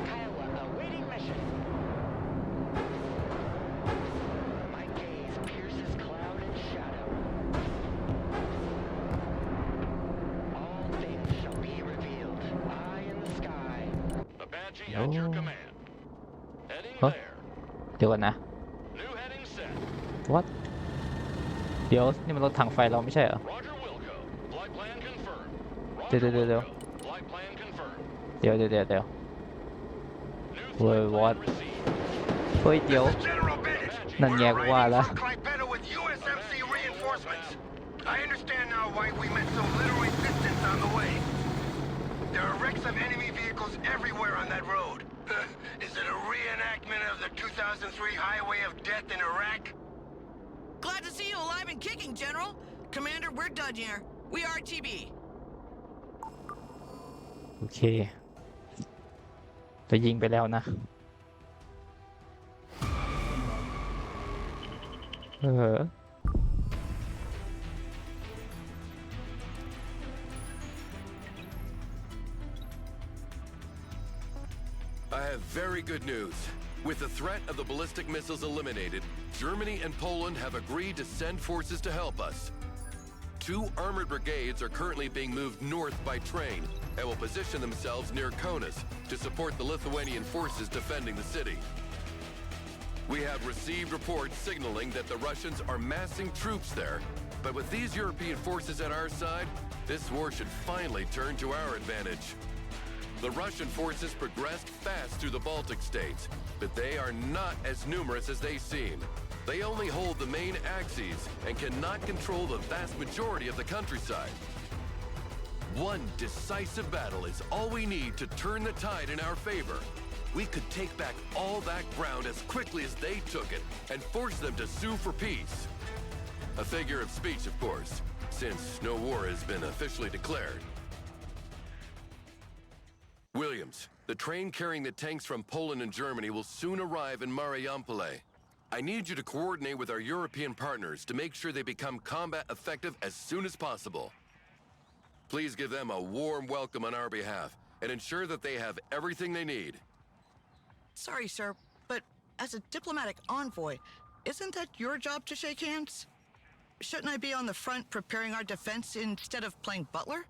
Kiowa awaiting mission. My gaze pierces cloud and shadow. All things shall be revealed. Eye in the sky. Apache at your Oh. command. Heading Huh? there. เดี๋ยวก่อนนะ New heading set. what เดี๋ยวนี่มันรถถังไฟเราไม่ใช่เหรอ Roger Wilco. Flight plan confirmed.ดี๋ยว Roger เดี๋ยว Wilco. Flight plan confirmed. เดี๋ยว New Wait, flight what? plan received. เฮ้ยเดี๋ยว General Bennett. นั่นไงกูว่าแล้ว From Klaipeda with USMC reinforcements. I understand now why we met so little resistance on the way. There are wrecks of enemy vehicles everywhere on that road. Is it a reenactment of the 2003 Highway of Death in Iraq? Glad to see you alive and kicking, General. Commander, we're done here. We are TB. โอเคจะยิงไปแล้วนะI have very good news. With the threat of the ballistic missiles eliminated, Germany and Poland have agreed to send forces to help us. 2 armored brigades are currently being moved north by train and will position themselves near Kaunas to support the Lithuanian forces defending the city. We have received reports signaling that the Russians are massing troops there. But with these European forces at our side, this war should finally turn to our advantage. The Russian forces progressed fast through the Baltic states, but they are not as numerous as they seem. They only hold the main axes and cannot control the vast majority of the countryside. One decisive battle is all we need to turn the tide in our favor. We could take back all that ground as quickly as they took it and force them to sue for peace. A figure of speech, of course, since no war has been officially declared. Williams, the train carrying the tanks from Poland and Germany will soon arrive in Mariampole. I need you to coordinate with our European partners to make sure they become combat effective as soon as possible. Please give them a warm welcome on our behalf and ensure that they have everything they need. Sorry, sir, but as a diplomatic envoy, isn't that your job to shake hands? Shouldn't I be on the front preparing our defense instead of playing butler?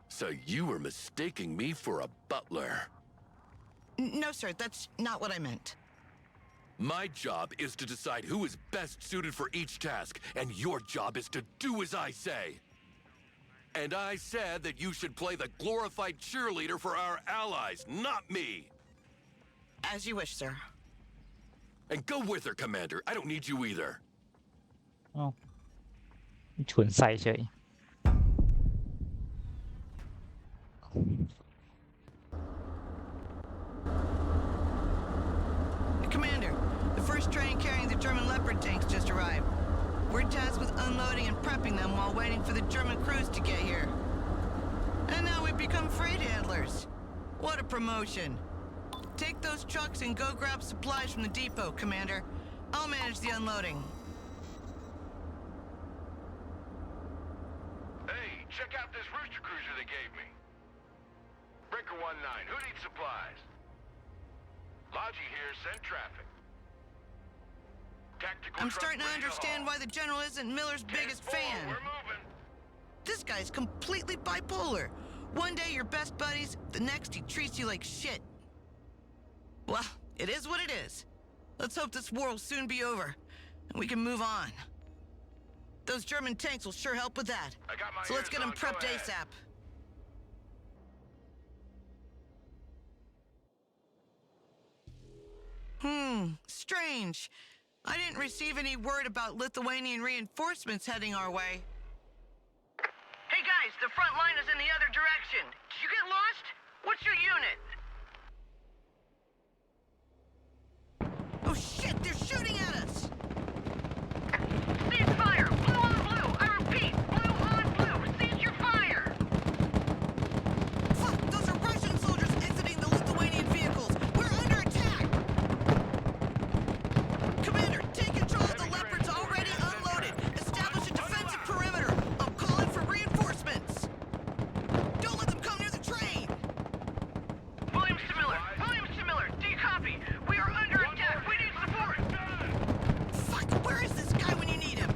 So you were mistaking me for a butler? No, sir, that's not what I meant. My job is to decide who is best suited for each task, and your job is to do as I say. And I said that you should play the glorified cheerleader for our allies, not me. As you wish, sir. And go with her, Commander. I don't need you either. อ้าวฉุนใส่เฉย Commander, the first train carrying the German Leopard tanks just arrived. We're tasked with unloading and prepping them while waiting for the German crews to get here. And now we've become freight handlers. What a promotion. Take those trucks and go grab supplies from the depot, Commander. I'll manage the unloading. Hey, check out this rooster cruiser they gave me. Breaker 19, who needs supplies? Logi here, send traffic. Tactical I'm truck starting to ready understand haul. why the General isn't Miller's biggest 10-4, fan. We're moving. This guy's completely bipolar. One day you're best buddies, the next he treats you like shit. Well, it is what it is. Let's hope this war will soon be over, and we can move on. Those German tanks will sure help with that. I got my So let's ears get them on, go prepped ahead. ASAP. Strange. I didn't receive any word about Lithuanian reinforcements heading our way. Hey guys, the front line is in the other direction. Did you get lost? What's your unit? Oh shit, they're shooting at us! Cease fire! Blue on blue! I repeat, blue on blue! Cease your fire! Fuck, those are Russian soldiers exiting the Lithuanian vehicles! We're under attack! Commander, take control of the Leopards already unloaded! Establish a defensive perimeter! I'm calling for reinforcements! Don't let them come near the train! Williams to Miller! Williams to Miller! Do you copy? We are under attack! We need support! Fuck, where is this guy when you need him?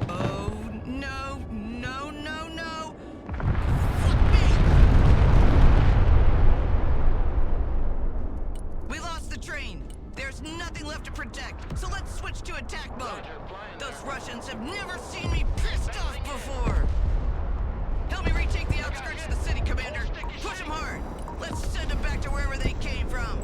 Oh, no, no, no, no! Fuck me! We lost the train. There's nothing left to protect, so let's switch to attack mode. Those Russians have never seen me pissed off before. Help me retake the outskirts of the city, Commander. Push them hard. Let's send them back to wherever they came from.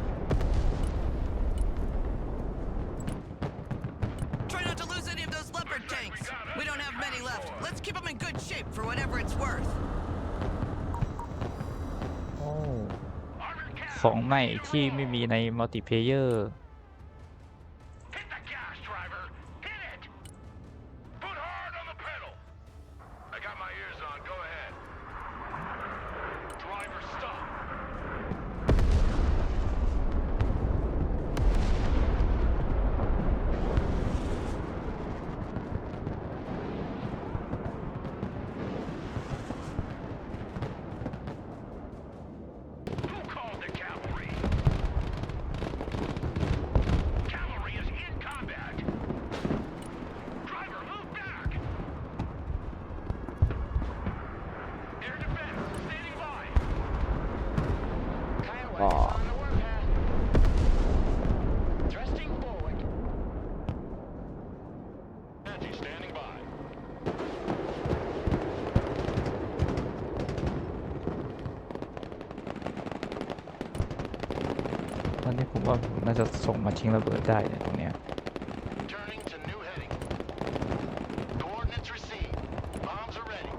Try not to lose any of those Leopard tanks. We don't have many left. Let's keep them in good shape for whatever it's worth. โอ้ของใหม่ที่ไม่มีในมัลติเพลเยอร์ Hit the gas, driver! Hit it! Put hard on the pedal! I got my ears on, go ahead. Driver, stop! Who called the cavalry? Cavalry is in combat! Driver, move back! Air defense, standing by! Oh. On the warpath. อนนี้ผมว่าน่าจะส่งมาทิ้งระเบิดได้เนี่ยตรงเนี้ย Turning to new heading. Coordinates received. Bombs are ready.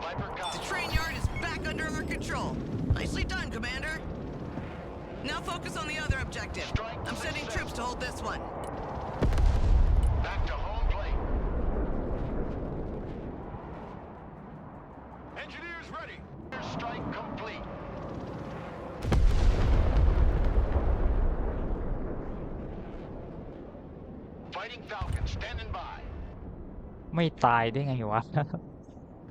Viper The copy. train yard is back under our control. Nicely done, Commander. Now focus on the other objective. I'm sending troops to hold this one. Back to home plate. Engineers ready. Strike complete. Fighting Falcon standing by. ไม่ตายได้ไงวะ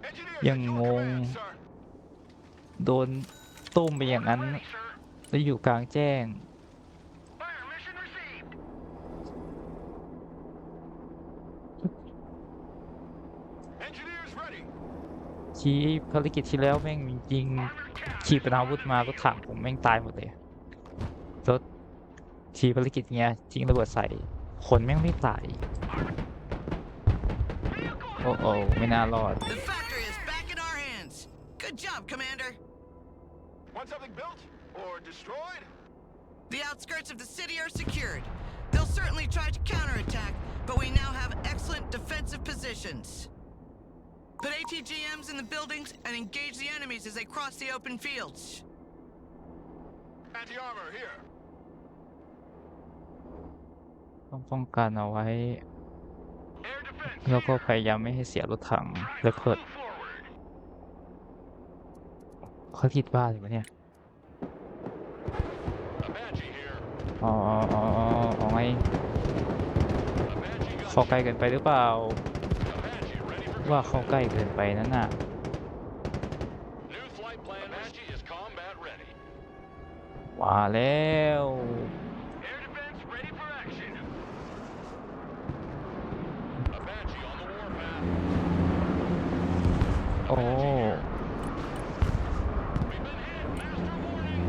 Engineers ยัง at ง your ง command, sir. โดนตุ้มไปอย่างนั้น Ready, sir. แล้วอยู่กลางแจ้ง Fire mission received. Engineers ready. ชี้ภารกิจที่แล้วแม่งยิงขีปนาวุธมารถถังผมแม่งตายหมดเลยรถชี้ภารกิจเงี้ยทิ้งระเบิดใส่คนแม่งไม่ตายโอ้โอ้ไม่น่ารอด The factory is back in our hands. Good job, Commander. Want something built or destroyed? The outskirts of the city are secured. They'll certainly try to counterattack, but we now have excellent defensive positions. Put ATGMs in the buildings and engage the enemies as they cross the open fields. Anti-armor here. ต้องป้องกันเอาไว้ Air defense แล้วก็ here. พยายามไม่ให้เสียรถถังและเพิด Move forward. เขาคิดบ้าเลยวะเนี่ย Apache here. อ๋อไง Apache เข้า gun. ใกล้เกินไปหรือเปล่า Apache ready for ว่าเข้าใกล้เกินไปนั่นน่ะ new flight plan. Apache is combat ready. ว่าแล้ว Air defense ready for action. Apache on the warpath. โอ้ We've been hit. Master warning.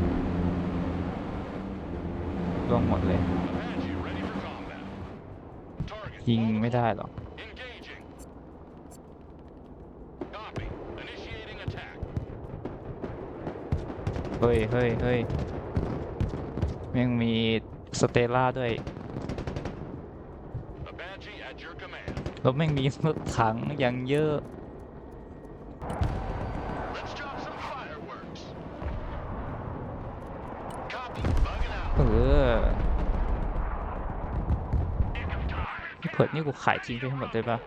ล่วงหมดเลย Apache ready for combat. Target. ยิงไม่ได้หรอก Engaging. Copy. Initiating attack. เฮ้ยยังมีสเตล่าด้วย Apache at your command. แล้วแม่งมีรถถังอย่างเยอะ Let's drop some fireworks. Copy. Bugging out. เออนี่เปิดนี่กูขายทิ้งไปทั้งหมดเลยปะ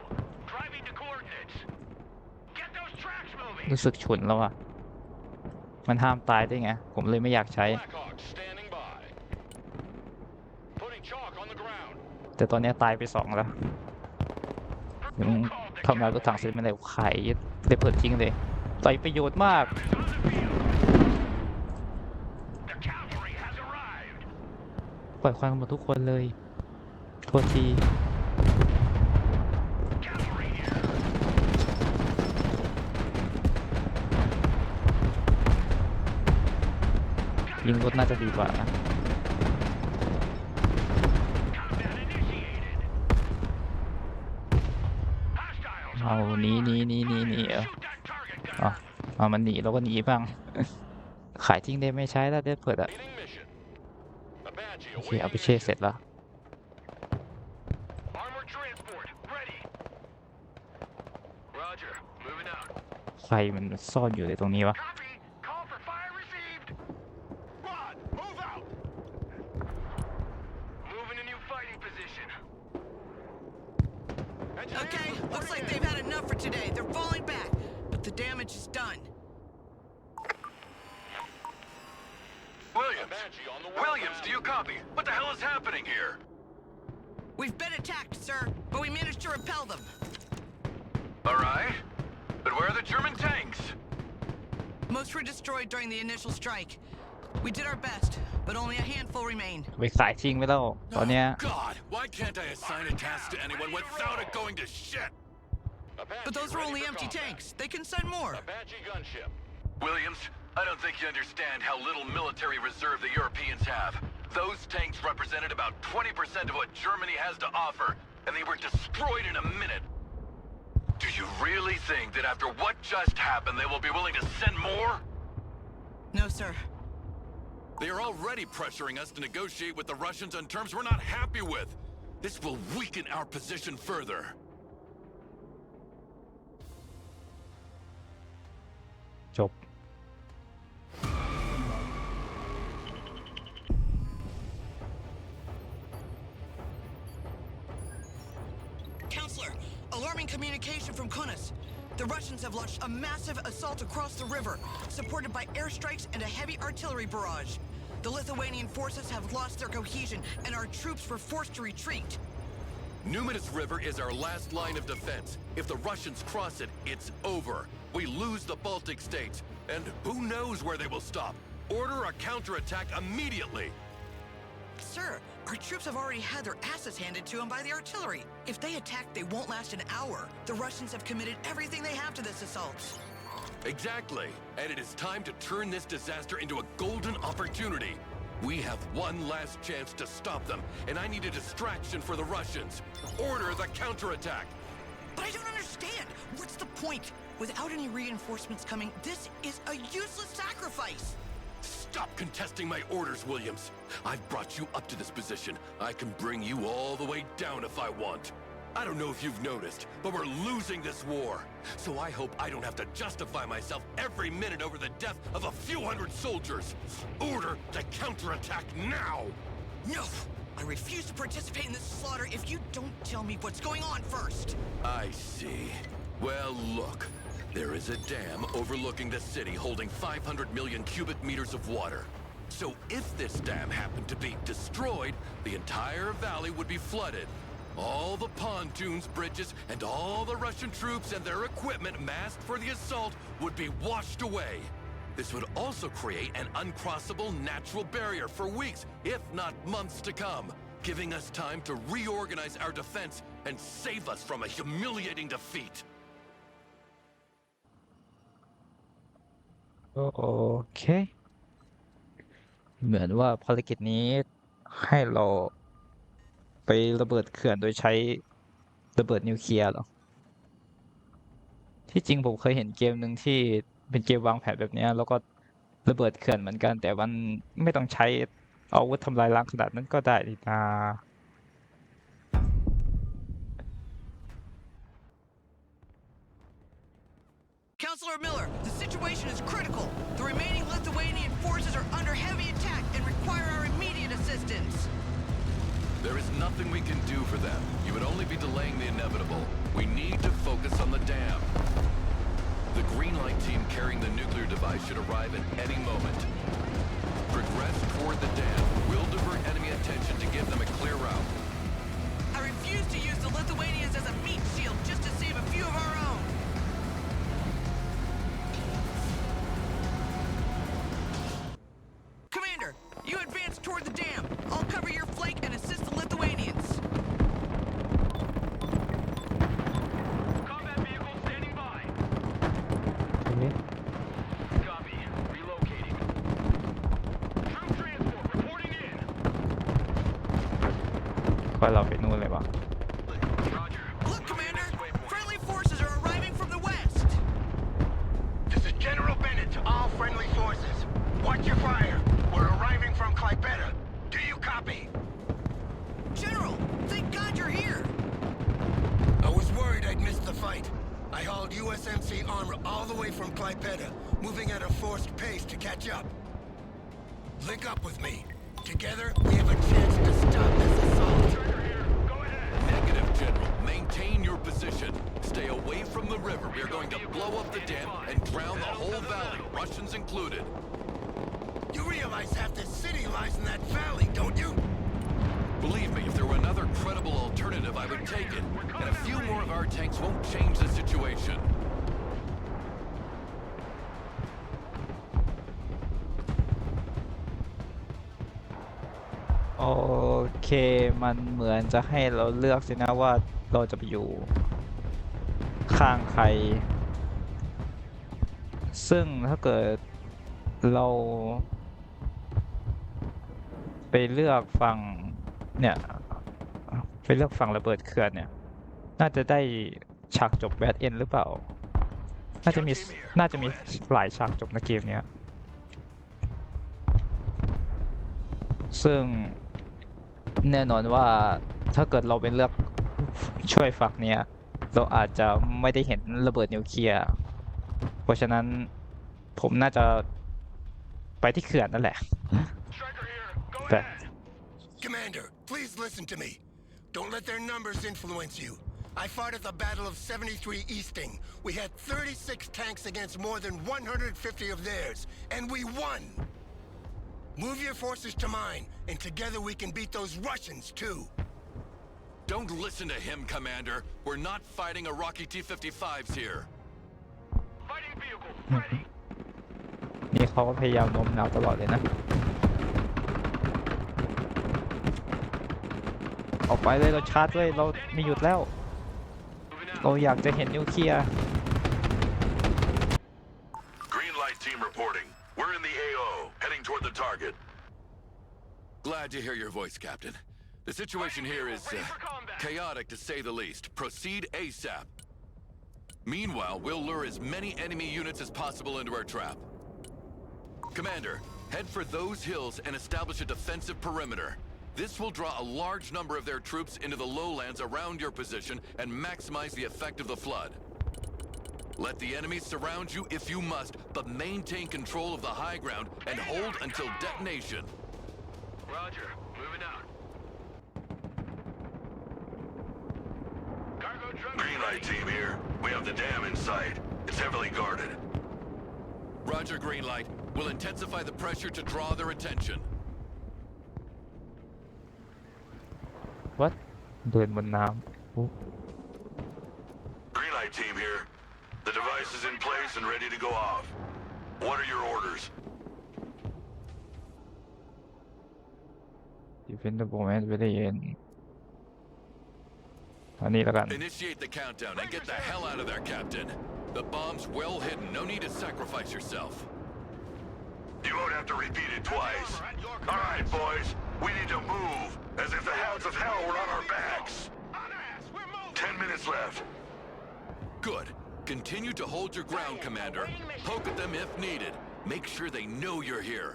Driving to coordinates. Get those tracks moving. รู้สึกฉุนแล้วอ่ะ มันห้ามตายได้ไง ผมเลยไม่อยากใช้ Blackhawk standing by. Putting chalk on the ground. แต่ตอนนี้ตายไป2แล้วยังทำลายรถถังเสร็จไม่ได้ขายเลยเปิดทิ้งเลยไรประโยชน์มาก The cavalry has arrived. ปล่อยควันกันหมดทุกคนเลย โทษที Cavalry here. ยิงรถน่าจะดีกว่านะ Combat initiated. Hostiles. เอาหนีเออ Shoot that target gun. เอามันหนีเราก็หนีบ้าง ขายทิ้งได้ไม่ใช้แล้วได้เปิดอ่ะ Leading mission. Apache โอเคเอา awaiting ไปเช่เสร็จ mission. แล้ว Armor transport ready. Roger. Moving out. ใครมันซ่อนอยู่ในตรงนี้วะ Copy. Call for fire received. Rod, move out. Moving a new fighting position. Okay, looks like they've had enough for today. They're falling back, but the damage is done. Williams. Apache on the Williams, do you copy? What the hell is happening here? We've been attacked, sir, but we managed to repel them. All right. But where are the German tanks? Most were destroyed during the initial strike. We did our best, but only a handful remain. ไปขายทิ้งไปแล้ว ตอนเนี้ย God, why can't I assign a task to anyone without it going to shit? Apache But those are ready only for empty combat. tanks. They can send more. Apache gunship. Williams, I don't think you understand how little military reserve the Europeans have. Those tanks represented about 20% of what Germany has to offer, and they were destroyed in a minute. Do you really think that after what just happened, they will be willing to send more? No, sir. They are already pressuring us to negotiate with the Russians on terms we're not happy with. This will weaken our position further. Chộp. Counselor, alarming communication from Kunis. The Russians have launched a massive assault across the river, supported by airstrikes and a heavy artillery barrage. The Lithuanian forces have lost their cohesion, and our troops were forced to retreat. Numinous River is our last line of defense. If the Russians cross it, it's over. We lose the Baltic states, and who knows where they will stop. Order a counterattack immediately. Sir, our troops have already had their asses handed to them by the artillery. If they attack, they won't last an hour. The Russians have committed everything they have to this assault. Exactly. And it is time to turn this disaster into a golden opportunity. We have one last chance to stop them, and I need a distraction for the Russians. Order the counterattack. But I don't understand. What's the point? Without any reinforcements coming, this is a useless sacrifice. Stop contesting my orders, Williams. I've brought you up to this position. I can bring you all the way down if I want. I don't know if you've noticed, but we're losing this war. So I hope I don't have to justify myself every minute over the death of a few hundred soldiers. Order the counterattack now! No! I refuse to participate in this slaughter if you don't tell me what's going on first. I see. Well, look. There is a dam overlooking the city holding 500 million cubic meters of water. So if this dam happened to be destroyed, the entire valley would be flooded. All the pontoons, bridges, and all the Russian troops and their equipment massed for the assault would be washed away. This would also create an uncrossable natural barrier for weeks, if not months to come, giving us time to reorganize our defense and save us from a humiliating defeat. โอเคเหมือนว่าภารกิจนี้ให้เราไประเบิดเขื่อนโดยใช้ระเบิดนิวเคลียร์เหรอที่จริงผมเคยเห็นเกมหนึ่งที่เป็นเกมวางแผนแบบนี้แล้วก็ระเบิดเขื่อนเหมือนกันแต่มันไม่ต้องใช้อาวุธทำลายล้างขนาดนั้นก็ได้นี่นา Counselor Miller, the situation is critical. The remaining Lithuanian forces are under heavy attack and require our immediate assistance. There is nothing we can do for them. You would only be delaying the inevitable. We need to focus on the dam. The Green Light team carrying the nuclear device should arrive at any moment. Progress toward the dam. We'll divert enemy attention to give them a clear route. I refuse to use the Lithuanians as a meat shield just to save a few of our own. Commander, you advance toward the dam. I'll cover your flank and assist the Lithuanians. Combat vehicle standing by. โอเค Copy. Relocating. Troop transport reporting in. ค่อยเราไปนู่นเลยวะ Roger. Look, Commander, friendly forces are arriving from the west. This is General Bennett to all friendly forces. Watch your fire. We're arriving from Klaipeda. Do you copy? General, thank God you're here. I was worried I'd missed the fight. I hauled USMC armor all the way from Klaipeda, moving at a forced pace to catch up. Link up with me. Together, we have a chance to stop this assault. Go ahead. Negative, General. Maintain your position. Stay away from the river. We are going to blow up the dam and drown the whole valley, Russians included. You realize half this city lies in that valley, don't you? Believe me, if there were another credible alternative, I would take it. And a few more of our tanks won't change the situation. โอเคมันเหมือนจะให้เราเลือกสินะว่าเราจะไปอยู่ข้างใครซึ่งถ้าเกิดเราไปเลือกฝั่งเนี่ยไปเลือกฝั่งระเบิดเขื่อนเนี่ยน่าจะได้ฉากจบแบดเอ็นหรือเปล่าน่าจะมีหลายฉากจบในเกมเนี้ย ซึ่งแน่นอนว่าถ้าเกิดเราเป็นเลือกช่วยฝั่งเนี้ยเราอาจจะไม่ได้เห็นระเบิดนิวเคลียร์เพราะฉะนั้นผมน่าจะไปที่เขื่อนนั่นแหละ Striker here. Go แต่ ahead. Commander, please listen to me. Don't let their numbers influence you. I fought at the Battle of 73 Easting. We had 36 tanks against more than 150 of theirs, and we won. Move your forces to mine, and together we can beat those Russians too. Don't listen to him, Commander. We're not fighting Iraqi T-55s here. Fighting vehicle ready. นี่เขาก็พยายามโน้มน้าวตลอดเลยนะออกไปเลยเราชาร์จเลยเราไม่หยุดแล้ว Moving เรา out. อยากจะเห็นนิวเคลียร์ Green light team reporting. We're in the AO, heading toward the target. Glad to hear your voice, Captain. The situation here is chaotic to say the least. Proceed ASAP. Meanwhile, we'll lure as many enemy units as possible into our trap. Commander, head for those hills and establish a defensive perimeter. This will draw a large number of their troops into the lowlands around your position and maximize the effect of the flood. Let the enemy surround you if you must, but maintain control of the high ground and hold until detonation. Roger. Moving out. Cargo truck. Green light team here. We have the dam in sight. It's heavily guarded. Roger, green light. We'll intensify the pressure to draw their attention. What เดินบนน้ำ Green light team here. The device is in place and ready to go off. What are your orders? Defendable and very in อันนี้แล้วกัน Initiate the countdown and get the hell out of there, Captain. The bomb's well hidden. No need to sacrifice yourself. You won't have to repeat it twice. All right, boys. We need to move, as if the hounds of hell were on our backs. 10 minutes left. Good. Continue to hold your ground, Commander. Poke at them if needed. Make sure they know you're here.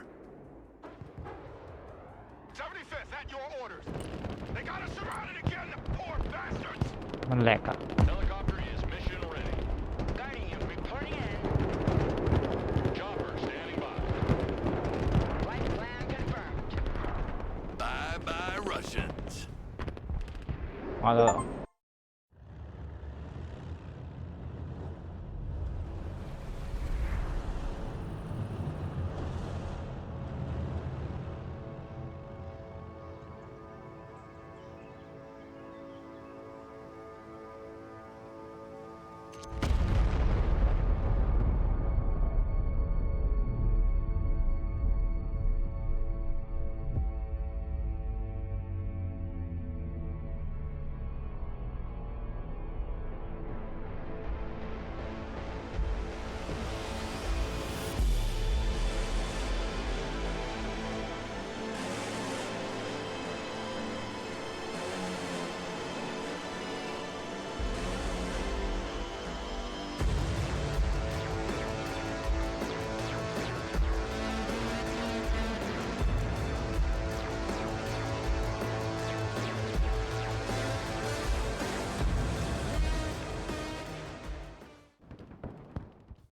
75th at your orders. They got us surrounded again, the poor bastards. มันแหลกอะ Helicopter is mission ready. Guardian reporting in. Chopper standing by. Flight plan confirmed. Bye-bye, Russians. มาแล้ว